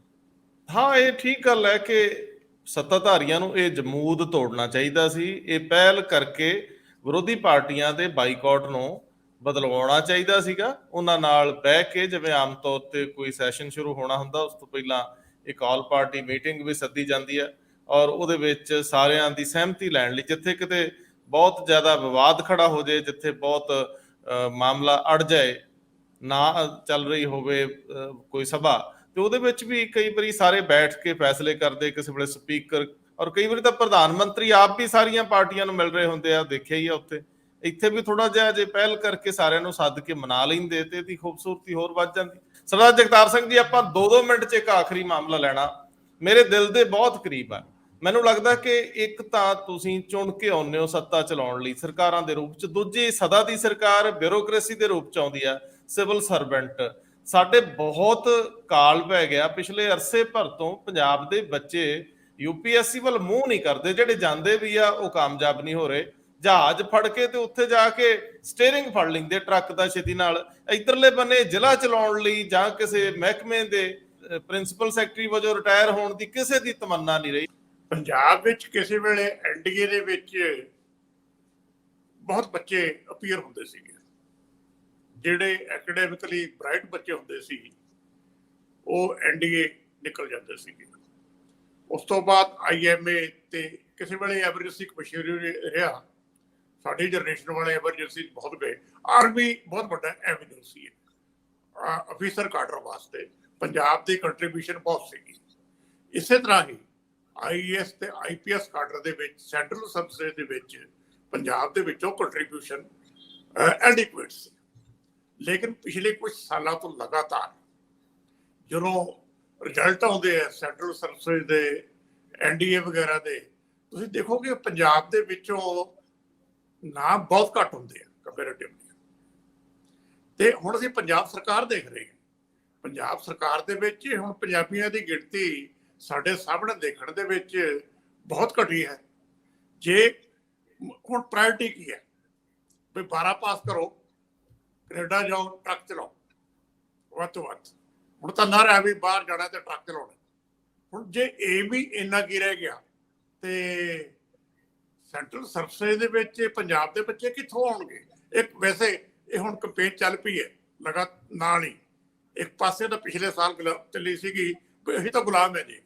ਹਾਂ, ਇਹ ਠੀਕ ਗੱਲ ਹੈ ਕਿ ਸੱਤਾਧਾਰੀਆਂ ਨੂੰ ਇਹ ਜਮੂਦ ਤੋੜਨਾ ਚਾਹੀਦਾ ਸੀ। ਇਹ ਪਹਿਲ ਕਰਕੇ ਵਿਰੋਧੀ ਪਾਰਟੀਆਂ ਦੇ ਬਾਈਕਾਟ ਨੂੰ ਬਦਲਵਾਉਣਾ ਚਾਹੀਦਾ ਸੀਗਾ। ਉਹਨਾਂ ਨਾਲ ਬਹਿ ਕੇ, ਜਿਵੇਂ ਆਮ ਤੌਰ ਤੇ ਕੋਈ ਸੈਸ਼ਨ ਸ਼ੁਰੂ ਹੋਣਾ ਹੁੰਦਾ ਉਸ ਤੋਂ ਪਹਿਲਾਂ ਇੱਕ ਆਲ ਪਾਰਟੀ ਮੀਟਿੰਗ ਵੀ ਸੱਦੀ ਜਾਂਦੀ ਹੈ ਔਰ ਉਹਦੇ ਵਿੱਚ ਸਾਰਿਆਂ ਦੀ ਸਹਿਮਤੀ ਲੈਣ ਲਈ, ਜਿੱਥੇ ਕਿਤੇ ਬਹੁਤ ਜ਼ਿਆਦਾ ਵਿਵਾਦ ਖੜਾ ਹੋ ਜਾਏ, ਜਿੱਥੇ ਬਹੁਤ ਮਾਮਲਾ ਅੜ ਜਾਏ, ਨਾ ਚੱਲ ਰਹੀ ਹੋਵੇ ਕੋਈ ਸਭਾ, ਤੇ ਉਹਦੇ ਵਿੱਚ ਵੀ ਕਈ ਵਾਰੀ ਸਾਰੇ ਬੈਠ ਕੇ ਫੈਸਲੇ ਕਰਦੇ, ਕਿਸੇ ਵੇਲੇ ਸਪੀਕਰ, ਔਰ ਕਈ ਵਾਰੀ ਤਾਂ ਪ੍ਰਧਾਨ ਮੰਤਰੀ ਆਪ ਵੀ ਸਾਰੀਆਂ ਪਾਰਟੀਆਂ ਨੂੰ ਮਿਲ ਰਹੇ ਹੁੰਦੇ ਆ, ਦੇਖਿਆ ਹੀ ਆ ਉੱਥੇ। ਇੱਥੇ ਵੀ ਥੋੜਾ ਜਿਹਾ ਜੇ ਪਹਿਲ ਕਰਕੇ ਸਾਰਿਆਂ ਨੂੰ ਸੱਦ ਕੇ ਮਨਾ ਲੈਂਦੇ ਤੇ ਇਹਦੀ ਖੂਬਸੂਰਤੀ ਹੋਰ ਵੱਧ ਜਾਂਦੀ। ਸਰਦਾਰ ਜਗਤਾਰ ਸਿੰਘ ਜੀ, ਆਪਾਂ 2-2 ਮਿੰਟ 'ਚ ਇੱਕ ਆਖਰੀ ਮਾਮਲਾ ਲੈਣਾ, ਮੇਰੇ ਦਿਲ ਦੇ ਬਹੁਤ ਕਰੀਬ ਆ। ਮੈਨੂੰ ਲੱਗਦਾ ਕਿ ਇੱਕ ਤਾਂ ਤੁਸੀਂ ਚੁਣ ਕੇ ਆਉਂਦੇ ਹੋ ਸੱਤਾ ਚਲਾਉਣ ਲਈ ਸਰਕਾਰਾਂ ਦੇ ਰੂਪ 'ਚ, ਦੂਜੀ ਸਦਾ ਦੀ ਸਰਕਾਰ ਬਿਊਰੋਕ੍ਰੇਸੀ ਦੇ ਰੂਪ 'ਚ ਆਉਂਦੀ ਆ, ਸਿਵਲ ਸਰਵੈਂਟ। ਸਾਡੇ ਬਹੁਤ ਕਾਲ ਪੈ ਗਿਆ ਪਿਛਲੇ ਅਰਸੇ ਭਰ ਤੋਂ, ਪੰਜਾਬ ਦੇ ਬੱਚੇ UPSC ਵੱਲ ਮੂੰਹ ਨਹੀਂ ਕਰਦੇ, ਜਿਹੜੇ ਜਾਂਦੇ ਵੀ ਆ ਉਹ ਕਾਮਯਾਬ ਨਹੀਂ ਹੋ ਰਹੇ। ਜਹਾਜ਼ ਫੜ ਕੇ ਤੇ ਉੱਥੇ ਜਾ ਕੇ ਸਟੀਅਰਿੰਗ ਫੜ ਲੈਂਦੇ ਟਰੱਕ ਦਾ ਛੇਤੀ ਨਾਲ, ਇਧਰਲੇ ਬੰਨੇ ਜ਼ਿਲ੍ਹਾ ਚਲਾਉਣ ਲਈ ਜਾਂ ਕਿਸੇ ਮਹਿਕਮੇ ਦੇ ਪ੍ਰਿੰਸੀਪਲ ਸੈਕਟਰੀ ਵਜੋਂ ਰਿਟਾਇਰ ਹੋਣ ਦੀ ਕਿਸੇ ਦੀ ਤਮੰਨਾ ਨਹੀਂ ਰਹੀ। ਪੰਜਾਬ ਵਿੱਚ ਕਿਸੇ ਵੇਲੇ NDA ਦੇ ਵਿੱਚ ਬਹੁਤ ਬੱਚੇ ਅਪੀਅਰ ਹੁੰਦੇ ਸੀਗੇ, ਜਿਹੜੇ ਐਕੈਡੈਮਿਕਲੀ ਬ੍ਰਾਈਟ ਬੱਚੇ ਹੁੰਦੇ ਸੀ ਉਹ NDA ਨਿਕਲ ਜਾਂਦੇ ਸੀਗੇ। ਉਸ ਤੋਂ ਬਾਅਦ IMA ਤੇ ਕਿਸੇ ਵੇਲੇ ਐਮਰਜੈਂਸੀ ਕਮਿਸ਼ਨਰ ਰਿਹਾ। ਸਾਡੀ ਜਨਰੇਸ਼ਨ ਵਾਲੇ ਐਮਰਜੈਂਸੀ ਬਹੁਤ ਗਏ। ਆਰਮੀ ਬਹੁਤ ਵੱਡਾ ਐਮਰਜੈਂਸੀ ਹੈ ਅਫੀਸਰ ਕਾਡਰ ਵਾਸਤੇ, ਪੰਜਾਬ ਦੀ ਕੰਟਰੀਬਿਊਸ਼ਨ ਬਹੁਤ ਸੀਗੀ। ਇਸੇ ਤਰ੍ਹਾਂ ਹੀ ਆਈਏਐਸ ਤੇ ਆਈਪੀਐਸ ਕਾਡਰ ਦੇ ਵਿੱਚ ਸੈਂਟਰਲ ਸਰਵਿਸ ਦੇ ਵਿੱਚ ਪੰਜਾਬ ਦੇ ਵਿੱਚੋਂ ਕੰਟਰੀਬਿਊਸ਼ਨ ਐਡਿਕੁਏਟ ਸੀ। ਲੇਕਿਨ ਪਿਛਲੇ ਕੁਝ ਸਾਲਾਂ ਤੋਂ ਲਗਾਤਾਰ ਜਦੋਂ ਰਿਜ਼ਲਟ ਆਉਂਦੇ ਆ ਸੈਂਟਰਲ ਸਰਵਿਸ ਦੇ ਐਨਡੀਏ ਵਗੈਰਾ ਦੇ, ਤੁਸੀਂ ਦੇਖੋਗੇ ਪੰਜਾਬ ਦੇ ਵਿੱਚੋਂ ਨਾਮ ਬਹੁਤ ਘੱਟ ਹੁੰਦੇ ਆ ਕੰਪੈਰੀਟਿਵਲੀ। ਤੇ ਹੁਣ ਅਸੀਂ ਪੰਜਾਬ ਸਰਕਾਰ ਦੇਖ ਰਹੇ ਹਾਂ, ਪੰਜਾਬ ਸਰਕਾਰ ਦੇ ਵਿੱਚ ਹੁਣ ਪੰਜਾਬੀਆਂ ਦੀ ਗਿਣਤੀ ਸਾਡੇ ਸਾਹਮਣੇ ਦੇਖਣ ਦੇ ਵਿੱਚ ਬਹੁਤ ਘਟੀ ਹੈ। ਜੇ ਹੁਣ ਪ੍ਰਾਇੋਰਟੀ ਕੀ ਹੈ ਵੀ 12 ਪਾਸ ਕਰੋ, ਕੈਨੇਡਾ ਜਾਓ, ਟਰੱਕ ਚਲਾਓ ਵੱਧ ਤੋਂ ਵੱਧ। ਹੁਣ ਤਾਂ ਨਾ ਰਿਹਾ ਵੀ ਬਾਹਰ ਜਾਣਾ ਤੇ ਟਰੱਕ ਚਲਾਉਣਾ। ਹੁਣ ਜੇ ਇਹ ਵੀ ਇੰਨਾ ਕੀ ਰਹਿ ਗਿਆ ਤੇ ਸੈਂਟਰਲ ਸਰਵਿਸ ਦੇ ਵਿੱਚ ਪੰਜਾਬ ਦੇ ਬੱਚੇ ਕਿੱਥੋਂ ਆਉਣਗੇ? ਇੱਕ ਵੈਸੇ ਇਹ ਹੁਣ ਕੰਪੇਨ ਚੱਲ ਪਈ ਹੈ ਲਗਾ ਨਾਲ ਹੀ, ਇੱਕ ਪਾਸੇ ਤਾਂ ਪਿਛਲੇ ਸਾਲ ਚੱਲੀ ਸੀਗੀ ਵੀ ਅਸੀਂ ਤਾਂ ਗੁਲਾਮ ਹੈ ਜੀ,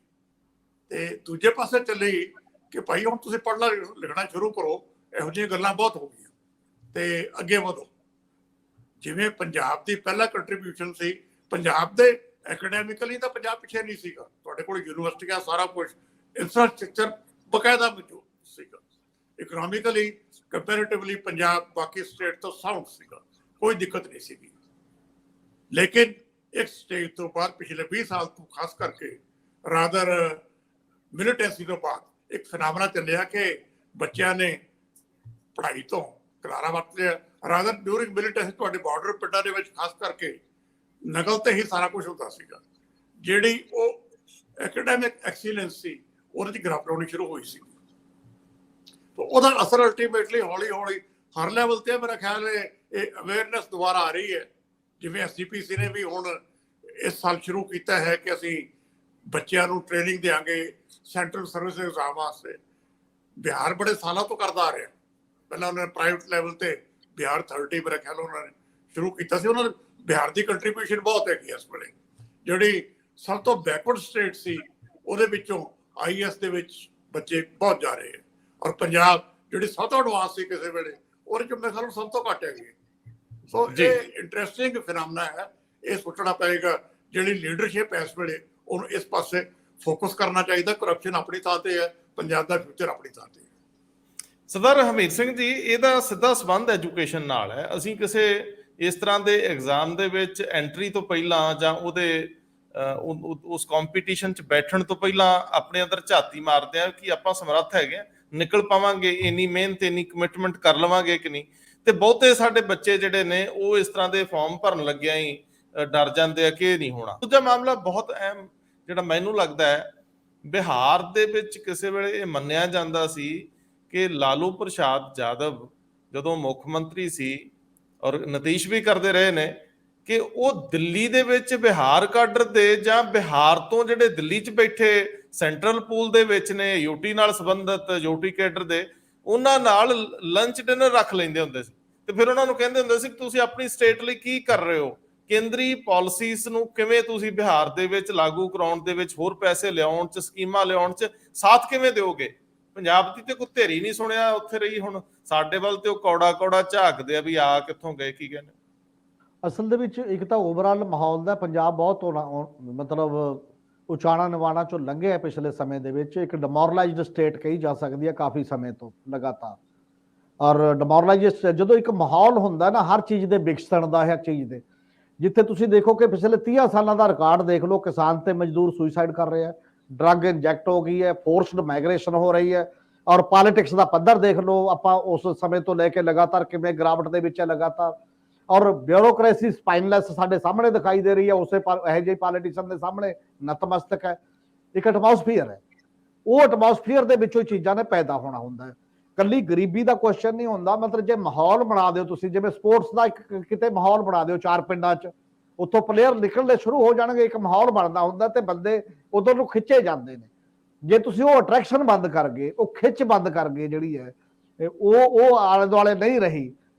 ਤੇ ਦੂਜੇ ਪਾਸੇ ਚੱਲੀ ਕਿ ਭਾਈ ਹੁਣ ਤੁਸੀਂ ਪੜ੍ਹਨਾ ਲਿਖਣਾ ਸ਼ੁਰੂ ਕਰੋ, ਇਹੋ ਜਿਹੀਆਂ ਗੱਲਾਂ ਬਹੁਤ ਹੋ ਗਈਆਂ ਤੇ ਅੱਗੇ ਵਧੋ। ਜਿਵੇਂ ਪੰਜਾਬ ਦੀ ਪਹਿਲਾ ਕੰਟਰੀਬਿਊਸ਼ਨ ਸੀ, ਪੰਜਾਬ ਦੇ ਐਕੈਡੈਮਿਕਲੀ ਤਾਂ ਪੰਜਾਬ ਪਿੱਛੇ ਨਹੀਂ ਸੀਗਾ, ਤੁਹਾਡੇ ਕੋਲ ਯੂਨੀਵਰਸਿਟੀਆਂ ਸਾਰਾ ਕੁਝ ਇੰਫਰਾਸਟ੍ਰਕਚਰ ਬਕਾਇਦਾ ਮੌਜੂਦ ਸੀਗਾ। ਇਕਨੋਮਿਕਲੀ ਕੰਪੈਰੀਟਿਵਲੀ ਪੰਜਾਬ ਬਾਕੀ ਸਟੇਟ ਤੋਂ ਸਾਊਂਡ ਸੀਗਾ, ਕੋਈ ਦਿੱਕਤ ਨਹੀਂ ਸੀਗੀ। ਲੇਕਿਨ ਇੱਕ ਸਟੇਜ ਤੋਂ ਬਾਅਦ ਪਿਛਲੇ 20 ਸਾਲ ਤੋਂ ਖਾਸ ਕਰਕੇ ਰਾਦਰ ਮਿਲੀਟੈਂਸੀ ਤੋਂ ਬਾਅਦ ਇੱਕ ਫੈਨਾਮਨਾ ਚੱਲਿਆ ਕਿ ਬੱਚਿਆਂ ਨੇ ਪੜ੍ਹਾਈ ਤੋਂ ਕਿਨਾਰਾ ਵਰਤ ਲਿਆ। ਰਾਦਰ ਡਿਊਰਿੰਗ ਮਿਲੀਟੈਂਸੀ ਤੁਹਾਡੇ ਬਾਰਡਰ ਪਿੰਡਾਂ ਦੇ ਵਿੱਚ ਖਾਸ ਕਰਕੇ ਨਕਲ ਤੇ ਹੀ ਸਾਰਾ ਕੁਝ ਹੁੰਦਾ ਸੀਗਾ। ਜਿਹੜੀ ਉਹ ਐਕੈਡੈਮਿਕ ਐਕਸੀਲੈਂਸ ਸੀ ਉਹਦੇ 'ਚ ਗਿਰਾਵਟ ਆਉਣੀ ਸ਼ੁਰੂ ਹੋਈ ਸੀ। ਉਹਦਾ ਅਸਰ ਅਲਟੀਮੇਟਲੀ ਹੌਲੀ ਹੌਲੀ ਹਰ ਲੈਵਲ ਤੇ ਮੇਰਾ ਖਿਆਲ ਹੈ ਇਹ ਅਵੇਅਰਨੈਸ ਦੁਬਾਰਾ ਆ ਰਹੀ ਹੈ। ਜਿਵੇਂ ਐਸਜੀਪੀਸੀ ਨੇ ਵੀ ਹੁਣ ਇਸ ਸਾਲ ਸ਼ੁਰੂ ਕੀਤਾ ਹੈ ਕਿ ਅਸੀਂ ਬੱਚਿਆਂ ਨੂੰ ਟ੍ਰੇਨਿੰਗ ਦੇਵਾਂਗੇ ਸੈਂਟਰਲ ਸਰਵਿਸ ਐਗਜ਼ਾਮ ਵਾਸਤੇ। ਬਿਹਾਰ ਬੜੇ ਸਾਲਾਂ ਤੋਂ ਕਰਦਾ ਆ ਰਿਹਾ। ਪਹਿਲਾਂ ਉਹਨਾਂ ਨੇ ਪ੍ਰਾਈਵੇਟ ਲੈਵਲ ਤੇ ਬਿਹਾਰ 30 ਮੇਰਾ ਖਿਆਲ ਉਹਨਾਂ ਨੇ ਸ਼ੁਰੂ ਕੀਤਾ ਸੀ। ਉਹਨਾਂ ਨੇ ਬਿਹਾਰ ਦੀ ਕੰਟਰੀਬਿਊਸ਼ਨ ਬਹੁਤ ਹੈਗੀ ਇਸ ਵੇਲੇ। ਜਿਹੜੀ ਸਭ ਤੋਂ ਬੈਕਵਰਡ ਸਟੇਟ ਸੀ ਉਹਦੇ ਵਿੱਚੋਂ ਆਈਐਸ ਦੇ ਵਿੱਚ ਬੱਚੇ ਬਹੁਤ ਜਾ ਰਹੇ ਹੈ, ਔਰ ਪੰਜਾਬ ਜਿਹੜੀ ਸਭ ਤੋਂ ਐਡਵਾਂਸ ਸੀ ਕਿਸੇ ਵੇਲੇ ਉਹਦੇ ਚ ਮੇਰੇ ਖਿਆਲ ਸਭ ਤੋਂ ਘੱਟ ਹੈਗੀ। ਸੋ ਇਹ ਇੰਟਰਸਟਿੰਗ ਫਿਨਾਮਨਾ ਹੈ। ਇਹ ਸੋਚਣਾ ਪਏਗਾ ਜਿਹੜੀ ਲੀਡਰਸ਼ਿਪ ਇਸ ਵੇਲੇ ਉਹਨੂੰ ਇਸ ਪਾਸੇ ਫੋਕਸ ਕਰਨਾ ਚਾਹੀਦਾ। ਕਰਪਸ਼ਨ ਆਪਣੀ ਥਾਂ ਤੇ ਹੈ, ਪੰਜਾਬ ਦਾ ਫਿਊਚਰ ਆਪਣੀ ਥਾਂ ਤੇ ਹੈ। ਸਰਦਾਰ ਹਰਮੀਤ ਸਿੰਘ ਜੀ, ਇਹਦਾ ਸਿੱਧਾ ਸੰਬੰਧ ਐਜੂਕੇਸ਼ਨ ਨਾਲ ਹੈ। ਅਸੀਂ ਕਿਸੇ ਇਸ ਤਰ੍ਹਾਂ ਦੇ ਐਗਜ਼ਾਮ ਦੇ ਵਿੱਚ ਐਂਟਰੀ ਤੋਂ ਪਹਿਲਾਂ ਜਾਂ ਉਹਦੇ ਉਸ ਕੰਪੀਟੀਸ਼ਨ 'ਚ ਬੈਠਣ ਤੋਂ ਪਹਿਲਾਂ ਆਪਣੇ ਅੰਦਰ ਝਾਤੀ ਮਾਰਦੇ ਆ ਕਿ ਆਪਾਂ ਸਮਰੱਥ ਹੈਗੇ ਆ, ਨਿਕਲ ਪਾਵਾਂਗੇ, ਇੰਨੀ ਮਿਹਨਤ ਇੰਨੀ ਕਮਿਟਮੈਂਟ ਕਰ ਲਵਾਂਗੇ ਕਿ ਨਹੀਂ। ਤੇ ਬਹੁਤੇ ਸਾਡੇ ਬੱਚੇ ਜਿਹੜੇ ਨੇ ਉਹ ਇਸ ਤਰ੍ਹਾਂ ਦੇ ਫਾਰਮ ਭਰਨ ਲੱਗਿਆ ਹੀ ਡਰ ਜਾਂਦੇ ਆ ਕਿ ਇਹ ਨਹੀਂ ਹੋਣਾ। ਦੂਜਾ ਮਾਮਲਾ ਬਹੁਤ ਅਹਿਮ ਜਿਹੜਾ ਮੈਨੂੰ ਲੱਗਦਾ ਹੈ, ਬਿਹਾਰ ਦੇ ਵਿੱਚ ਕਿਸੇ ਵੇਲੇ ਇਹ ਮੰਨਿਆ ਜਾਂਦਾ ਸੀ ਕਿ ਲਾਲੂ ਪ੍ਰਸਾਦ ਯਾਦਵ ਜਦੋਂ ਮੁੱਖ ਮੰਤਰੀ ਸੀ ਔਰ ਨਤੀਸ਼ ਵੀ ਕਰਦੇ ਰਹੇ ਨੇ ਕਿ ਉਹ ਦਿੱਲੀ ਦੇ ਵਿੱਚ ਬਿਹਾਰ ਕਾਡਰ ਦੇ ਜਾਂ ਬਿਹਾਰ ਤੋਂ ਜਿਹੜੇ ਦਿੱਲੀ 'ਚ ਬੈਠੇ ਸੈਂਟਰਲ ਪੂਲ ਦੇ ਵਿੱਚ ਨੇ ਯੂਟੀ ਨਾਲ ਸੰਬੰਧਿਤ ਯੂਟੀ ਕੈਡਰ ਦੇ, ਉਹਨਾਂ ਨਾਲ ਲੰਚ ਡਿਨਰ ਰੱਖ ਲੈਂਦੇ ਹੁੰਦੇ ਸੀ। ਤੇ ਫਿਰ ਉਹਨਾਂ ਨੂੰ ਕਹਿੰਦੇ ਹੁੰਦੇ ਸੀ ਕਿ ਤੁਸੀਂ ਆਪਣੀ ਸਟੇਟ ਲਈ ਕੀ ਕਰ ਰਹੇ ਹੋ, ਕੇਂਦਰੀ ਪਾਲਿਸੀਜ਼ ਨੂੰ ਕਿਵੇਂ ਤੁਸੀਂ ਬਿਹਾਰ ਦੇ ਵਿੱਚ ਲਾਗੂ ਕਰਾਉਣ ਦੇ ਵਿੱਚ, ਹੋਰ ਪੈਸੇ ਲਿਆਉਣ 'ਚ, ਸਕੀਮਾਂ ਲਿਆਉਣ 'ਚ ਸਾਥ ਕਿਵੇਂ ਦਿਓਗੇ। ਪੰਜਾਬ ਦੀ ਤੇ ਕੋਈ ਧੇਰੀ ਨਹੀਂ ਸੁਣਿਆ ਉੱਥੇ ਰਹੀ। ਹੁਣ ਸਾਡੇ ਵੱਲ ਤੇ ਉਹ ਕੌੜਾ ਕੌੜਾ ਝਾਕਦੇ ਆ ਵੀ ਆ ਕਿੱਥੋਂ ਗਏ, ਕੀ ਕਹਿੰਦੇ। ਅਸਲ ਦੇ ਵਿੱਚ ਇੱਕ ਤਾਂ ਓਵਰਆਲ ਮਾਹੌਲ ਦਾ ਪੰਜਾਬ ਬਹੁਤ ਮਤਲਬ ਉਚਾਣਾ ਨਿਵਾਣਾ ਚੋਂ ਲੰਘਿਆ ਪਿਛਲੇ ਸਮੇਂ ਦੇ ਵਿੱਚ। ਇੱਕ ਡਿਮੋਰਲਾਈਜ਼ਡ ਸਟੇਟ ਕਹੀ ਜਾ ਸਕਦੀ ਹੈ ਕਾਫੀ ਸਮੇਂ ਤੋਂ ਲਗਾਤਾਰ। ਔਰ ਡਿਮੋਰਲਾਈਜ਼ਡ ਜਦੋਂ ਇੱਕ ਮਾਹੌਲ ਹੁੰਦਾ ਨਾ ਹਰ ਚੀਜ਼ ਦੇ ਵਿਕਸਣ ਦਾ, ਹਰ ਚੀਜ਼ ਦੇ, ਜਿੱਥੇ ਤੁਸੀਂ ਦੇਖੋ ਕਿ ਪਿਛਲੇ 30 ਸਾਲਾਂ ਦਾ ਰਿਕਾਰਡ ਦੇਖ ਲਓ, ਕਿਸਾਨ ਤੇ ਮਜ਼ਦੂਰ ਸੁਸਾਈਡ ਕਰ ਰਹੇ ਆ, ਡਰੱਗ ਇੰਜੈਕਟ ਹੋ ਗਈ ਹੈ, ਫੋਰਸਡ ਮਾਈਗ੍ਰੇਸ਼ਨ ਹੋ ਰਹੀ ਹੈ, ਔਰ ਪੋਲਿਟਿਕਸ ਦਾ ਪੱਧਰ ਦੇਖ ਲਓ ਆਪਾਂ ਉਸ ਸਮੇਂ ਤੋਂ ਲੈ ਕੇ ਲਗਾਤਾਰ ਕਿਵੇਂ ਗਿਰਾਵਟ ਦੇ ਵਿੱਚ ਹੈ ਲਗਾਤਾਰ। ਔਰ ਬਿਊਰੋਕ੍ਰੇਸੀ ਸਪਾਈਨਲੈਸ ਸਾਡੇ ਸਾਹਮਣੇ ਦਿਖਾਈ ਦੇ ਰਹੀ ਹੈ, ਉਸੇ ਇਹੋ ਜਿਹੇ ਪੋਲੀਟੀਸ਼ੀਅਨ ਦੇ ਸਾਹਮਣੇ ਨਤਮਸਤਕ ਹੈ। ਇੱਕ ਐਟਮੋਸਫੀਅਰ ਹੈ, ਉਹ ਐਟਮੋਸਫੀਅਰ ਦੇ ਵਿੱਚੋਂ ਚੀਜ਼ਾਂ ਨੇ ਪੈਦਾ ਹੋਣਾ ਹੁੰਦਾ ਹੈ। ਕੱਲੀ ਗਰੀਬੀ ਦਾ ਕੁਐਸਚਨ ਨਹੀਂ ਹੁੰਦਾ। ਮਤਲਬ ਜੇ ਮਾਹੌਲ ਬਣਾ ਦਿਓ ਤੁਸੀਂ, ਜਿਵੇਂ ਸਪੋਰਟਸ ਦਾ ਇੱਕ ਕਿਤੇ ਮਾਹੌਲ ਬਣਾ ਦਿਓ 4 ਪਿੰਡਾਂ 'ਚ, ਉੱਥੋਂ ਪਲੇਅਰ ਨਿਕਲਣੇ ਸ਼ੁਰੂ ਹੋ ਜਾਣਗੇ, ਇੱਕ ਮਾਹੌਲ ਬਣਦਾ ਹੁੰਦਾ ਤੇ ਬੰਦੇ ਉਧਰ ਨੂੰ ਖਿੱਚੇ ਜਾਂਦੇ ਨੇ। ਜੇ ਤੁਸੀਂ ਉਹ ਅਟਰੈਕਸ਼ਨ ਬੰਦ ਕਰ ਗਏ, ਉਹ ਖਿੱਚ ਬੰਦ ਕਰ ਗਏ ਜਿਹੜੀ ਹੈ, ਉਹ ਆਲੇ ਦੁਆਲੇ ਨਹੀਂ ਰਹੀ,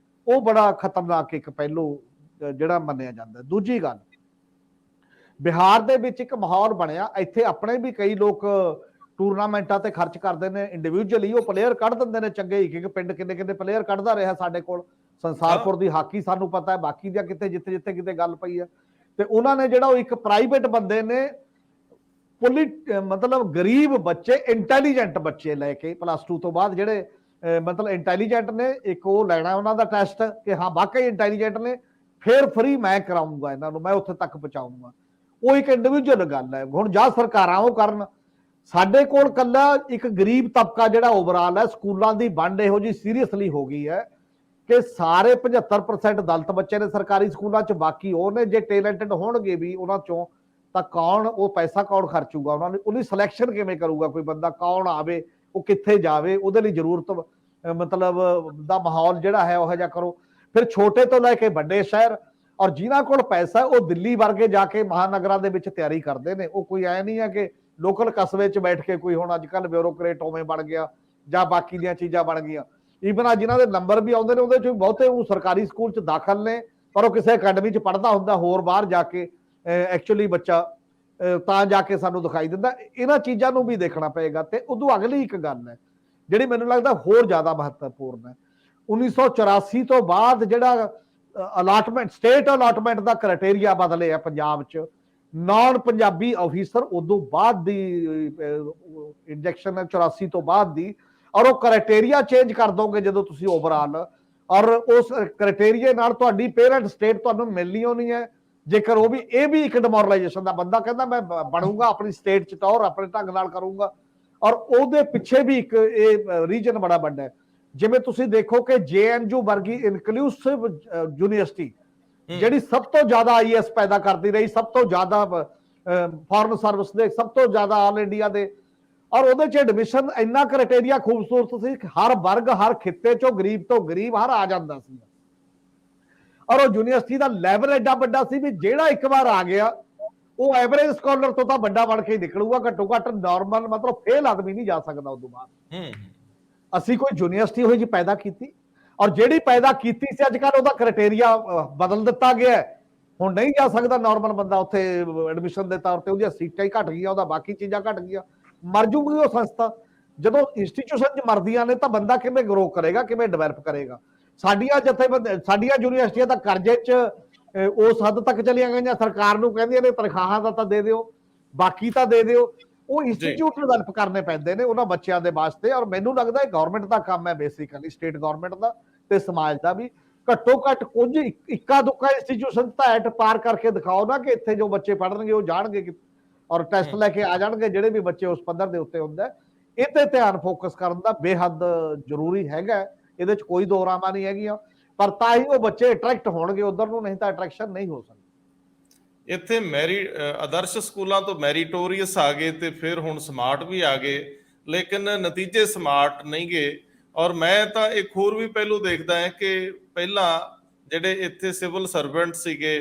ਉਹ ਬੜਾ ਖਤਰਨਾਕ ਇੱਕ ਪਹਿਲੂ ਜਿਹੜਾ ਮੰਨਿਆ ਜਾਂਦਾ। ਦੂਜੀ ਗੱਲ, ਬਿਹਾਰ ਦੇ ਵਿੱਚ ਇੱਕ ਮਾਹੌਲ ਬਣਿਆ, ਇੱਥੇ ਆਪਣੇ ਵੀ ਕਈ ਲੋਕ ਟੂਰਨਾਮੈਂਟਾਂ ਤੇ ਖਰਚ ਕਰਦੇ ਨੇ, ਇੰਡੀਵਿਜੂਅਲੀ ਉਹ ਪਲੇਅਰ ਕੱਢ ਦਿੰਦੇ ਨੇ ਚੰਗੇ। ਇੱਕ ਪਿੰਡ ਕਿੰਨੇ ਕਿੰਨੇ ਪਲੇਅਰ ਕੱਢਦਾ ਰਿਹਾ ਸਾਡੇ ਕੋਲ। ਸੰਸਾਰਪੁਰ ਦੀ ਹਾਕੀ ਸਾਨੂੰ ਪਤਾ ਹੈ, ਬਾਕੀ ਦੀਆਂ ਕਿਤੇ ਜਿੱਥੇ ਜਿੱਥੇ ਕਿਤੇ ਗੱਲ ਪਈ ਹੈ। ਤੇ ਉਹਨਾਂ ਨੇ ਜਿਹੜਾ ਉਹ ਇੱਕ ਪ੍ਰਾਈਵੇਟ ਬੰਦੇ ਨੇ ਮਤਲਬ ਗਰੀਬ ਬੱਚੇ, ਇੰਟੈਲੀਜੈਂਟ ਬੱਚੇ ਲੈ ਕੇ +2 ਤੋਂ ਬਾਅਦ ਜਿਹੜੇ ਮਤਲਬ ਇੰਟੈਲੀਜੈਂਟ ਨੇ, ਇੱਕ ਉਹ ਲੈਣਾ ਉਹਨਾਂ ਦਾ ਟੈਸਟ ਕਿ ਹਾਂ ਵਾਕਈ ਇੰਟੈਲੀਜੈਂਟ ਨੇ, ਫਿਰ ਫ੍ਰੀ ਮੈਂ ਕਰਾਉਂਗਾ ਇਹਨਾਂ ਨੂੰ, ਮੈਂ ਉੱਥੇ ਤੱਕ ਪਹੁੰਚਾਊਂਗਾ। ਉਹ ਇੱਕ ਇੰਡੀਵਿਜੂਅਲ ਗੱਲ ਹੈ। ਹੁਣ ਜਾਂ ਸਰਕਾਰਾਂ ਉਹ ਕਰਨ, ਸਾਡੇ ਕੋਲ ਕੱਲਾ ਇੱਕ ਗਰੀਬ ਤਬਕਾ ਜਿਹੜਾ ਓਵਰਆਲ ਹੈ, ਸਕੂਲਾਂ ਦੀ ਵੰਡ ਇਹੋ ਜਿਹੀ ਸੀਰੀਅਸਲੀ ਹੋ ਗਈ ਹੈ ਕਿ ਸਾਰੇ 75% ਦਲਿਤ ਬੱਚੇ ਨੇ ਸਰਕਾਰੀ ਸਕੂਲਾਂ 'ਚ, ਬਾਕੀ ਉਹ ਨੇ ਜੇ ਟੈਲੈਂਟਡ ਹੋਣਗੇ ਵੀ ਉਹਨਾਂ 'ਚੋਂ ਤਾਂ ਕੌਣ ਉਹ ਪੈਸਾ ਕੌਣ ਖਰਚੂਗਾ, ਉਹਨਾਂ ਨੇ ਉਹਦੀ ਸਿਲੈਕਸ਼ਨ ਕਿਵੇਂ ਕਰੂਗਾ, ਕੋਈ ਬੰਦਾ ਕੌਣ ਆਵੇ, ਉਹ ਕਿੱਥੇ ਜਾਵੇ, ਉਹਦੇ ਲਈ ਜ਼ਰੂਰਤ ਮਤਲਬ ਦਾ ਮਾਹੌਲ ਜਿਹੜਾ ਹੈ ਉਹ ਜਿਹਾ ਕਰੋ। ਫਿਰ ਛੋਟੇ ਤੋਂ ਲੈ ਕੇ ਵੱਡੇ ਸ਼ਹਿਰ, ਔਰ ਜਿਨ੍ਹਾਂ ਕੋਲ ਪੈਸਾ ਉਹ ਦਿੱਲੀ ਵਰਗੇ ਜਾ ਕੇ ਮਹਾਨਗਰਾਂ ਦੇ ਵਿੱਚ ਤਿਆਰੀ ਕਰਦੇ ਨੇ। ਉਹ ਕੋਈ ਐ ਨਹੀਂ ਹੈ ਕਿ ਲੋਕਲ ਕਸਬੇ 'ਚ ਬੈਠ ਕੇ ਕੋਈ ਹੁਣ ਅੱਜ ਕੱਲ੍ਹ ਬਿਊਰੋਕਰੇਟ ਉਵੇਂ ਬਣ ਗਿਆ ਜਾਂ ਬਾਕੀ ਦੀਆਂ ਚੀਜ਼ਾਂ ਬਣ ਗਈਆਂ। ਈਵਨ ਆ ਜਿਨ੍ਹਾਂ ਦੇ ਨੰਬਰ ਵੀ ਆਉਂਦੇ ਨੇ ਉਹਦੇ 'ਚ ਬਹੁਤੇ ਉਹ ਸਰਕਾਰੀ ਸਕੂਲ 'ਚ ਦਾਖਲ ਨੇ, ਪਰ ਉਹ ਕਿਸੇ ਅਕੈਡਮੀ 'ਚ ਪੜ੍ਹਦਾ ਹੁੰਦਾ ਹੋਰ ਬਾਹਰ ਜਾ ਕੇ ਐਕਚੁਅਲੀ ਬੱਚਾ, ਤਾਂ ਜਾ ਕੇ ਸਾਨੂੰ ਦਿਖਾਈ ਦਿੰਦਾ। ਇਹਨਾਂ ਚੀਜ਼ਾਂ ਨੂੰ ਵੀ ਦੇਖਣਾ ਪਏਗਾ। ਤੇ ਉਦੋਂ ਅਗਲੀ ਇੱਕ ਗੱਲ ਹੈ ਜਿਹੜੀ ਮੈਨੂੰ ਲੱਗਦਾ ਹੋਰ ਜ਼ਿਆਦਾ ਮਹੱਤਵਪੂਰਨ ਹੈ। 1984 ਤੋਂ ਬਾਅਦ ਜਿਹੜਾ ਅਲਾਟਮੈਂਟ, ਸਟੇਟ ਅਲਾਟਮੈਂਟ ਦਾ ਕ੍ਰਾਈਟੇਰੀਆ ਬਦਲੇ ਆ ਪੰਜਾਬ 'ਚ, ਨਾਨ ਪੰਜਾਬੀ ਆਫੀਸਰ ਉਦੋਂ ਬਾਅਦ ਦੀ ਇੰਜੈਕਸ਼ਨ ਹੈ 84 ਤੋਂ ਬਾਅਦ ਦੀ, ਔਰ ਉਹ ਕ੍ਰਾਈਟੇਰੀਆ ਚੇਂਜ ਕਰ ਦੋਗੇ ਜਦੋਂ ਤੁਸੀਂ ਓਵਰਆਲ, ਔਰ ਉਸ ਕ੍ਰਾਈਟੇਰੀਆ ਨਾਲ ਤੁਹਾਡੀ ਪੇਰੈਂਟ ਸਟੇਟ ਤੁਹਾਨੂੰ ਮਿਲਣੀ ਹੋਣੀ ਹੈ। ਜੇਕਰ ਉਹ ਵੀ, ਇਹ ਵੀ ਇੱਕ ਡਿਮੋਰਲਾਈਜੇਸ਼ਨ ਦਾ, ਬੰਦਾ ਕਹਿੰਦਾ ਮੈਂ ਬਣੂੰਗਾ ਆਪਣੀ ਸਟੇਟ 'ਚ ਟੌਰ ਆਪਣੇ ਢੰਗ ਨਾਲ ਕਰੂੰਗਾ, ਔਰ ਉਹਦੇ ਪਿੱਛੇ ਵੀ ਇੱਕ ਇਹ ਰੀਜਨ ਬੜਾ ਵੱਡਾ ਹੈ। ਜਿਵੇਂ ਤੁਸੀਂ ਦੇਖੋ ਕਿ JNU ਵਰਗੀ ਇਨਕਲੂਸਿਵ ਯੂਨੀਵਰਸਿਟੀ ਜਿਹੜੀ ਸਭ ਤੋਂ ਜ਼ਿਆਦਾ IAS ਪੈਦਾ ਕਰਦੀ ਰਹੀ, ਸਭ ਤੋਂ ਜ਼ਿਆਦਾ ਫੋਰਨ ਸਰਵਿਸ ਦੇ, ਸਭ ਤੋਂ ਜ਼ਿਆਦਾ ਆਲ ਇੰਡੀਆ ਦੇ, ਔਰ ਉਹਦੇ 'ਚ ਐਡਮਿਸ਼ਨ ਇੰਨਾ ਕ੍ਰਾਈਟੇਰੀਆ ਖੂਬਸੂਰਤ ਸੀ, ਹਰ ਵਰਗ ਹਰ ਖਿੱਤੇ 'ਚੋਂ ਗਰੀਬ ਤੋਂ ਗਰੀਬ ਹਰ ਆ ਜਾਂਦਾ ਸੀ। ਔਰ ਉਹ ਯੂਨੀਵਰਸਿਟੀ ਦਾ ਲੈਵਲ ਐਡਾ ਵੱਡਾ ਸੀ ਵੀ ਜਿਹੜਾ ਇੱਕ ਵਾਰ ਆ ਗਿਆ ਉਹ ਐਵਰੇਜ ਸਕਾਲਰ ਤੋਂ ਤਾਂ ਵੱਡਾ ਬਣ ਕੇ ਨਿਕਲੂਗਾ। ਘੱਟੋ ਘੱਟ ਨਾਰਮਲ ਮਤਲਬ ਫੇਲ ਆਦਮੀ ਨਹੀਂ ਜਾ ਸਕਦਾ ਉਦੋਂ ਬਾਅਦ। ਅਸੀਂ ਕੋਈ ਯੂਨੀਵਰਸਿਟੀ ਹੋਈ ਜੀ ਪੈਦਾ ਕੀਤੀ, ਔਰ ਜਿਹੜੀ ਪੈਦਾ ਕੀਤੀ ਸੀ ਅੱਜ ਕੱਲ੍ਹ ਉਹਦਾ ਕ੍ਰਾਈਟੇਰੀਆ ਬਦਲ ਦਿੱਤਾ ਗਿਆ। ਹੁਣ ਨਹੀਂ ਜਾ ਸਕਦਾ ਨਾਰਮਲ ਬੰਦਾ ਉੱਥੇ ਐਡਮਿਸ਼ਨ ਦੇ ਤੌਰ ਤੇ, ਉਹਦੀਆਂ ਸੀਟਾਂ ਹੀ ਘਟ ਗਈਆਂ, ਉਹਦਾ ਬਾਕੀ ਚੀਜ਼ਾਂ ਘਟ ਗਈਆਂ, ਮਰ ਜੂਗੀ ਉਹ ਸੰਸਥਾ। ਜਦੋਂ ਇੰਸਟੀਟਿਊਸ਼ਨ 'ਚ ਮਰਦੀਆਂ ਨੇ ਤਾਂ ਬੰਦਾ ਕਿਵੇਂ ਗਰੋ ਕਰੇਗਾ, ਕਿਵੇਂ ਡਿਵੈਲਪ ਕਰੇਗਾ। ਸਾਡੀਆਂ ਸਾਡੀਆਂ ਯੂਨੀਵਰਸਿਟੀਆਂ ਤਾਂ ਕਰਜ਼ੇ 'ਚ ਉਸ ਹੱਦ ਤੱਕ ਚਲੀਆਂ ਗਈਆਂ, ਸਰਕਾਰ ਨੂੰ ਕਹਿੰਦੀਆਂ ਨੇ ਤਨਖਾਹਾਂ ਦਾ ਤਾਂ ਦੇ ਦਿਓ, ਬਾਕੀ ਤਾਂ ਦੇ ਦਿਓ। ਉਹ ਇੰਸਟੀਚਿਊਟ ਡਿਵੈਲਪ ਕਰਨੇ ਪੈਂਦੇ ਨੇ ਉਹਨਾਂ ਬੱਚਿਆਂ ਦੇ ਵਾਸਤੇ। ਔਰ ਮੈਨੂੰ ਲੱਗਦਾ ਇਹ ਗਵਰਨਮੈਂਟ ਦਾ ਕੰਮ ਹੈ, ਬੇਸਿਕਲੀ ਸਟੇਟ ਗਵਰਨਮੈਂਟ ਦਾ ਤੇ ਸਮਾਜ ਦਾ ਵੀ। ਘੱਟੋ ਘੱਟ ਕੁਝ ਇੱਕਾ ਦੁੱਕਾ ਇੰਸਟੀਚਿਊਸ਼ਨ ਤਾਂ ਐਟ ਪਾਰ ਕਰਕੇ ਦਿਖਾਓ ਨਾ ਕਿ ਇੱਥੇ ਜੋ ਬੱਚੇ ਪੜ੍ਹਨਗੇ ਉਹ ਜਾਣਗੇ ਔਰ ਟੈਸਟ ਲੈ ਕੇ ਆ ਜਾਣਗੇ ਜਿਹੜੇ ਵੀ ਬੱਚੇ ਉਸ ਪੱਧਰ ਦੇ ਉੱਤੇ ਹੁੰਦਾ। ਇਹ ਤੇ ਧਿਆਨ ਫੋਕਸ ਕਰਨ ਦਾ ਬੇਹੱਦ ਜ਼ਰੂਰੀ ਹੈਗਾ, ਇਹਦੇ 'ਚ ਕੋਈ ਦੋ ਰਾਮਾਂ ਨਹੀਂ ਹੈਗੀਆਂ। ਪਰ ਤਾਂ ਹੀ ਉਹ ਬੱਚੇ ਅਟਰੈਕਟ ਹੋਣਗੇ ਉਧਰ ਨੂੰ, ਨਹੀਂ ਤਾਂ ਅਟਰੈਕਸ਼ਨ ਨਹੀਂ ਹੋ ਸਕਦੀ। ਇੱਥੇ ਆਦਰਸ਼ ਸਕੂਲਾਂ ਤੋਂ ਮੈਰੀਟੋਰੀਅਸ ਆ ਗਏ ਤੇ ਫਿਰ ਹੁਣ ਸਮਾਰਟ ਵੀ ਆ ਗਏ, ਲੇਕਿਨ ਨਤੀਜੇ ਸਮਾਰਟ ਨਹੀਂ ਗਏ। ਔਰ ਮੈਂ ਤਾਂ ਇੱਕ ਹੋਰ ਵੀ ਪਹਿਲੂ ਦੇਖਦਾ ਹੈ ਕਿ ਪਹਿਲਾਂ ਜਿਹੜੇ ਇੱਥੇ ਸਿਵਲ ਸਰਵੈਂਟ ਸੀਗੇ,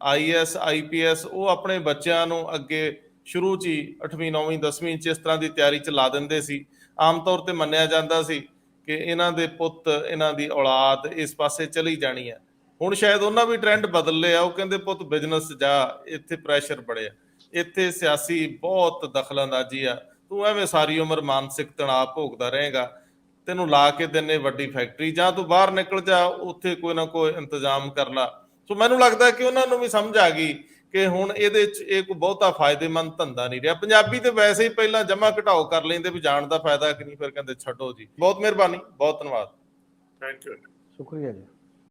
IAS IPS, ਉਹ ਆਪਣੇ ਬੱਚਿਆਂ ਨੂੰ ਅੱਗੇ ਸ਼ੁਰੂ 'ਚ ਹੀ 8ਵੀਂ 9ਵੀਂ 10ਵੀਂ 'ਚ ਇਸ ਤਰ੍ਹਾਂ ਦੀ ਤਿਆਰੀ 'ਚ ਲਾ ਦਿੰਦੇ ਸੀ। ਆਮ ਤੌਰ ਤੇ ਮੰਨਿਆ ਜਾਂਦਾ ਸੀ ਕਿ ਇਹਨਾਂ ਦੇ ਪੁੱਤ, ਇਹਨਾਂ ਦੀ ਔਲਾਦ ਇਸ ਪਾਸੇ ਚਲੀ ਜਾਣੀ ਹੈ। ਹੁਣ ਸ਼ਾਇਦ ਉਹਨਾਂ ਵੀ ਟ੍ਰੈਂਡ ਬਦਲ ਲਿਆ, ਉਹ ਕਹਿੰਦੇ ਪੁੱਤ ਬਿਜ਼ਨਸ ਜਾ, ਇੱਥੇ ਪ੍ਰੈਸ਼ਰ ਬੜਿਆ, ਇੱਥੇ ਸਿਆਸੀ ਬਹੁਤ ਦਖਲਅੰਦਾਜ਼ੀ ਆ, ਤੂੰ ਐਵੇਂ ਸਾਰੀ ਉਮਰ ਮਾਨਸਿਕ ਤਣਾਅ ਭੋਗਦਾ ਰਹੇਗਾ, ਤੈਨੂੰ ਲਾ ਕੇ ਦਿੰਨੇ ਵੱਡੀ ਫੈਕਟਰੀ, ਜਾਂ ਤੂੰ ਬਾਹਰ ਨਿਕਲ ਜਾ, ਉੱਥੇ ਕੋਈ ਨਾ ਕੋਈ ਇੰਤਜ਼ਾਮ ਕਰ ਲਾ। ਸੋ ਮੈਨੂੰ ਲੱਗਦਾ ਕਿ ਉਹਨਾਂ ਨੂੰ ਵੀ ਸਮਝ ਆ ਗਈ ਕਿ ਹੁਣ ਇਹਦੇ 'ਚ ਇਹ ਕੋਈ ਬਹੁਤਾ ਫਾਇਦੇਮੰਦ ਧੰਦਾ ਨਹੀਂ ਰਿਹਾ। ਪੰਜਾਬੀ ਤੇ ਵੈਸੇ ਹੀ ਪਹਿਲਾਂ ਜਮਾ ਘਟਾਓ ਕਰ ਲੈਂਦੇ ਵੀ ਜਾਣ ਦਾ ਫਾਇਦਾ ਕਿ ਨਹੀਂ, ਫਿਰ ਕਹਿੰਦੇ ਛੱਡੋ ਜੀ। ਬਹੁਤ ਮਿਹਰਬਾਨੀ, ਬਹੁਤ ਧੰਨਵਾਦ। Thank you. ਸ਼ੁਕਰੀਆ ਜੀ।